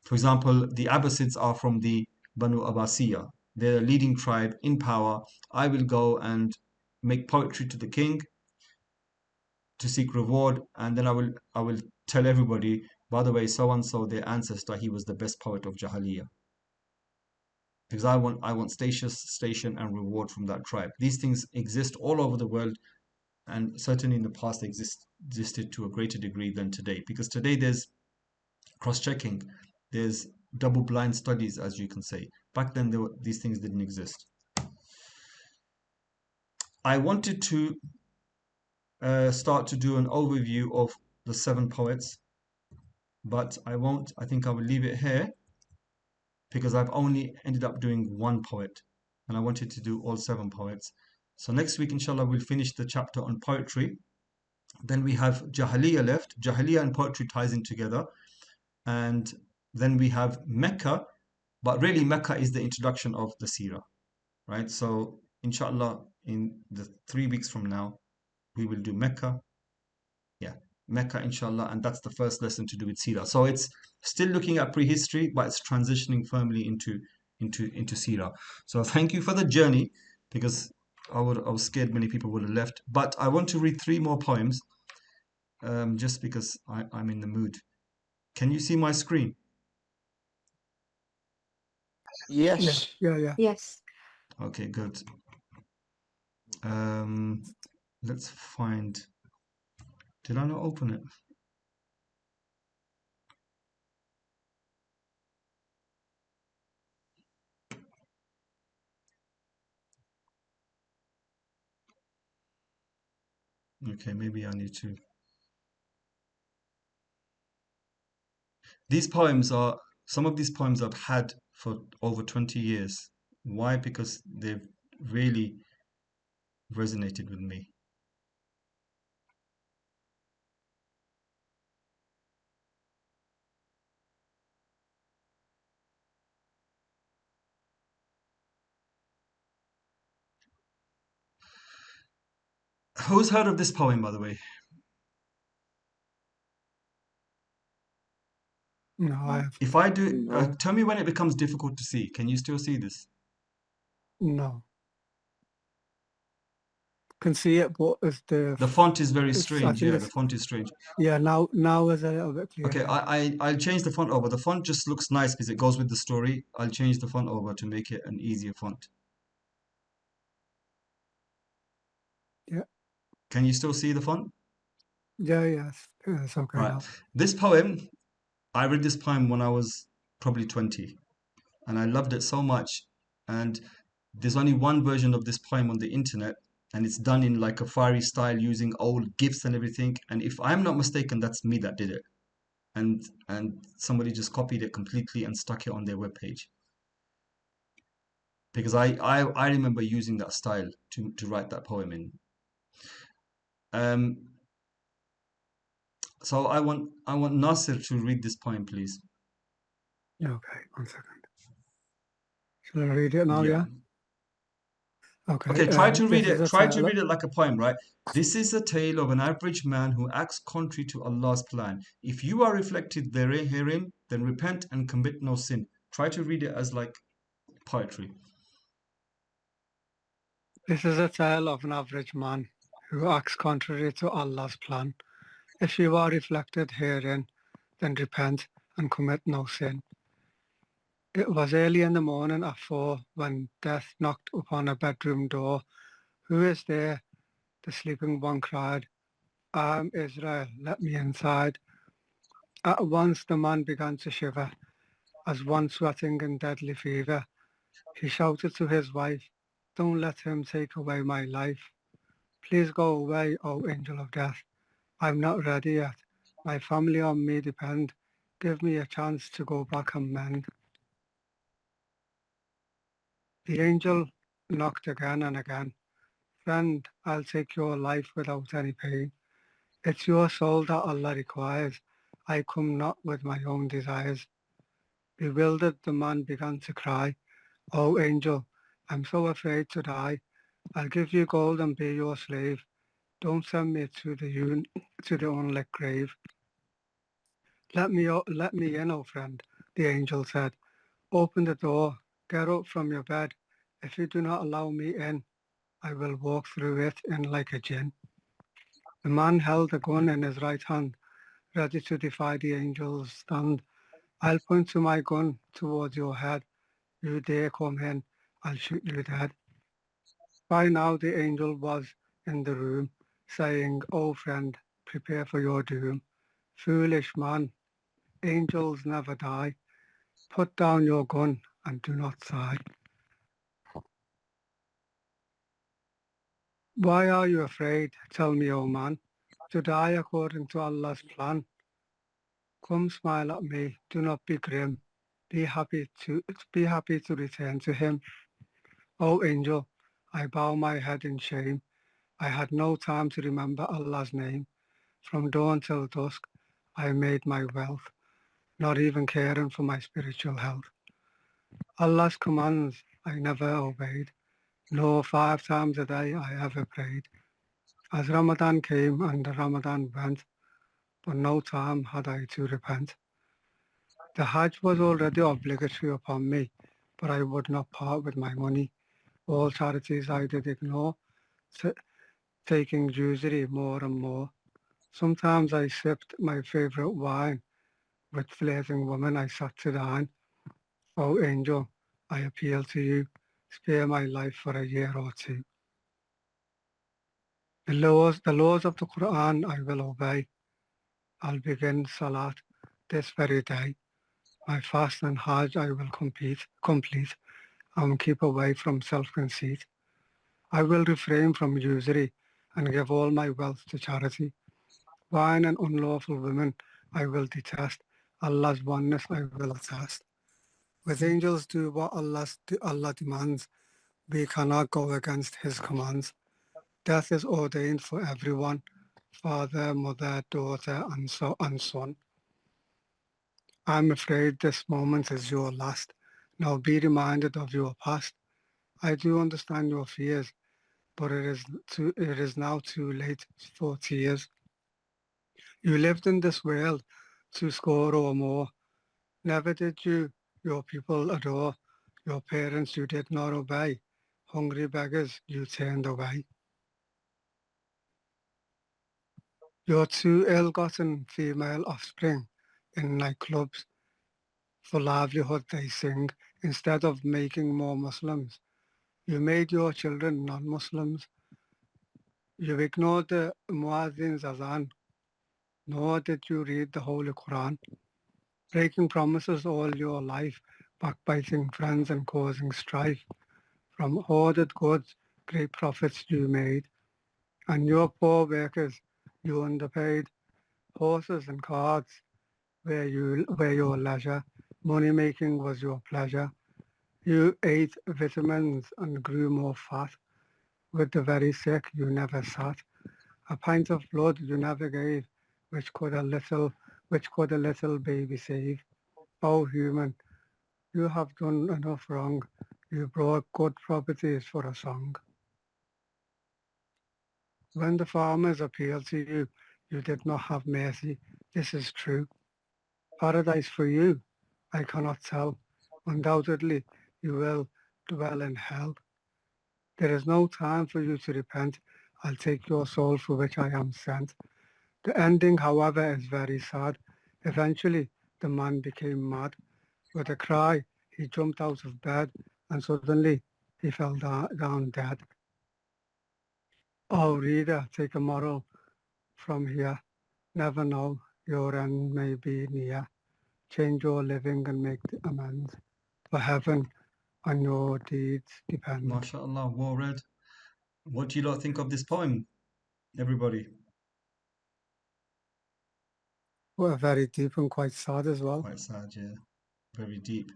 for example, the Abbasids are from the Banu Abbasiyya, they're a leading tribe in power, I will go and make poetry to the king to seek reward, and then I will tell everybody, by the way, so and so, their ancestor, he was the best poet of Jahiliyyah. Because I want station and reward from that tribe. These things exist all over the world, and certainly in the past they existed to a greater degree than today. Because today there's cross-checking, there's double-blind studies, as you can say. Back then these things didn't exist. I wanted to start to do an overview of the 7 poets, but I won't. I think I will leave it here because I've only ended up doing 1 poet, and I wanted to do all 7 poets. So next week, inshallah, we'll finish the chapter on poetry. Then we have Jahiliyyah left. Jahiliyyah and poetry ties in together. And then we have Mecca, but really Mecca is the introduction of the Sīrah, right? So inshallah, in the 3 weeks from now, we will do Mecca. Yeah, Mecca, inshallah, and that's the first lesson to do with Sīrah. So it's still looking at prehistory, but it's transitioning firmly into Sīrah. So thank you for the journey, because I was scared many people would have left. But I want to read 3 more poems, just because I'm in the mood. Can you see my screen? Yes. Yeah. Yes. Okay, good. Let's find. Did I not open it? Okay, maybe I need to. These poems are, some of these poems I've had for over 20 years. Why? Because they've really resonated with me. Who's heard of this poem, by the way? No, I have If I do, No. tell me when it becomes difficult to see. Can you still see this? no. Can see it, but it's The font is very I strange. think Yeah, the it's font is strange. now is a little bit Okay, clearer. I'll change the font over. The font just looks nice because it goes with the story. I'll change the font over to make it an easier font. Yeah, Can you still see the font? yeah, it's okay Right. now. This poem, I read this poem when I was probably 20, and I loved it so much. And there's only one version of this poem on the internet, and it's done in like a fiery style using old GIFs and everything. And if I'm not mistaken, that's me that did it. And somebody just copied it completely and stuck it on their webpage. Because I remember using that style to write that poem in. So I want Nasir to read this poem, please. Yeah, okay, 1 second. Shall I read it now? Yeah. Okay. Okay, try to read This is it. a Try to tale. read it like a poem, right? This is a tale of an average man who acts contrary to Allah's plan. If you are reflected herein, then repent and commit no sin. Try to read it as like poetry. This is a tale of an average man who acts contrary to Allah's plan. If you are reflected herein, then repent and commit no sin. It was early in the morning at 4 when death knocked upon a bedroom door. Who is there? The sleeping one cried. I am Israel, let me inside. At once the man began to shiver, as one sweating in deadly fever. He shouted to his wife, don't let him take away my life. Please go away, O angel of death. I'm not ready yet. My family on me depend. Give me a chance to go back and mend. The angel knocked again and again. Friend, I'll take your life without any pain. It's your soul that Allah requires. I come not with my own desires. Bewildered, the man began to cry. Oh angel, I'm so afraid to die. I'll give you gold and be your slave. Don't send me to the unlit grave. Let me in, oh friend, the angel said. Open the door, get up from your bed. If you do not allow me in, I will walk through it in like a jinn. The man held a gun in his right hand, ready to defy the angel's stand. I'll point to my gun towards your head. You dare come in, I'll shoot you dead. By now the angel was in the room, saying, oh friend, prepare for your doom. Foolish man, angels never die. Put down your gun and do not sigh. Why are you afraid? Tell me, O man, to die according to Allah's plan. Come smile at me, do not be grim. Be happy to return to him. O angel, I bow my head in shame. I had no time to remember Allah's name. From dawn till dusk, I made my wealth, not even caring for my spiritual health. Allah's commands I never obeyed, nor 5 times a day I ever prayed. As Ramadan came and Ramadan went, but no time had I to repent. The Hajj was already obligatory upon me, but I would not part with my money. All charities I did ignore, taking usury more and more. Sometimes I sipped my favourite wine, with flirting women I sat to dine. Oh angel, I appeal to you, spare my life for a year or two. The laws of the Qur'an I will obey. I'll begin Salat this very day. My fast and Hajj I will complete and keep away from self-conceit. I will refrain from usury and give all my wealth to charity. Wine and unlawful women I will detest. Allah's oneness I will attest. With angels do what Allah demands. We cannot go against his commands. Death is ordained for everyone, father, mother, daughter, and son. I'm afraid this moment is your last. Now be reminded of your past. I do understand your fears. but it is now too late for tears. You lived in this world 2 score or more. Never did you your people adore. Your parents you did not obey. Hungry beggars you turned away. Your 2 ill-gotten female offspring in nightclubs for livelihood they sing. Instead of making more Muslims, you made your children non-Muslims. You ignored the Muadzin's azan, nor did you read the Holy Quran. Breaking promises all your life, backbiting friends and causing strife. From hoarded goods, great profits you made, and your poor workers you underpaid. Horses and carts were your leisure. Money making was your pleasure. You ate vitamins and grew more fat. With the very sick you never sat. A pint of blood you never gave, which could a little baby save. Oh human, you have done enough wrong. You brought good properties for a song. When the farmers appealed to you, you did not have mercy. This is true. Paradise for you, I cannot tell. Undoubtedly, you will dwell in hell. There is no time for you to repent. I'll take your soul for which I am sent. The ending, however, is very sad. Eventually, the man became mad. With a cry, he jumped out of bed and suddenly he fell down dead. Oh, reader, take a moral from here. Never know, your end may be near. Change your living and make amends. For heaven on your deeds depend. MashaAllah, well read. What do you lot think of this poem, everybody? Well, very deep and quite sad as well. Quite sad, yeah. Very deep.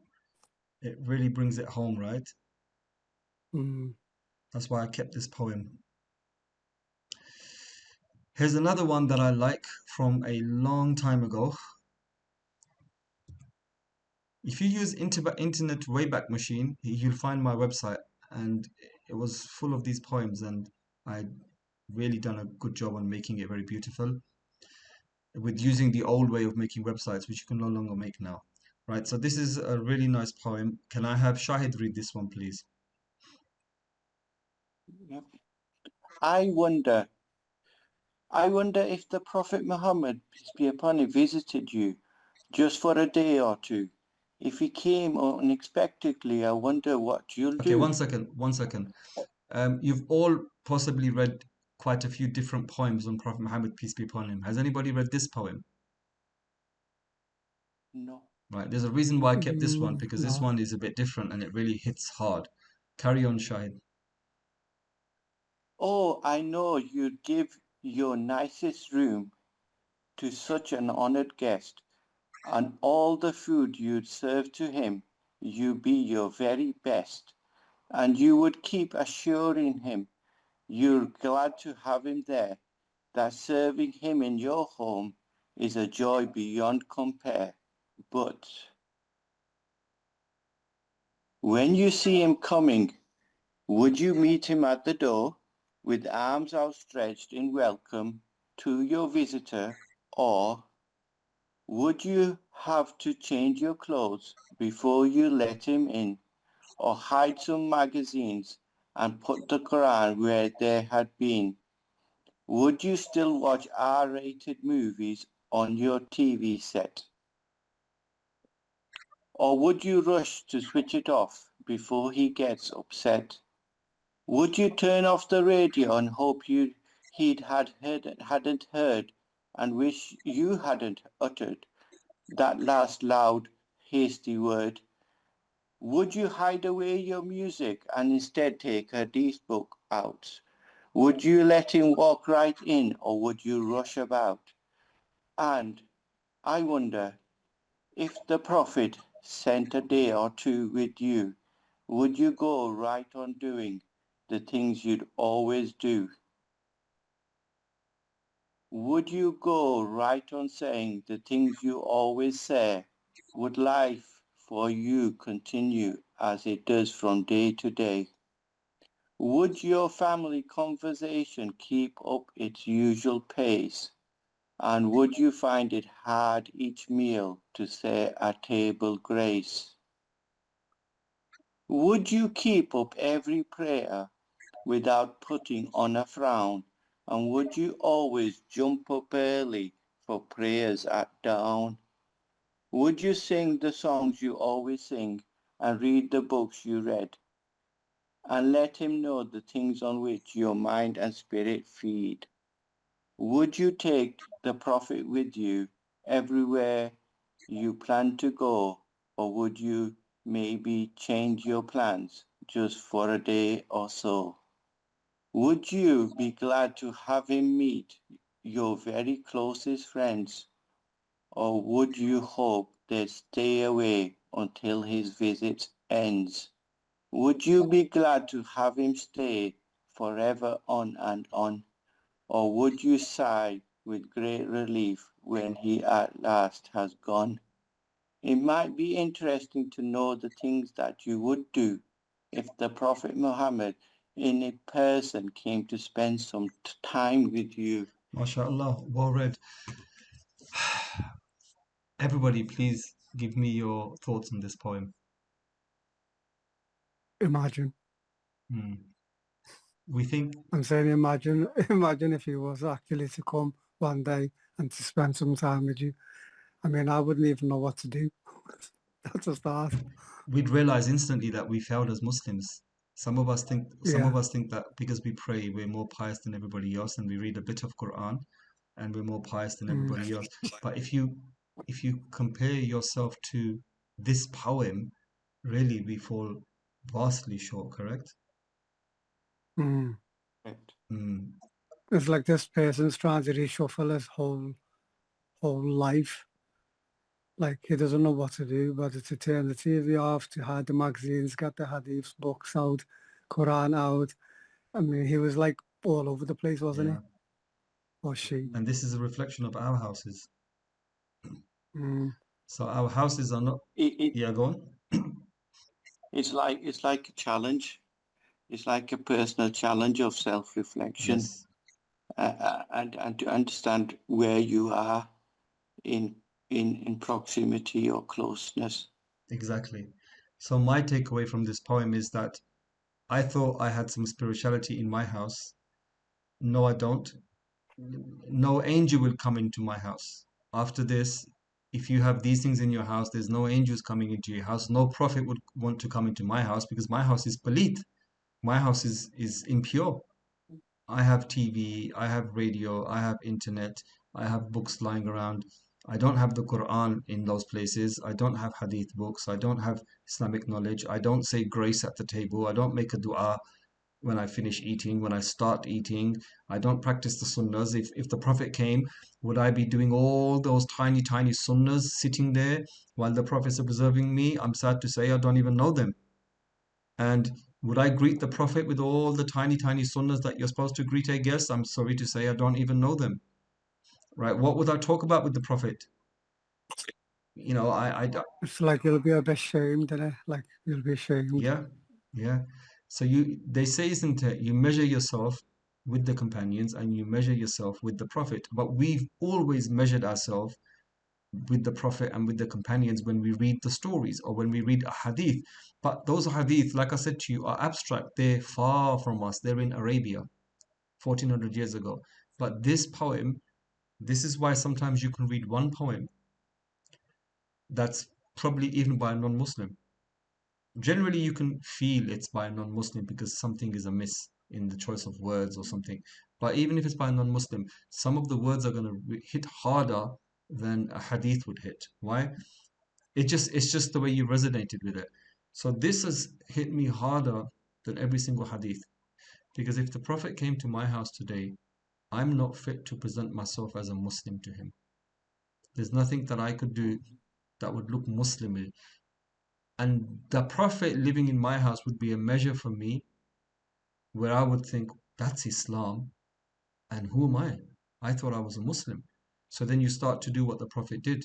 It really brings it home, right? Mm. That's why I kept this poem. Here's another one that I like from a long time ago. If you use Internet Wayback Machine, you'll find my website, and it was full of these poems, and I really done a good job on making it very beautiful with using the old way of making websites, which you can no longer make now. Right, so this is a really nice poem. Can I have Shahid read this one, please? Yeah. I wonder if the Prophet Muhammad, peace be upon him, visited you just for a day or two. If he came unexpectedly, I wonder what you'll Okay, do. 1 second, 1 second. You've all possibly read quite a few different poems on Prophet Muhammad, peace be upon him. Has anybody read this poem? No. Right, there's a reason why I kept this one, because this No. one is a bit different and it really hits hard. Carry on, Shahid. Oh, I know you'd give your nicest room to such an honored guest, and all the food you'd serve to him, you be your very best, and you would keep assuring him you're glad to have him there, that serving him in your home is a joy beyond compare. But when you see him coming, would you meet him at the door with arms outstretched in welcome to your visitor, or would you have to change your clothes before you let him in, or hide some magazines and put the Qur'an where they had been? Would you still watch R-rated movies on your TV set? Or would you rush to switch it off before he gets upset? Would you turn off the radio and hope hadn't heard and wish you hadn't uttered that last loud, hasty word? Would you hide away your music and instead take a hadith book out? Would you let him walk right in, or would you rush about? And I wonder, if the Prophet spent a day or two with you, would you go right on doing the things you'd always do? Would you go right on saying the things you always say? Would life for you continue as it does from day to day? Would your family conversation keep up its usual pace? And would you find it hard each meal to say a table grace? Would you keep up every prayer without putting on a frown? And would you always jump up early for prayers at dawn? Would you sing the songs you always sing and read the books you read? And let him know the things on which your mind and spirit feed? Would you take the Prophet with you everywhere you plan to go, or would you maybe change your plans just for a day or so? Would you be glad to have him meet your very closest friends, or would you hope they'd stay away until his visit ends? Would you be glad to have him stay forever on and on? Or would you sigh with great relief when he at last has gone? It might be interesting to know the things that you would do if the Prophet Muhammad in a person came to spend some time with you. MashaAllah, well read. Everybody, please give me your thoughts on this poem. Imagine. We think, I'm saying imagine, imagine if he was actually to come one day and to spend some time with you. I mean, I wouldn't even know what to do. That's a start. we'd realize instantly that we failed as Muslims. Some of us think Yeah. that because we pray, we're more pious than everybody else, and we read a bit of Qur'an, and we're more pious than everybody else. But if you compare yourself to this poem, really we fall vastly short, correct? Mm. Mm. It's like this person's trying to reshuffle his whole life. Like he doesn't know what to do, whether to turn the TV off, to hide the magazines, get the hadith books out, Quran out. I mean, he was like all over the place, wasn't Yeah. he? Or she. And this is a reflection of our houses. Mm. So our houses are not. Yeah, go on. It's like a challenge. It's like a personal challenge of self-reflection, Yes. and to understand where you are in proximity or closeness. Exactly. So my takeaway from this poem is that I thought I had some spirituality in my house. No, I don't. No angel will come into my house. After this, if you have these things in your house, there's no angels coming into your house. No prophet would want to come into my house because my house is palit. My house is impure. I have TV, I have radio, I have internet, I have books lying around. I don't have the Quran in those places. I don't have hadith books. I don't have Islamic knowledge. I don't say grace at the table. I don't make a dua when I finish eating, when I start eating. I don't practice the sunnahs. If the Prophet came, would I be doing all those tiny, tiny sunnahs sitting there while the Prophet's observing me? I'm sad to say I don't even know them. And would I greet the Prophet with all the tiny, tiny sunnahs that you're supposed to greet a guest? I'm sorry to say I don't even know them. Right? What would I talk about with the Prophet? You know, It's like you'll be a bit ashamed, innit? Like you'll be ashamed. yeah, yeah. So they say, isn't it? You measure yourself with the companions and you measure yourself with the Prophet. But we've always measured ourselves with the Prophet and with the companions when we read the stories or when we read a hadith. But those hadith, like I said to you, are abstract. They're far from us. They're in Arabia, 1400 years ago. But this poem, this is why sometimes you can read one poem that's probably even by a non-Muslim. Generally, you can feel it's by a non-Muslim because something is amiss in the choice of words or something. But even if it's by a non-Muslim, some of the words are going to hit harder than a hadith would hit. Why? It's just the way you resonated with it. So this has hit me harder than every single hadith. Because if the Prophet came to my house today, I'm not fit to present myself as a Muslim to him. There's nothing that I could do that would look Muslim. And the Prophet living in my house would be a measure for me where I would think, that's Islam. And who am I? I thought I was a Muslim. So then you start to do what the Prophet did.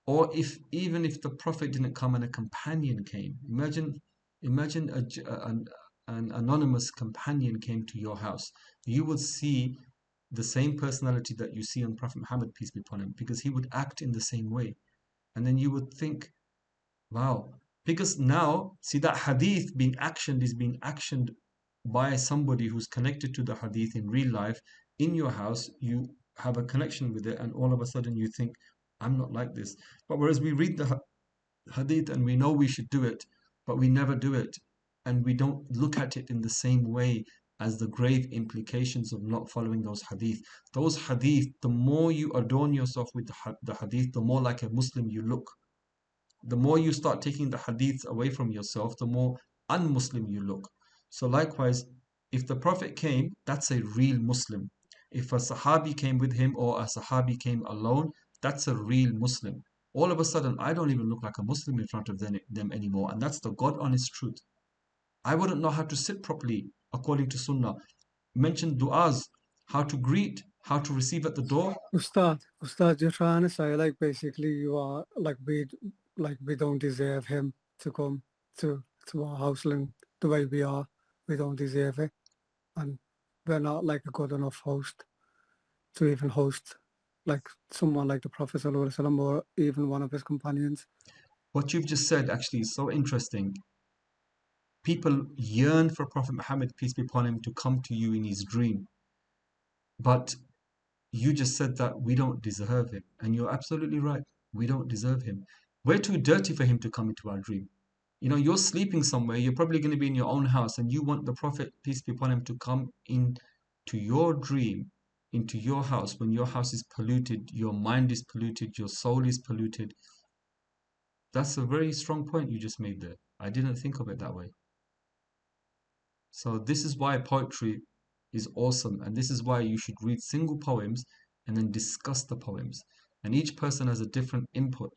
Or even if the Prophet didn't come and a companion came, imagine an anonymous companion came to your house, you would see the same personality that you see on Prophet Muhammad, peace be upon him, because he would act in the same way. And then you would think, wow, because now, see, that hadith being actioned is being actioned by somebody who's connected to the hadith in real life. In your house, you have a connection with it, and all of a sudden you think, I'm not like this. But whereas we read the hadith and we know we should do it, but we never do it, and we don't look at it in the same way as the grave implications of not following those hadith. Those hadith, the more you adorn yourself with the hadith, the more like a Muslim you look. The more you start taking the hadiths away from yourself, the more un-Muslim you look. So likewise, if the Prophet came, that's a real Muslim. If a Sahabi came with him or a Sahabi came alone, that's a real Muslim. All of a sudden, I don't even look like a Muslim in front of them anymore. And that's the God honest truth. I wouldn't know how to sit properly according to Sunnah. Mention du'as, how to greet, how to receive at the door. Ustad, you're trying to say like basically you are like we don't deserve him to come to our house and the way we are. We don't deserve it, and we're not like a good enough host to even host like someone like the Prophet ﷺ or even one of his companions. What you've just said actually is so interesting. People yearn for Prophet Muhammad, peace be upon him, to come to you in his dream. But you just said that we don't deserve him. And you're absolutely right. We don't deserve him. We're too dirty for him to come into our dream. You know, you're sleeping somewhere. You're probably going to be in your own house, and you want the Prophet, peace be upon him, to come in to your dream, into your house, when your house is polluted, your mind is polluted, your soul is polluted. That's a very strong point you just made there. I didn't think of it that way. So this is why poetry is awesome, and this is why you should read single poems and then discuss the poems. And each person has a different input.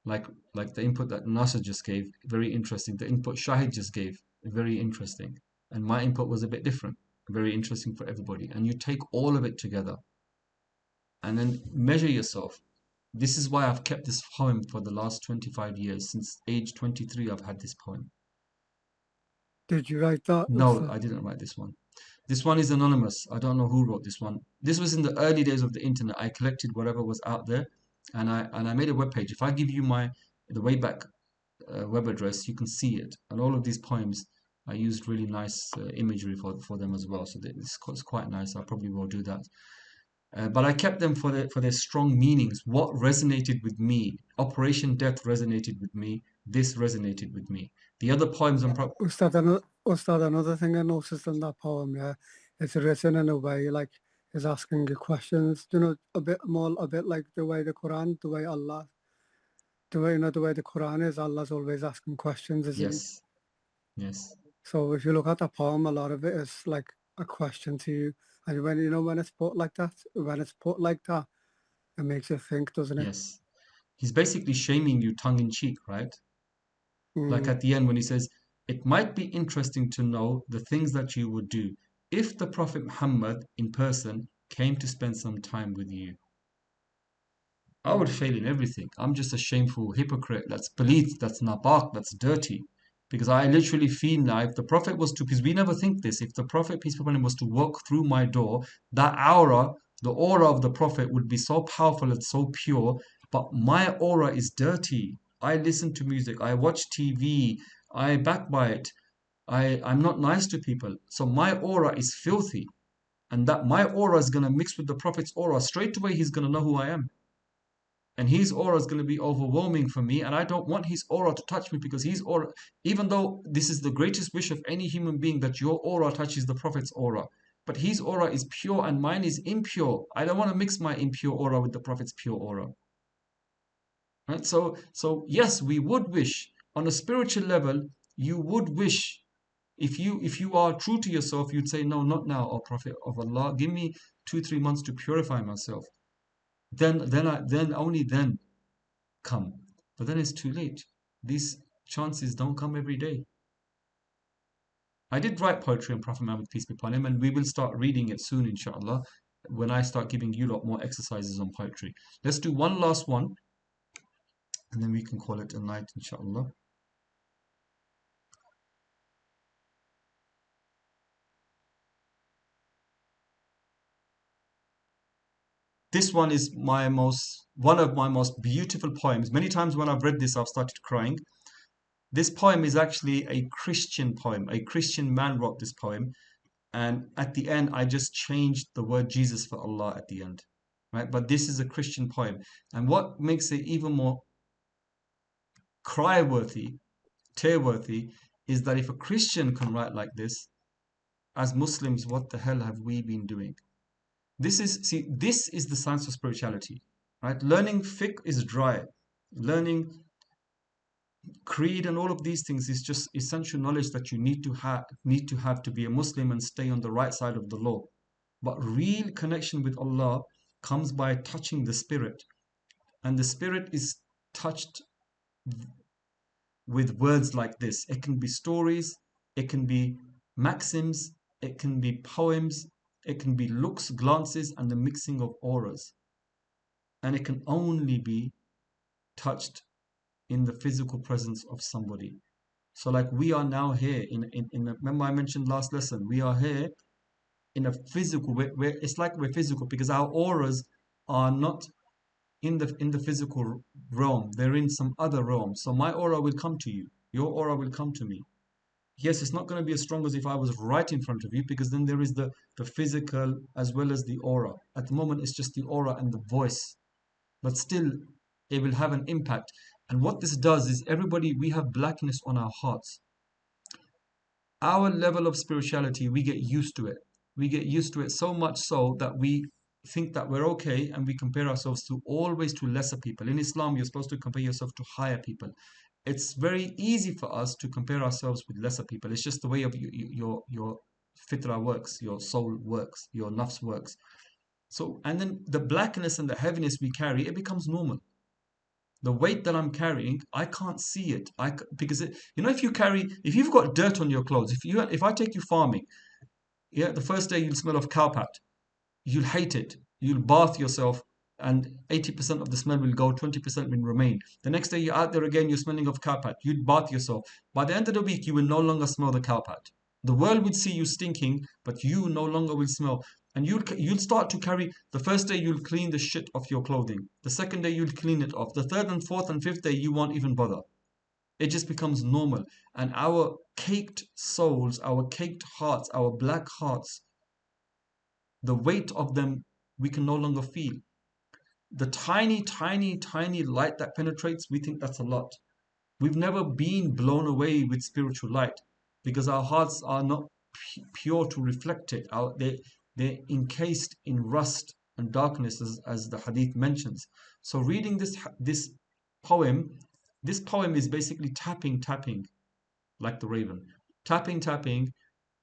Like the input that Nasser just gave, very interesting. The input Shahid just gave, very interesting. And my input was a bit different, very interesting for everybody. And you take all of it together and then measure yourself. This is why I've kept this poem for the last 25 years. Since age 23, I've had this poem. Did you write that? No, I didn't write this one. This one is anonymous. I don't know who wrote this one. This was in the early days of the internet. I collected whatever was out there, and I made a web page. If I give you the Wayback web address, you can see it. And all of these poems, I used really nice imagery for them as well. So it's quite nice. I probably will do that. But I kept them for their strong meanings. What resonated with me? Operation Death resonated with me. This resonated with me. The other poems on Ustad, another thing I noticed in that poem, yeah, it's written in a way like he's asking you questions, you know, a bit like the way the Quran, the way the Quran is, Allah's always asking questions, isn't he? Yes. So if you look at the poem, a lot of it is like a question to you. And when it's put like that, it makes you think, doesn't it? Yes. He's basically shaming you tongue in cheek, right? Like at the end when he says, it might be interesting to know the things that you would do if the Prophet Muhammad in person came to spend some time with you. I would fail in everything. I'm just a shameful hypocrite. That's balit, that's nabaq, that's dirty. Because I literally feel now, if the Prophet was to, because we never think this, if the Prophet, peace be upon him, was to walk through my door, that aura, the aura of the Prophet would be so powerful and so pure, but my aura is dirty. I listen to music, I watch TV, I backbite, I'm not nice to people. So my aura is filthy. And that my aura is going to mix with the Prophet's aura. Straight away, he's going to know who I am. And his aura is going to be overwhelming for me. And I don't want his aura to touch me, because his aura, even though this is the greatest wish of any human being, that your aura touches the Prophet's aura. But his aura is pure and mine is impure. I don't want to mix my impure aura with the Prophet's pure aura. Right? So yes, we would wish on a spiritual level, you would wish, if you are true to yourself, you'd say, no, not now, O Prophet of Allah, give me 2-3 months to purify myself. Then only then come. But then it's too late. These chances don't come every day. I did write poetry on Prophet Muhammad, peace be upon him, and we will start reading it soon, inshallah, when I start giving you a lot more exercises on poetry. Let's do one last one, and then we can call it a night, inshallah. this one is one of my most beautiful poems. Many times when I've read this, I've started crying. This poem is actually a Christian poem. A Christian man wrote this poem. And at the end, I just changed the word Jesus for Allah at the end. Right? But this is a Christian poem. And what makes it even more cry-worthy, tear-worthy, is that if a Christian can write like this, as Muslims, what the hell have we been doing? This is the science of spirituality, right? Learning fiqh is dry. Learning creed and all of these things is just essential knowledge that you need to have to be a Muslim and stay on the right side of the law. But real connection with Allah comes by touching the spirit, and the spirit is touched with words like this. It can be stories, it can be maxims, it can be poems, it can be looks, glances, and the mixing of auras. And it can only be touched in the physical presence of somebody. So like we are now here remember I mentioned last lesson, we are here in a physical, it's like we're physical because our auras are not in the physical realm, they're in some other realm. So my aura will come to you, your aura will come to me. Yes, it's not going to be as strong as if I was right in front of you, because then there is the physical as well as the aura. At the moment, it's just the aura and the voice, but still, it will have an impact. And what this does is, everybody, we have blackness on our hearts. Our level of spirituality, we get used to it. We get used to it so much so that we think that we're okay, and we compare ourselves always to lesser people. In Islam, you're supposed to compare yourself to higher people. It's very easy for us to compare ourselves with lesser people. It's just the way of your fitra works, your soul works, your nafs works. So, and then the blackness and the heaviness we carry, it becomes normal. The weight that I'm carrying, I can't see it. Because if you've got dirt on your clothes, if I take you farming, yeah, the first day you'll smell of cow pat, you'll hate it, you'll bath yourself, and 80% of the smell will go, 20% will remain. The next day you're out there again, you're smelling of cow pat, you'd bath yourself. By the end of the week, you will no longer smell the cow pat. The world will see you stinking, but you no longer will smell. And you'll start to carry, the first day you'll clean the shit off your clothing. The second day you'll clean it off. The third and fourth and fifth day you won't even bother. It just becomes normal. And our caked souls, our caked hearts, our black hearts, the weight of them we can no longer feel. The tiny, tiny, tiny light that penetrates, we think that's a lot. We've never been blown away with spiritual light because our hearts are not pure to reflect it. They're encased in rust and darkness, as the hadith mentions. So reading this poem is basically tapping like the raven, tapping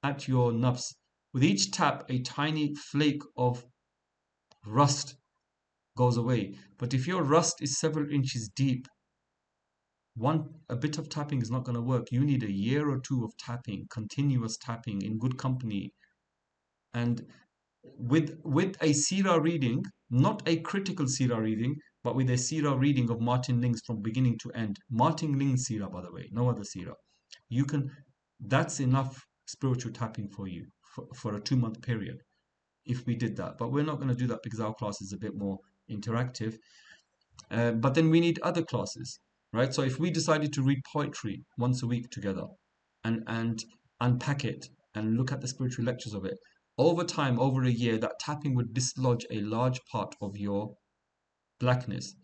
at your nafs. With each tap, a tiny flake of rust goes away. But if your rust is several inches deep, a bit of tapping is not going to work. You need a year or two of tapping, continuous tapping in good company. And with a Sīrah reading, not a critical Sīrah reading, but with a Sīrah reading of Martin Ling's from beginning to end. Martin Ling's Sīrah, by the way, no other Sīrah. That's enough spiritual tapping for you for a 2-month period, if we did that. But we're not going to do that because our class is a bit more interactive. But then we need other classes, right? So if we decided to read poetry once a week together and unpack it and look at the spiritual lectures of it, over time, over a year, that tapping would dislodge a large part of your blackness.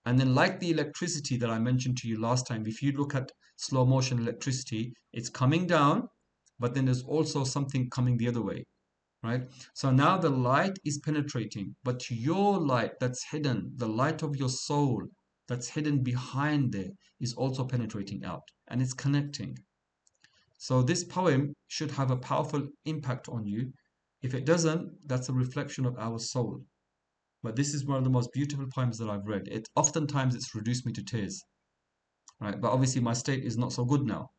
And then, like the electricity that I mentioned to you last time, if you look at slow motion electricity, it's coming down, but then there's also something coming the other way, right? So now the light is penetrating, but your light that's hidden, the light of your soul that's hidden behind there, is also penetrating out, and it's connecting. So this poem should have a powerful impact on you. If it doesn't, that's a reflection of our soul. But this is one of the most beautiful poems that I've read. Oftentimes it's reduced me to tears, right? But obviously my state is not so good now.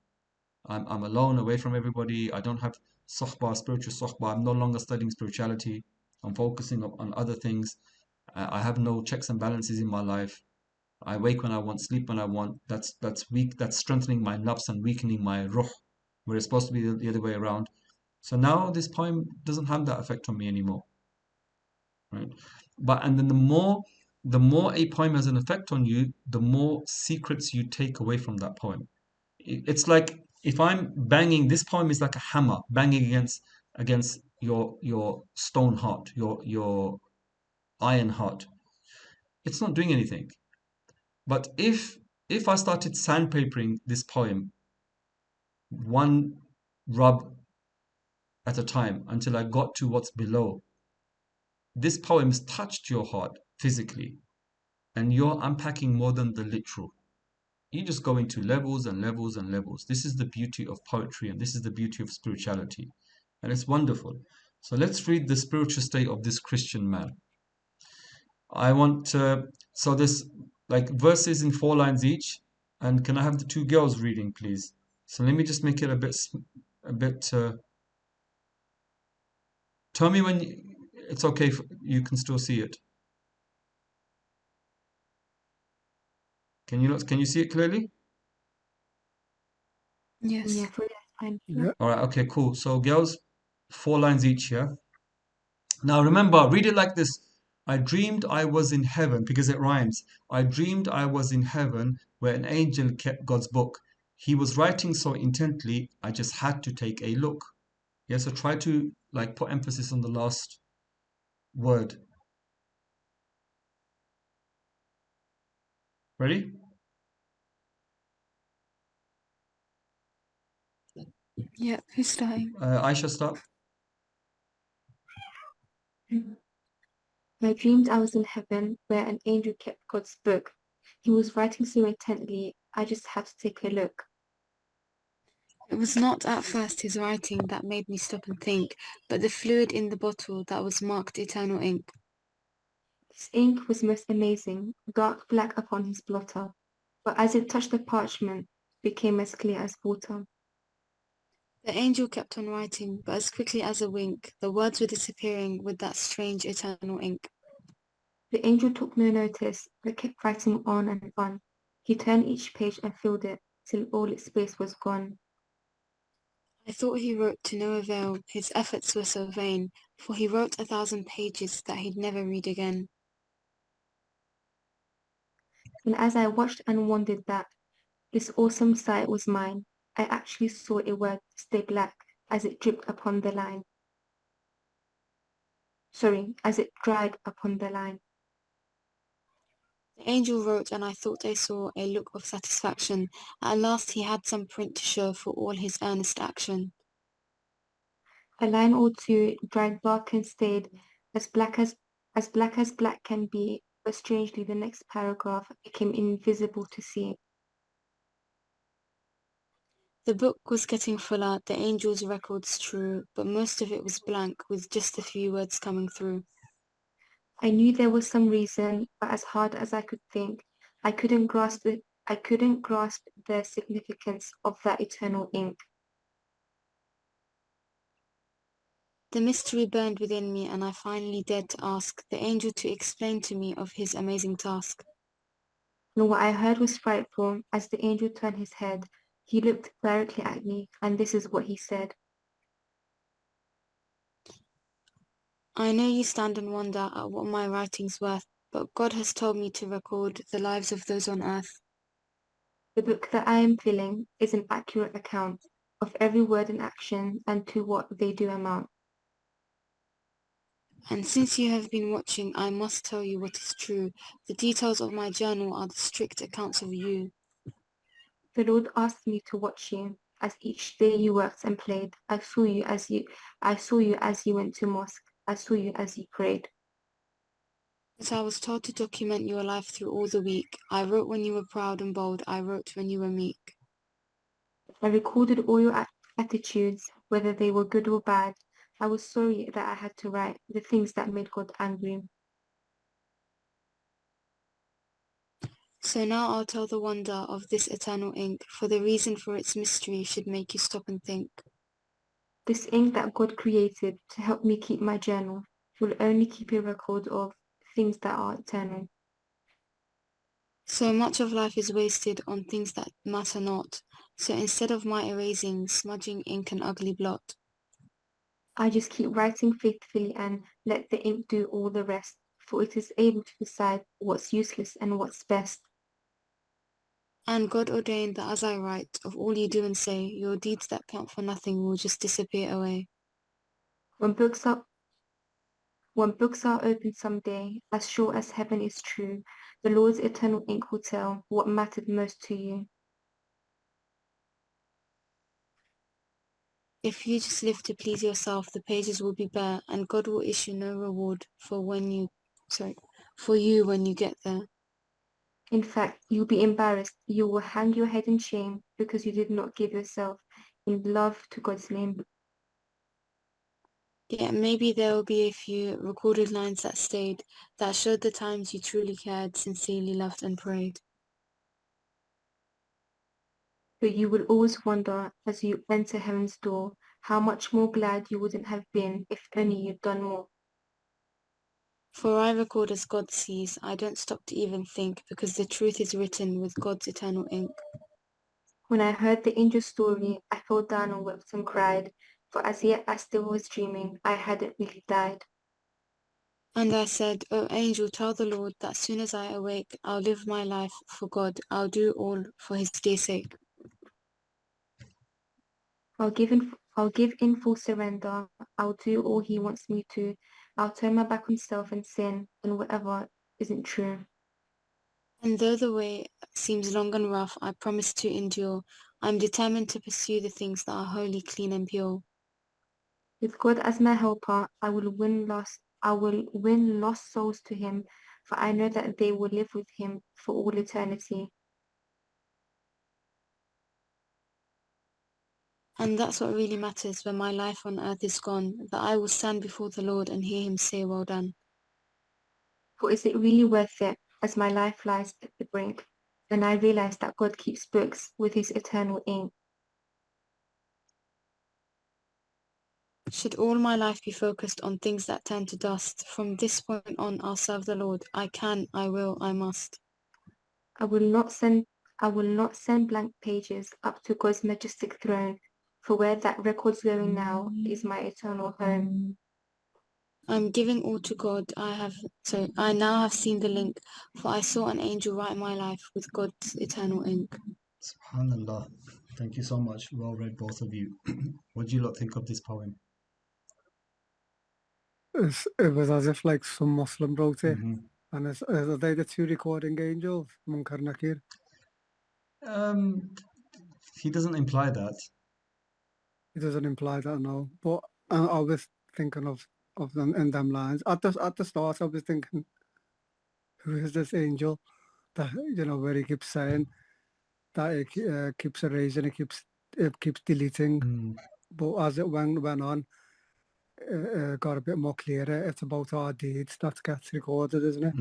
I'm alone, away from everybody. I don't have sohbah, spiritual sohbah. I'm no longer studying spirituality. I'm focusing on other things. I have no checks and balances in my life. I wake when I want, sleep when I want. That's weak. That's strengthening my nafs and weakening my ruh, where it's supposed to be the other way around. So now this poem doesn't have that effect on me anymore, right? And then the more a poem has an effect on you, the more secrets you take away from that poem. It's like if I'm banging, this poem is like a hammer banging against your stone heart, your iron heart. It's not doing anything. But if I started sandpapering this poem one rub at a time until I got to what's below, this poem's touched your heart physically, and you're unpacking more than the literal. You just go into levels and levels and levels. This is the beauty of poetry, and this is the beauty of spirituality, and it's wonderful. So let's read the spiritual state of this Christian man. I want so there's like verses in 4 lines each, and can I have the 2 girls reading, please? So let me just make it a bit. Tell me when it's okay if you can still see it. Can you see it clearly? Yes. Yeah, fine. Yeah. All right, okay, cool. So girls, 4 lines each, yeah? Now remember, read it like this. I dreamed I was in heaven, because it rhymes. I dreamed I was in heaven where an angel kept God's book. He was writing so intently, I just had to take a look. Yeah, so try to like put emphasis on the last word. Ready? Yep, who's starting? Aisha, start. I dreamed I was in heaven where an angel kept God's book. He was writing so intently, I just had to take a look. It was not at first his writing that made me stop and think, but the fluid in the bottle that was marked eternal ink. His ink was most amazing, dark black upon his blotter, but as it touched the parchment, it became as clear as water. The angel kept on writing, but as quickly as a wink, the words were disappearing with that strange eternal ink. The angel took no notice, but kept writing on and on. He turned each page and filled it, till all its space was gone. I thought he wrote to no avail, his efforts were so vain, for he wrote 1,000 pages that he'd never read again. And as I watched and wondered that this awesome sight was mine, I actually saw a word stay black as it dripped upon the line. As it dried upon the line. The angel wrote, and I thought I saw a look of satisfaction. At last he had some print to show for all his earnest action. A line or two dried dark and stayed, as black as black can be, but strangely the next paragraph became invisible to see. The book was getting fuller, the angel's records true, but most of it was blank, with just a few words coming through. I knew there was some reason, but as hard as I could think, I couldn't grasp the significance of that eternal ink. The mystery burned within me, and I finally dared to ask the angel to explain to me of his amazing task. And what I heard was frightful. As the angel turned his head, he looked directly at me, and this is what he said. I know you stand and wonder at what my writing's worth, but God has told me to record the lives of those on earth. The book that I am filling is an accurate account of every word and action and to what they do amount. And since you have been watching, I must tell you what is true. The details of my journal are the strict accounts of you. The Lord asked me to watch you, as each day you worked and played. I saw you as you went to mosque. I saw you as you prayed. But I was told to document your life through all the week. I wrote when you were proud and bold. I wrote when you were meek. I recorded all your attitudes, whether they were good or bad. I was sorry that I had to write the things that made God angry. So now I'll tell the wonder of this eternal ink, for the reason for its mystery should make you stop and think. This ink that God created to help me keep my journal will only keep a record of things that are eternal. So much of life is wasted on things that matter not. So instead of my erasing, smudging ink an ugly blot, I just keep writing faithfully and let the ink do all the rest. for it is able to decide what's useless and what's best. And God ordained that as I write, of all you do and say, your deeds that count for nothing will just disappear away. When books are opened someday, as sure as heaven is true, the Lord's eternal ink will tell what mattered most to you. If you just live to please yourself, the pages will be bare, and God will issue no reward for you when you get there. In fact, you'll be embarrassed. You will hang your head in shame because you did not give yourself in love to God's name. Yeah, maybe there will be a few recorded lines that stayed, that showed the times you truly cared, sincerely loved and prayed. But you will always wonder as you enter heaven's door how much more glad you wouldn't have been if only you'd done more. For I record as God sees, I don't stop to even think, because the truth is written with God's eternal ink. When I heard the angel's story, I fell down and wept and cried, for as yet I still was dreaming, I hadn't really died. And I said, O angel, tell the Lord that as soon as I awake, I'll live my life for God. I'll do all for his dear sake. I'll give in full surrender. I'll do all he wants me to. I'll turn my back on self and sin and whatever isn't true. And though the way seems long and rough, I promise to endure. I'm determined to pursue the things that are holy, clean and pure. With God as my helper, I will win lost souls to him, for I know that they will live with him for all eternity. And that's what really matters when my life on earth is gone, that I will stand before the Lord and hear him say, well done. For is it really worth it, as my life lies at the brink, and I realize that God keeps books with his eternal ink? Should all my life be focused on things that turn to dust, from this point on I'll serve the Lord. I can, I will, I must. I will not send blank pages up to God's majestic throne, for where that record's going now is my eternal home. I'm giving all to God. I now have seen the link, for I saw an angel write my life with God's eternal ink. SubhanAllah. Thank you so much. Well read, both of you. What do you lot think of this poem? It was as if like some Muslim wrote it, Mm-hmm. and are they the two recording angels, Munkar Nakir? He doesn't imply that. It doesn't imply that, no. But I was thinking of them in them lines. At the start, I was thinking, who is this angel that, where he keeps saying that it keeps erasing, it keeps deleting. Mm. But as it went on, got a bit more clearer. It's about our deeds that gets recorded, isn't it?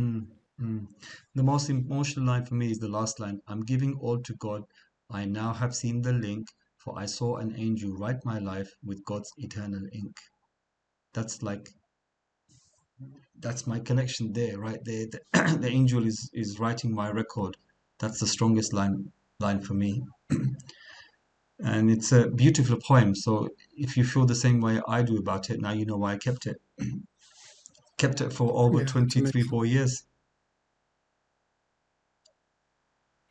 The most emotional line for me is the last line. I'm giving all to God. I now have seen the link, for I saw an angel write my life with God's eternal ink. That's my connection there, right there. The angel is writing my record. That's the strongest line for me. And it's a beautiful poem. So if you feel the same way I do about it, now you know why I kept it. Kept it for over Yeah, 23, 4 years.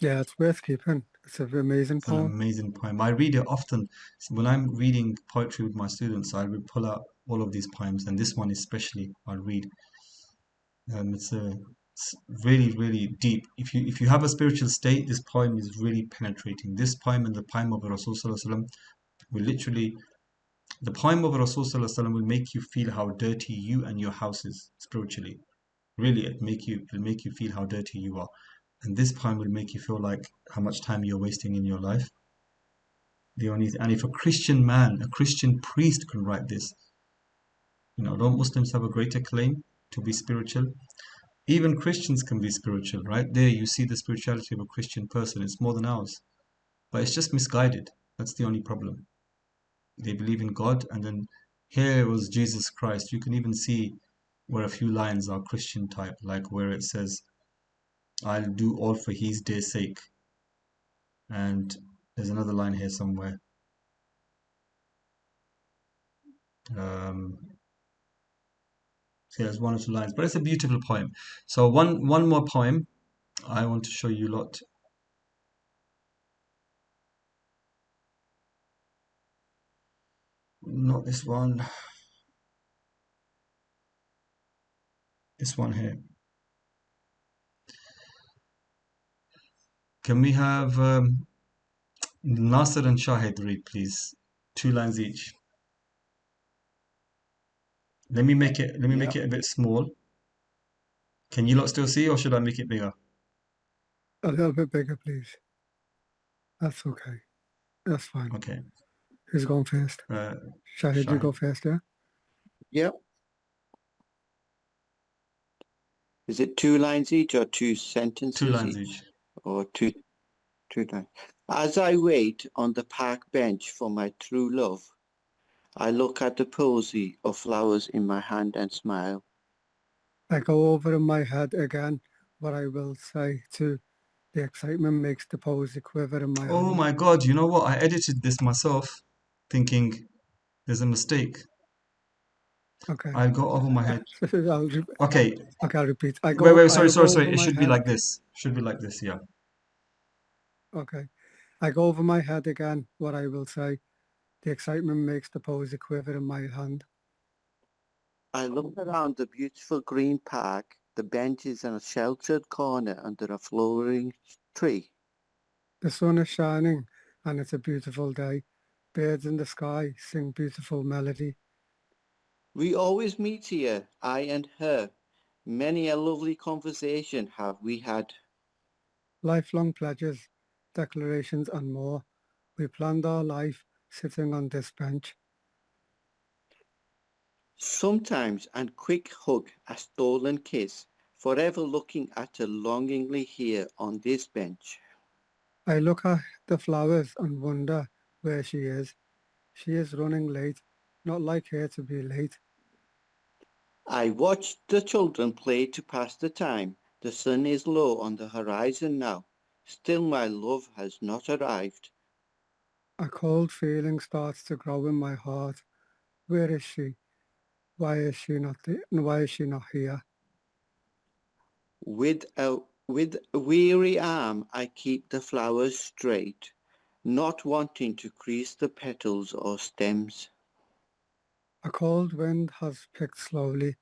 Yeah, it's worth keeping. It's an amazing It's an poem. amazing poem. I read it often. When I'm reading poetry with my students, I will pull out all of these poems, and this one especially I'll read. It's really, really deep. If you have a spiritual state, this poem is really penetrating. This poem and the poem of Rasul Sallallahu Alaihi Wasallam will literally, the poem of Rasul Sallallahu Alaihi Wasallam will make you feel how dirty you and your house is spiritually. Really, it'll make you feel how dirty you are. And this poem will make you feel like how much time you're wasting in your life. And if a Christian man, a Christian priest can write this, don't Muslims have a greater claim to be spiritual? Even Christians can be spiritual, right? There you see the spirituality of a Christian person. It's more than ours. But it's just misguided. That's the only problem. They believe in God, and then here was Jesus Christ. You can even see where a few lines are Christian type, like where it says, I'll do all for his dear sake. And there's another line here somewhere. So there's one or two lines, but it's a beautiful poem. So one more poem I want to show you lot. Not this one. This one here. Can we have Nasser and Shahid read, please? 2 lines each. Let me make it a bit small. Can you lot still see, or should I make it bigger? A little bit bigger, please. That's okay. That's fine. Okay. Who's going first? Shahid, you go Shahid. first, yeah? Yep. Is it 2 lines each or 2 sentences 2 lines each. Or two lines? As I wait on the park bench for my true love, I look at the posy of flowers in my hand and smile. I go over in my head again what I will say to the excitement makes the posy quiver in my Oh hand. my God, you know what? I edited this myself, thinking there's a mistake. Okay. I'll go over my head. Okay. Okay, I'll repeat. Wait, sorry. over It my should be head. like this. Should be like this, yeah. Okay. I go over my head again what I will say. The excitement makes the posy quiver in my hand. I look around the beautiful green park, the benches and a sheltered corner under a flowering tree. The sun is shining and it's a beautiful day. Birds in the sky sing beautiful melody. We always meet here, I and her. Many a lovely conversation have we had. Lifelong pledges, declarations and more. We planned our life sitting on this bench. Sometimes a quick hug, a stolen kiss, forever looking at her longingly here on this bench. I look at the flowers and wonder where she is. She is running late, not like her to be late. I watch the children play to pass the time. The sun is low on the horizon now. Still my love has not arrived. A cold feeling starts to grow in my heart. Where is she? Why is she not here? With a weary arm I keep the flowers straight, not wanting to crease the petals or stems. A cold wind has picked slowly.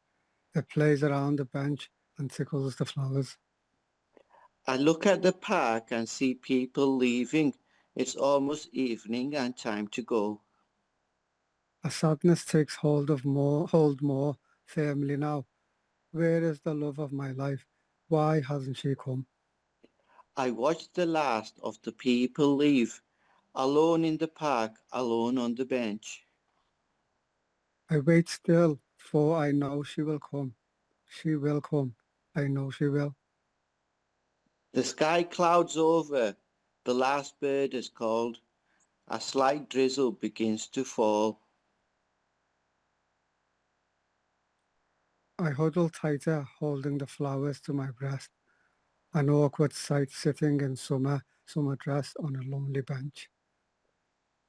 It plays around the bench and tickles the flowers. I look at the park and see people leaving. It's almost evening and time to go. A sadness takes hold more firmly now. Where is the love of my life? Why hasn't she come? I watch the last of the people leave, alone in the park, alone on the bench. I wait still, for I know she will come. She will come. I know she will. The sky clouds over. The last bird is called. A slight drizzle begins to fall. I huddle tighter, holding the flowers to my breast. An awkward sight sitting in summer dress on a lonely bench.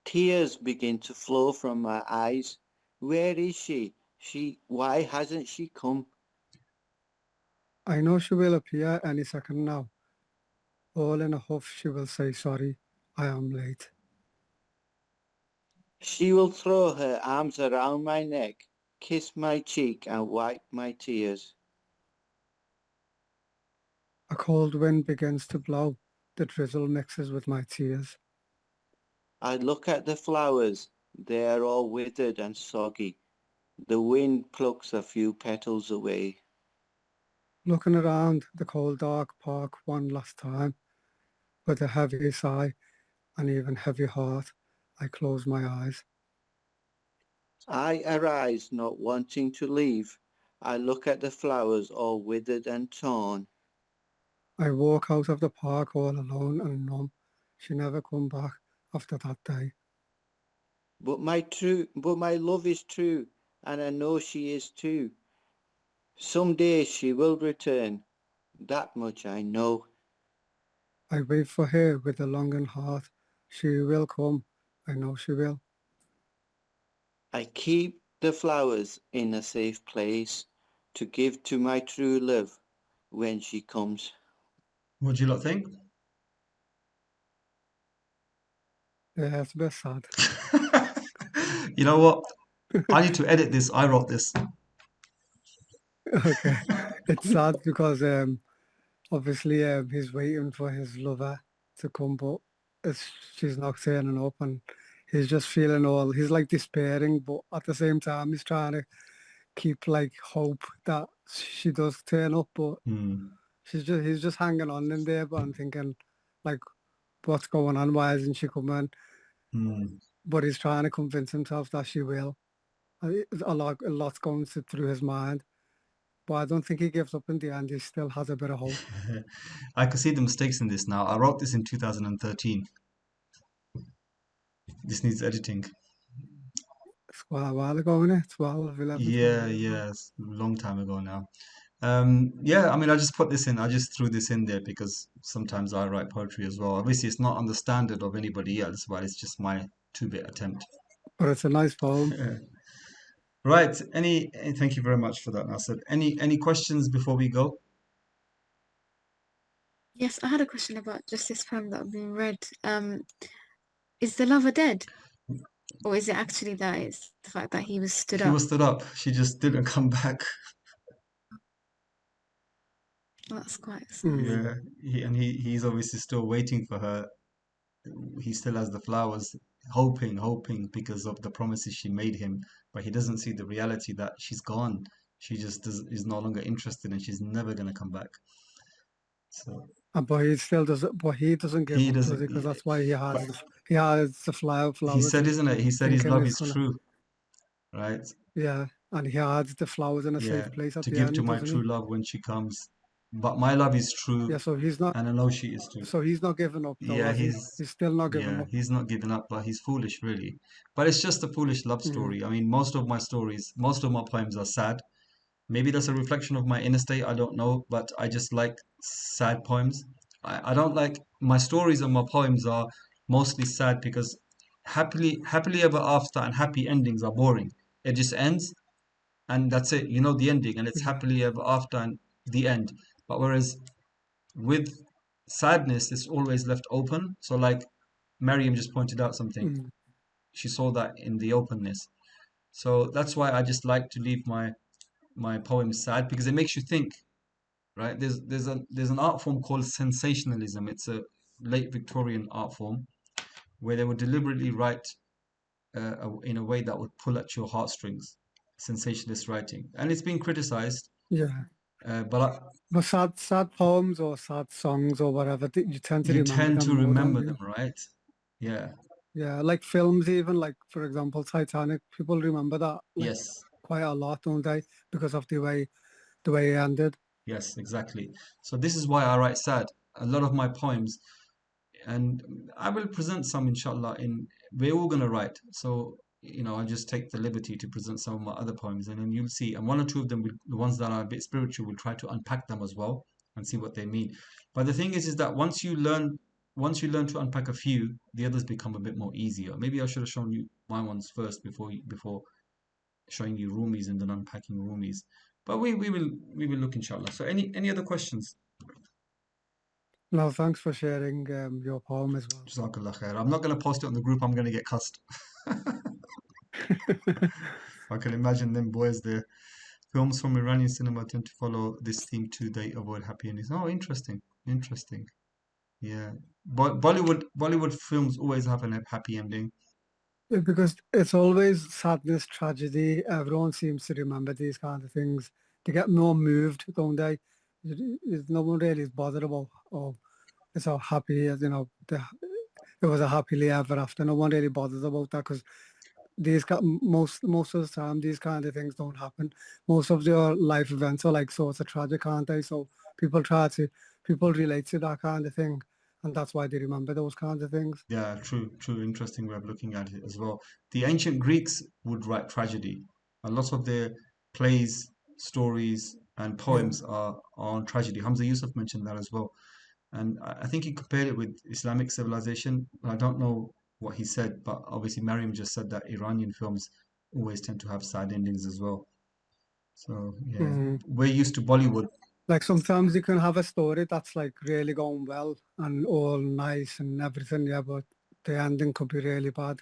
Tears begin to flow from my eyes. Where is she? Why hasn't she come? I know she will appear any second now. All in a huff she will say, sorry, I am late. She will throw her arms around my neck, kiss my cheek and wipe my tears. A cold wind begins to blow. The drizzle mixes with my tears. I look at the flowers. They are all withered and soggy. The wind plucks a few petals away. Looking around the cold dark park one last time, with a heavy sigh and even heavy heart, I close my eyes. I arise not wanting to leave. I look at the flowers all withered and torn. I walk out of the park all alone and numb. She never come back after that day. But my love is true, and I know she is too. Someday she will return. That much I know. I wait for her with a longing heart. She will come. I know she will. I keep the flowers in a safe place. to give to my true love when she comes. What do you lot think? Yeah, it's a bit sad. You know what? I need to edit this. I wrote this. Okay, it's sad because obviously he's waiting for his lover to come, but she's not turning up, and he's just feeling he's like despairing, but at the same time he's trying to keep like hope that she does turn up, but he's just hanging on in there. But I'm thinking, like, what's going on? Why isn't she coming? But he's trying to convince himself that she will. A lot's going through his mind, but I don't think he gives up in the end. He still has a bit of hope. I could see the mistakes in this now. I wrote this in 2013. This needs editing. It's quite a while ago, isn't it? 12, 11, 12 Yeah, years ago. yeah, it's a long time ago now. Yeah, I mean, I just put this in. I just threw this in there because sometimes I write poetry as well. Obviously, it's not on the standard of anybody else, but it's just my two-bit attempt. But it's a nice poem. Right. Thank you very much for that, Nasser. Any questions before we go? Yes, I had a question about just this poem that being read. Is the lover dead? Or is it actually that it's the fact that he was stood He up? was stood up. She just didn't come back. That's quite sad. Yeah. He's obviously still waiting for her. He still has the flowers, hoping because of the promises she made him, but he doesn't see the reality that she's gone. She just is no longer interested, and she's never gonna come back. So But he still doesn't. But he doesn't give he up, does doesn't. he? Because that's why But he has the flowers. he said, isn't it? He said his Thinking love it's is gonna. true, right? Yeah, and he hides the flowers in a Yeah, safe place at to the give to end, my doesn't true he? love when she comes. But my love is true, Yeah, so he's not. and I know she is too. So he's not giving up, though, Yeah, has he? He's still not giving up. he's not giving up, but he's foolish, really. But it's just a foolish love story. I mean, most of my poems are sad. Maybe that's a reflection of my inner state, I don't know, but I just like sad poems. I don't like my stories and my poems are mostly sad because happily ever after and happy endings are boring. It just ends and that's it. You know the ending and it's Yeah. happily ever after and the end. But whereas with sadness, it's always left open. So like Mariam just pointed out something. She saw that in the openness. So that's why I just like to leave my poems sad because it makes you think, right? There's an art form called sensationalism. It's a late Victorian art form where they would deliberately write in a way that would pull at your heartstrings, sensationalist writing, and it's been criticized. Yeah. But sad poems or sad songs or whatever, you tend to you remember tend them to more, don't remember you? them, right? Yeah. Yeah, like films, even like for example, Titanic. People remember that like Yes. quite a lot, don't they? Because of the way it ended. Yes, exactly. So this is why I write sad. A lot of my poems, and I will present some inshallah we're all gonna write. So I'll just take the liberty to present some of my other poems and then you'll see. And one or two of them, the ones that are a bit spiritual, we'll try to unpack them as well and see what they mean. But the thing is that once you learn to unpack a few, the others become a bit more easier. Maybe I should have shown you my ones first before showing you Rumis and then unpacking Rumis. But we will look inshallah. So any other questions? No, thanks for sharing your poem as well. Jazakallah khair. I'm not going to post it on the group. I'm going to get cussed. I can imagine them boys there. Films from Iranian cinema tend to follow this theme too. They avoid happy endings. Oh, interesting. Yeah. But Bollywood films always have a happy ending. Yeah, because it's always sadness, tragedy. Everyone seems to remember these kind of things. They get more moved, don't they? No one really is bothered about, oh, it's how happy, it was a happily ever after. No one really bothers about that because most of the time these kind of things don't happen. Most of your life events are like sorts of tragic, aren't they? So people relate to that kind of thing, and that's why they remember those kinds of things. Yeah, true. Interesting way of looking at it as well. The ancient Greeks would write tragedy. A lot of their plays, stories, and poems are on tragedy. Hamza Yusuf mentioned that as well. And I think he compared it with Islamic civilization. I don't know what he said, but obviously Mariam just said that Iranian films always tend to have sad endings as well. So yeah, Mhm. we're used to Bollywood. Like sometimes you can have a story that's like really going well and all nice and everything, yeah, but the ending could be really bad.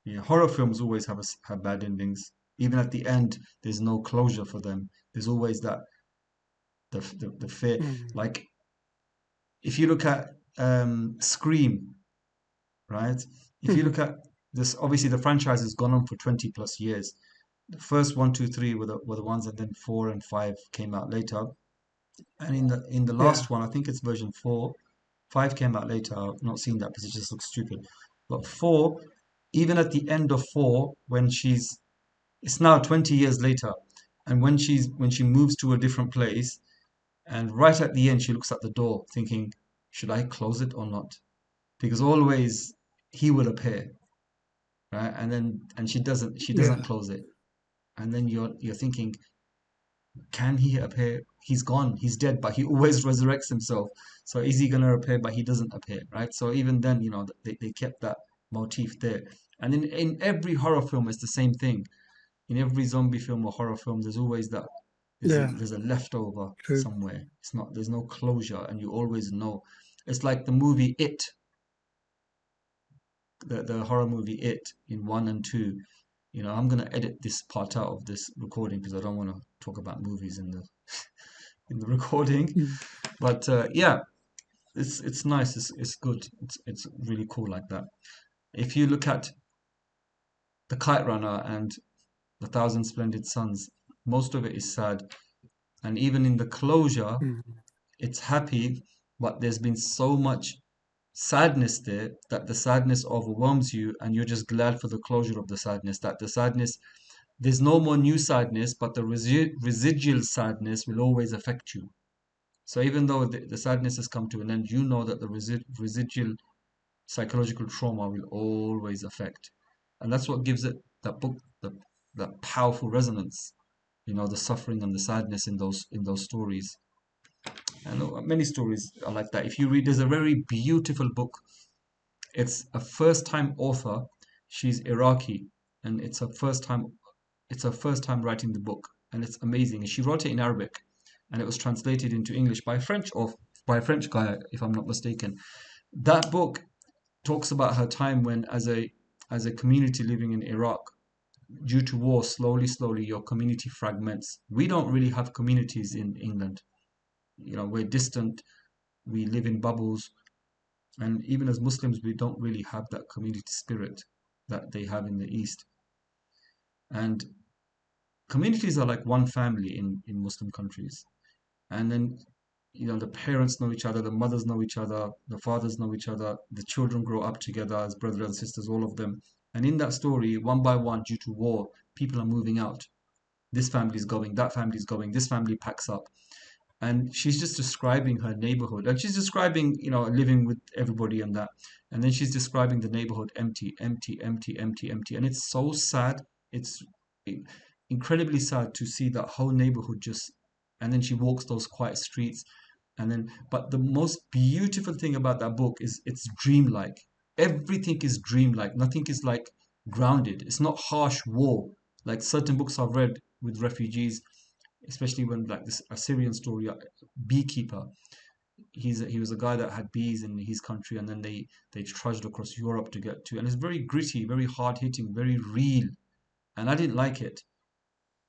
Yeah, horror films always have bad endings. Even at the end, there's no closure for them. There's always that the fear. Mhm. Like if you look at Scream, right? If you Mhm. look at this, obviously the franchise has gone on for 20 plus years. The first one, two, three were the ones, and then 4 and 5 came out later. And in the Yeah. last one, I think it's version 4. 5 came out later. I've not seen that because it just looks stupid. But 4, even at the end of 4, when it's now 20 years later, and when she moves to a different place, and right at the end she looks at the door thinking, should I close it or not? Because always he will appear, right? And she doesn't Yeah. close it. And then you're thinking, can he appear? He's gone, he's dead, but he always resurrects himself. So is he gonna appear? But he doesn't appear, right? So even then, they kept that motif there. And in every horror film, it's the same thing. In every zombie film or horror film, there's always that Yeah. there's a leftover True. somewhere. There's no closure, and you always know. It's like the movie It, the horror movie It in 1 and 2. I'm gonna edit this part out of this recording because I don't want to talk about movies in the in the recording. Mhm. But yeah, it's nice. It's good. It's really cool like that. If you look at The Kite Runner and The Thousand Splendid Suns, most of it is sad. And even in the closure, Mhm. it's happy, but there's been so much sadness there that the sadness overwhelms you, and you're just glad for the closure of the sadness. That the sadness, there's no more new sadness, but the residual sadness will always affect you. So even though the sadness has come to an end, you know that the residual psychological trauma will always affect. And that's what gives it that book that powerful resonance. The suffering and the sadness in those stories. And many stories are like that. If you read, there's a very beautiful book. It's a first-time author. She's Iraqi, and it's her first time writing the book, and it's amazing. And she wrote it in Arabic, and it was translated into English by a French guy, if I'm not mistaken. That book talks about her time when, as a community living in Iraq, due to war, slowly your community fragments. We don't really have communities in England. We're distant. We live in bubbles, and even as Muslims, we don't really have that community spirit that they have in the East. And communities are like one family in Muslim countries. And then, the parents know each other, the mothers know each other, the fathers know each other, the children grow up together as brothers and sisters, all of them. And in that story, one by one, due to war, people are moving out. This family's going, that family's going, this family packs up. And she's just describing her neighborhood. And she's describing, living with everybody and that. And then she's describing the neighborhood empty, empty, empty, empty, empty. And it's so sad. It's incredibly sad to see that whole neighborhood just, and then she walks those quiet streets. But the most beautiful thing about that book is it's dreamlike. Everything is dreamlike. Nothing is like grounded. It's not harsh war. Like certain books I've read with refugees, especially when like this Assyrian story, beekeeper. He was a guy that had bees in his country, and then they trudged across Europe to get to, and it's very gritty, very hard hitting, very real, and I didn't like it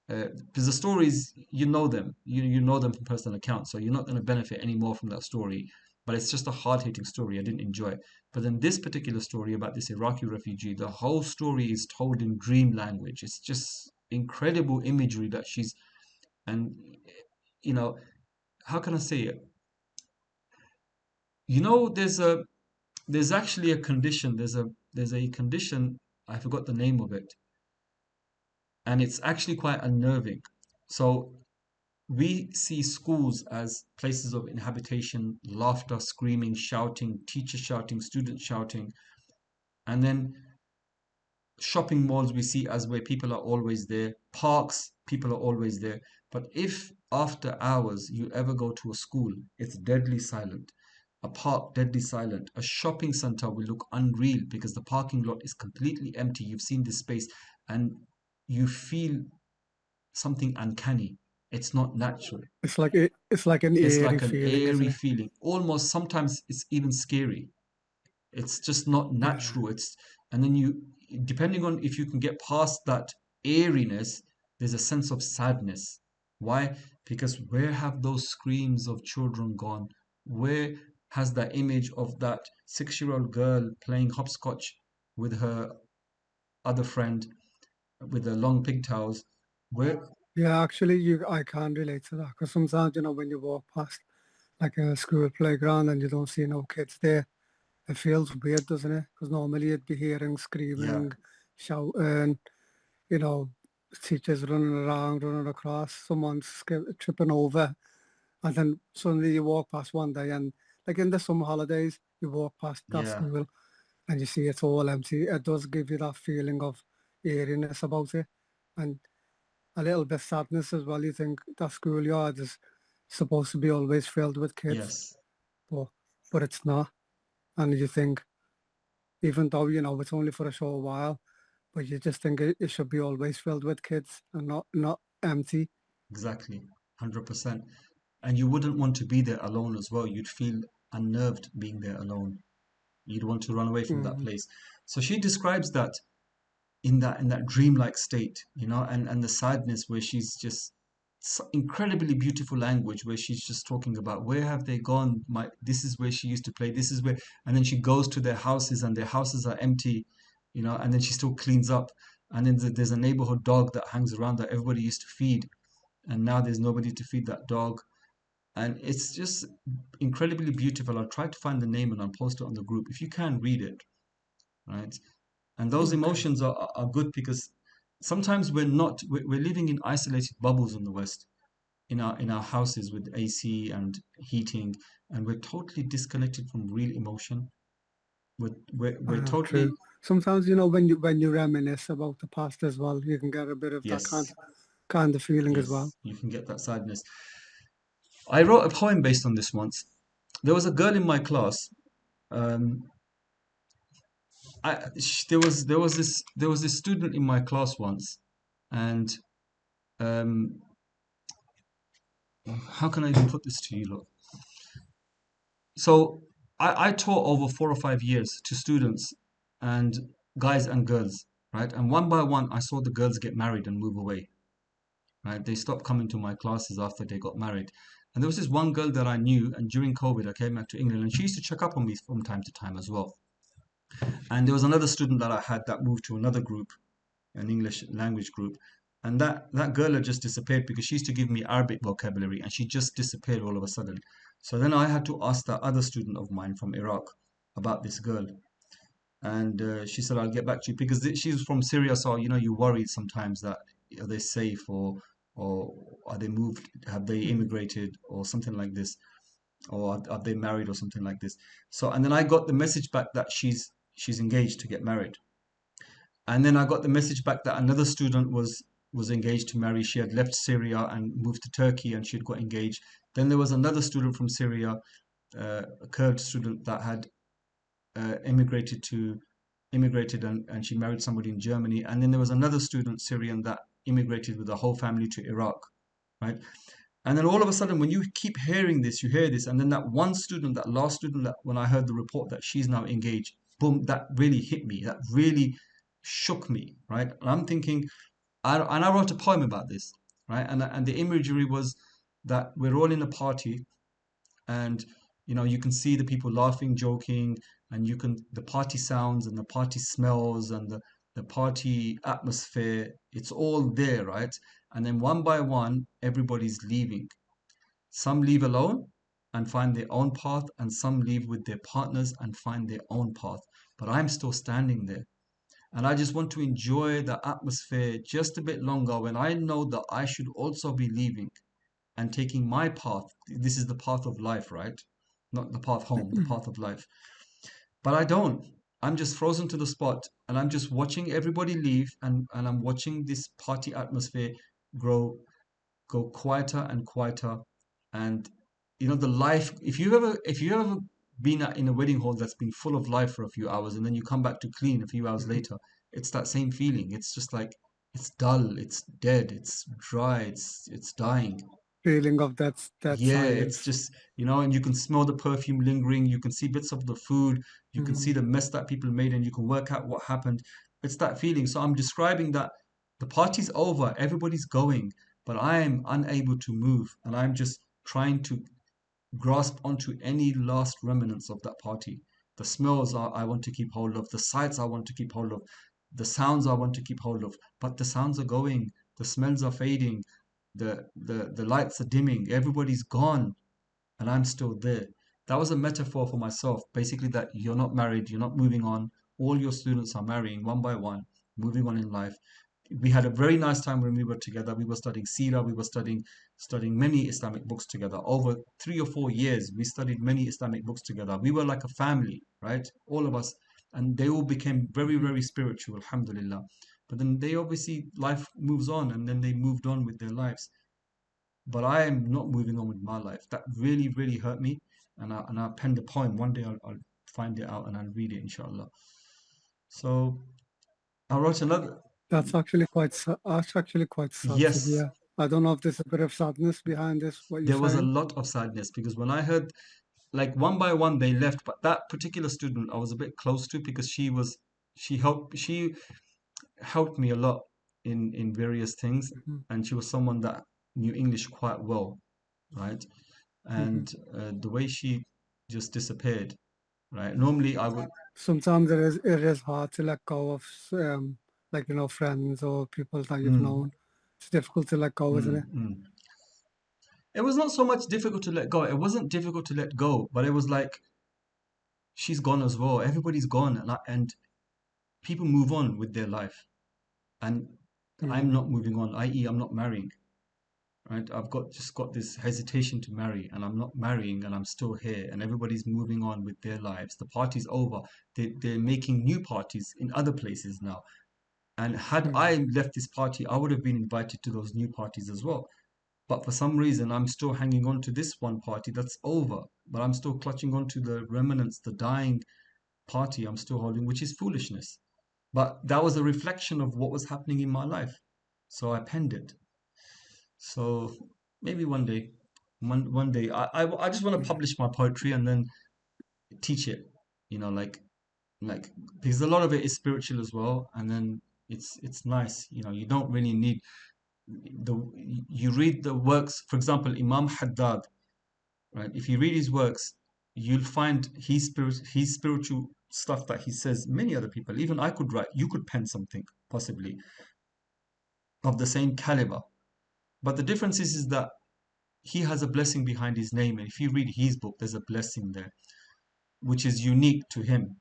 because the stories, you know them from personal accounts, so you're not going to benefit any more from that story. But it's just a hard hitting story. I didn't enjoy it. But then this particular story about this Iraqi refugee, the whole story is told in dream language. It's just incredible imagery that she's and you know how can I say it? There's actually a condition. There's a condition. I forgot the name of it, and it's actually quite unnerving. So we see schools as places of inhabitation, laughter, screaming, shouting, teachers shouting, students shouting, and then shopping malls we see as where people are always there, parks, people are always there. But if after hours you ever go to a school, it's deadly silent. A park, deadly silent. A shopping center will look unreal because the parking lot is completely empty. You've seen this space and you feel something uncanny. It's not natural. It's like it's like an It's eerie like an feeling, isn't airy it? feeling. Almost sometimes it's even scary. It's just not Yeah. natural. And then you, depending on if you can get past that airiness, there's a sense of sadness. Why? Because where have those screams of children gone? Where has that image of that 6-year-old girl playing hopscotch with her other friend with the long pigtails? Where? Yeah, actually, I can't relate to that because sometimes, when you walk past like a school playground and you don't see no kids there, it feels weird, doesn't it? Because normally you'd be hearing Yeah, screaming, shouting, you know, teachers running around, running across, someone's tripping over, and then suddenly you walk past one day and like in the summer holidays, you walk past that yeah, school and you see it's all empty. It does give you that feeling of eeriness about it and a little bit sadness as well. You think that schoolyard is supposed to be always filled with kids, yes, but it's not. And you think, even though, it's only for a short while, but you just think it should be always filled with kids and not empty. exactly, 100%. And you wouldn't want to be there alone as well. You'd feel unnerved being there alone. You'd want to run away from that Mm. place. So she describes that in that dreamlike state, and the sadness where she's just incredibly beautiful language where she's just talking about where have they gone? This is where she used to play. This is where, and then she goes to their houses and their houses are empty, and then she still cleans up. And then there's a neighborhood dog that hangs around that everybody used to feed, and now there's nobody to feed that dog. And it's just incredibly beautiful. I'll try to find the name and I'll post it on the group if you can read it, right? And those Okay. emotions are good because sometimes we're living in isolated bubbles in the West, in our houses with AC and heating, and we're totally disconnected from real emotion. We're totally, True. Sometimes, when you reminisce about the past as well, you can get a bit of that yes, kind of feeling as well. yes, you can get that sadness. I wrote a poem based on this once. There was a girl in my class. Um, there was this student in my class once, and um, how can I even put this to you? Look, so I taught over 4 or 5 years to students and guys and girls, right? And one by one, I saw the girls get married and move away, right? They stopped coming to my classes after they got married. And there was this one girl that I knew, and during COVID, I came back to England, and she used to check up on me from time to time as well. And there was another student that I had that moved to another group, an English language group. And that girl had just disappeared because she used to give me Arabic vocabulary and she just disappeared all of a sudden. So then I had to ask that other student of mine from Iraq about this girl. And she said, I'll get back to you because she's from Syria. So, you worried sometimes that are they safe or are they moved? Have they immigrated or something like this? Or are they married or something like this? So, and then I got the message back that she's engaged to get married. And then I got the message back that another student was engaged to marry. She had left Syria and moved to Turkey, and she'd got engaged. Then there was another student from Syria, a Kurd student that had immigrated and she married somebody in Germany. And then there was another student, Syrian, that immigrated with the whole family to Iraq, right? And then all of a sudden, when you keep hearing this, you hear this, and then that one student, that last student, that when I heard the report that she's now engaged, boom, that really hit me. That really shook me, right? And I'm thinking, and I wrote a poem about this, right? And the imagery was that we're all in a party, and you can see the people laughing, joking, and the party sounds and the party smells and the party atmosphere. It's all there, right? And then one by one, everybody's leaving. Some leave alone and find their own path, and some leave with their partners and find their own path. But I'm still standing there. And I just want to enjoy the atmosphere just a bit longer when I know that I should also be leaving and taking my path. This is the path of life, right? Not the path home, the path of life. But I don't. I'm just frozen to the spot and I'm just watching everybody leave and I'm watching this party atmosphere go quieter and quieter. And the life, if you ever been in a wedding hall that's been full of life for a few hours and then you come back to clean a few hours later, it's that same feeling. It's just like it's dull, it's dead, it's dry, it's dying. Feeling of that Yeah, it's silence. just, and you can smell the perfume lingering, you can see bits of the food, you can see the mess that people made, and you can work out what happened. It's that feeling. So I'm describing that the party's over, everybody's going, but I am unable to move, and I'm just trying to grasp onto any last remnants of that party. The smells I want to keep hold of, the sights I want to keep hold of, the sounds I want to keep hold of, but the sounds are going, the smells are fading, the lights are dimming, everybody's gone, and I'm still there. That was a metaphor for myself, basically that you're not married, you're not moving on. All your students are marrying one by one, moving on in life. We had a very nice time when we were together. We were studying Seerah, we were studying many Islamic books together. Over 3 or 4 years, we studied many Islamic books together. We were like a family, right? All of us. And they all became very, very spiritual, alhamdulillah. But then they obviously, life moves on, and then they moved on with their lives. But I am not moving on with my life. That really, really hurt me. And I penned a poem. One day I'll find it out and I'll read it, inshallah. So I wrote another. That's actually quite sad to Yes, hear. I don't know if there's a bit of sadness behind this, what you're there was a saying. lot of sadness, because when I heard, like, one by one they left, but that particular student I was a bit close to, because she helped me a lot in various things, and she was someone that knew English quite well, right? And the way she just disappeared, right? Normally I would. Sometimes it is hard to let go of like, friends or people that you've known. It's difficult to let go, isn't it? It was not so much difficult to let go. It wasn't difficult to let go, but it was like, she's gone as well. Everybody's gone, and people move on with their life, and I'm not moving on. I.e., I'm not marrying. Right? I've just got this hesitation to marry, and I'm not marrying, and I'm still here, and everybody's moving on with their lives. The party's over. They're making new parties in other places now. And had I left this party, I would have been invited to those new parties as well. But for some reason, I'm still hanging on to this one party that's over. But I'm still clutching on to the remnants, the dying party I'm still holding, which is foolishness. But that was a reflection of what was happening in my life. So I penned it. So maybe one day, one day, I just want to publish my poetry and then teach it, like because a lot of it is spiritual as well, and then it's nice, you don't really need you read the works, for example, Imam Haddad, right? If you read his works, you'll find his spiritual stuff that he says. Many other people, even I could write, you could pen something possibly of the same caliber, but the difference is that he has a blessing behind his name, and if you read his book, there's a blessing there which is unique to him.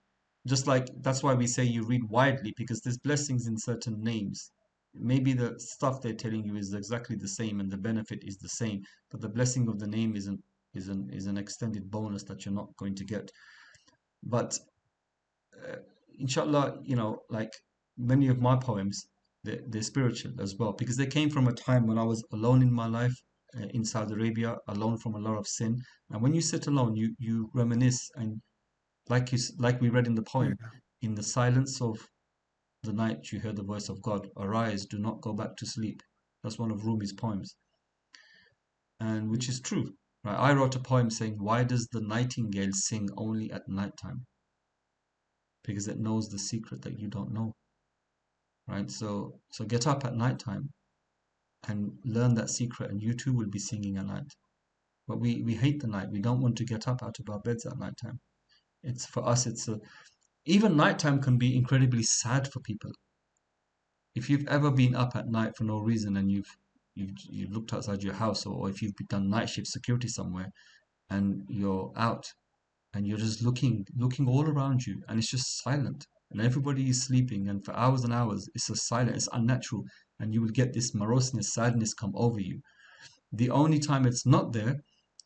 Just like that's why we say you read widely, because there's blessings in certain names. Maybe the stuff they're telling you is exactly the same and the benefit is the same, but the blessing of the name is an extended bonus that you're not going to get. But inshallah, like many of my poems, they're spiritual as well, because they came from a time when I was alone in my life, in Saudi Arabia, alone from a lot of sin. And when you sit alone, you reminisce, and like we read in the poem, in the silence of the night you hear the voice of God, arise, do not go back to sleep. That's one of Rumi's poems, and which is true, right? I wrote a poem saying, why does the nightingale sing only at nighttime? Because it knows the secret that you don't know, right? So get up at nighttime and learn that secret, and you too will be singing at night. But we hate the night. We don't want to get up out of our beds at nighttime. It's, for us, even nighttime can be incredibly sad for people. If you've ever been up at night for no reason, and you've looked outside your house, or if you've done night shift security somewhere, and you're out and you're just looking all around you, and it's just silent, and everybody is sleeping, and for hours and hours it's just silent, it's unnatural, and you will get this moroseness, sadness come over you. The only time it's not there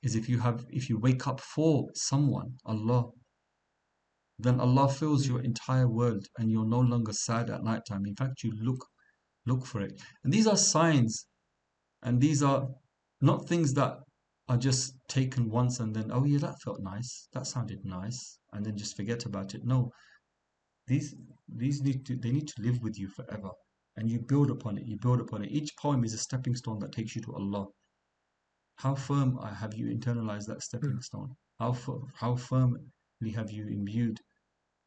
is if you wake up for someone, Allah. Then Allah fills your entire world, and you're no longer sad at nighttime. In fact, you look for it. And these are signs, and these are not things that are just taken once and then, oh yeah, that felt nice, that sounded nice, and then just forget about it. No, these need to live with you forever. and you build upon it, you build upon it. Each poem is a stepping stone that takes you to Allah. How firm have you internalized that stepping stone? How firmly have you imbued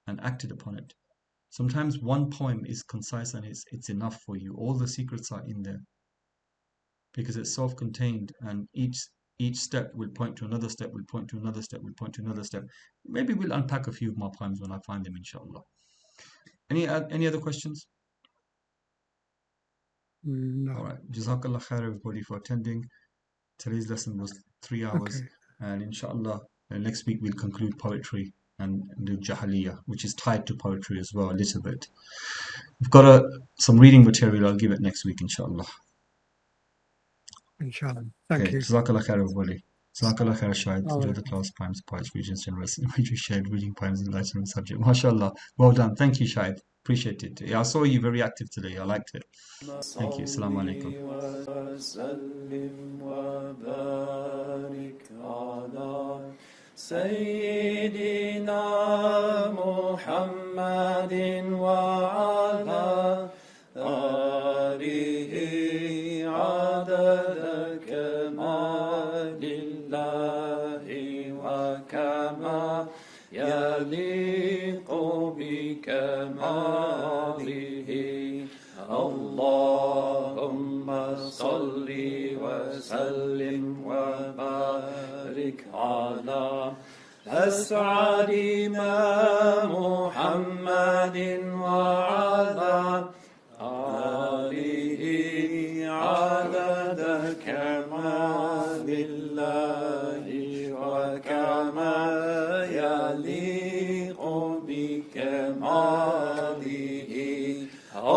and acted upon it? Sometimes one poem is concise and it's enough for you. All the secrets are in there because it's self-contained, and each step will point to another step, will point to another step, will point to another step. Maybe we'll unpack a few of my poems when I find them, inshallah. Any other questions? No. All right. Jazakallah khair, everybody, for attending. Today's lesson was 3 hours, Okay. and inshallah, next week we'll conclude poetry and do Jahiliya, which is tied to poetry as well, a little bit. We've got some reading material. I'll give it next week, inshallah. Inshallah. Thank Okay. you. Jazakallah khair, everybody. Jazakallah khair, Shahid. All Enjoy right. the class, poems, poets, regions, generous, which we shared, reading poems, enlightening subject. MashaAllah. Well done. Thank you, Shahid. Appreciate it. Yeah, I saw you very active today. I liked it. Thank you. Assalamu alaikum. سيدنا محمد وعلى آله عدد كمال الله وكما يليق بكماله اللهم صل وسلم وبارك على أسعد ما محمد وعلى آله عدد كمال الله وكما يليق بكماله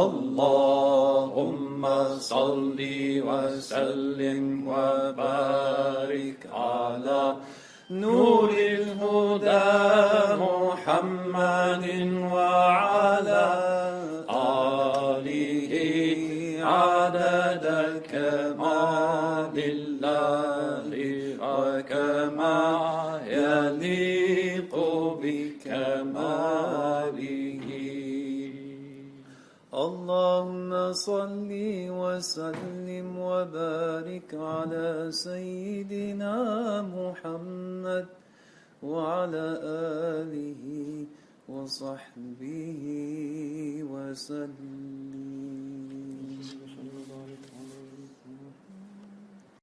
اللهم صل وسلم وبارك على نور الهدى محمد وعلى آله عدد كمال الله وكما يليق بكماله اللهم صل وسلم وبارك على سيدنا محمد وعلى آله وصحبه وسلم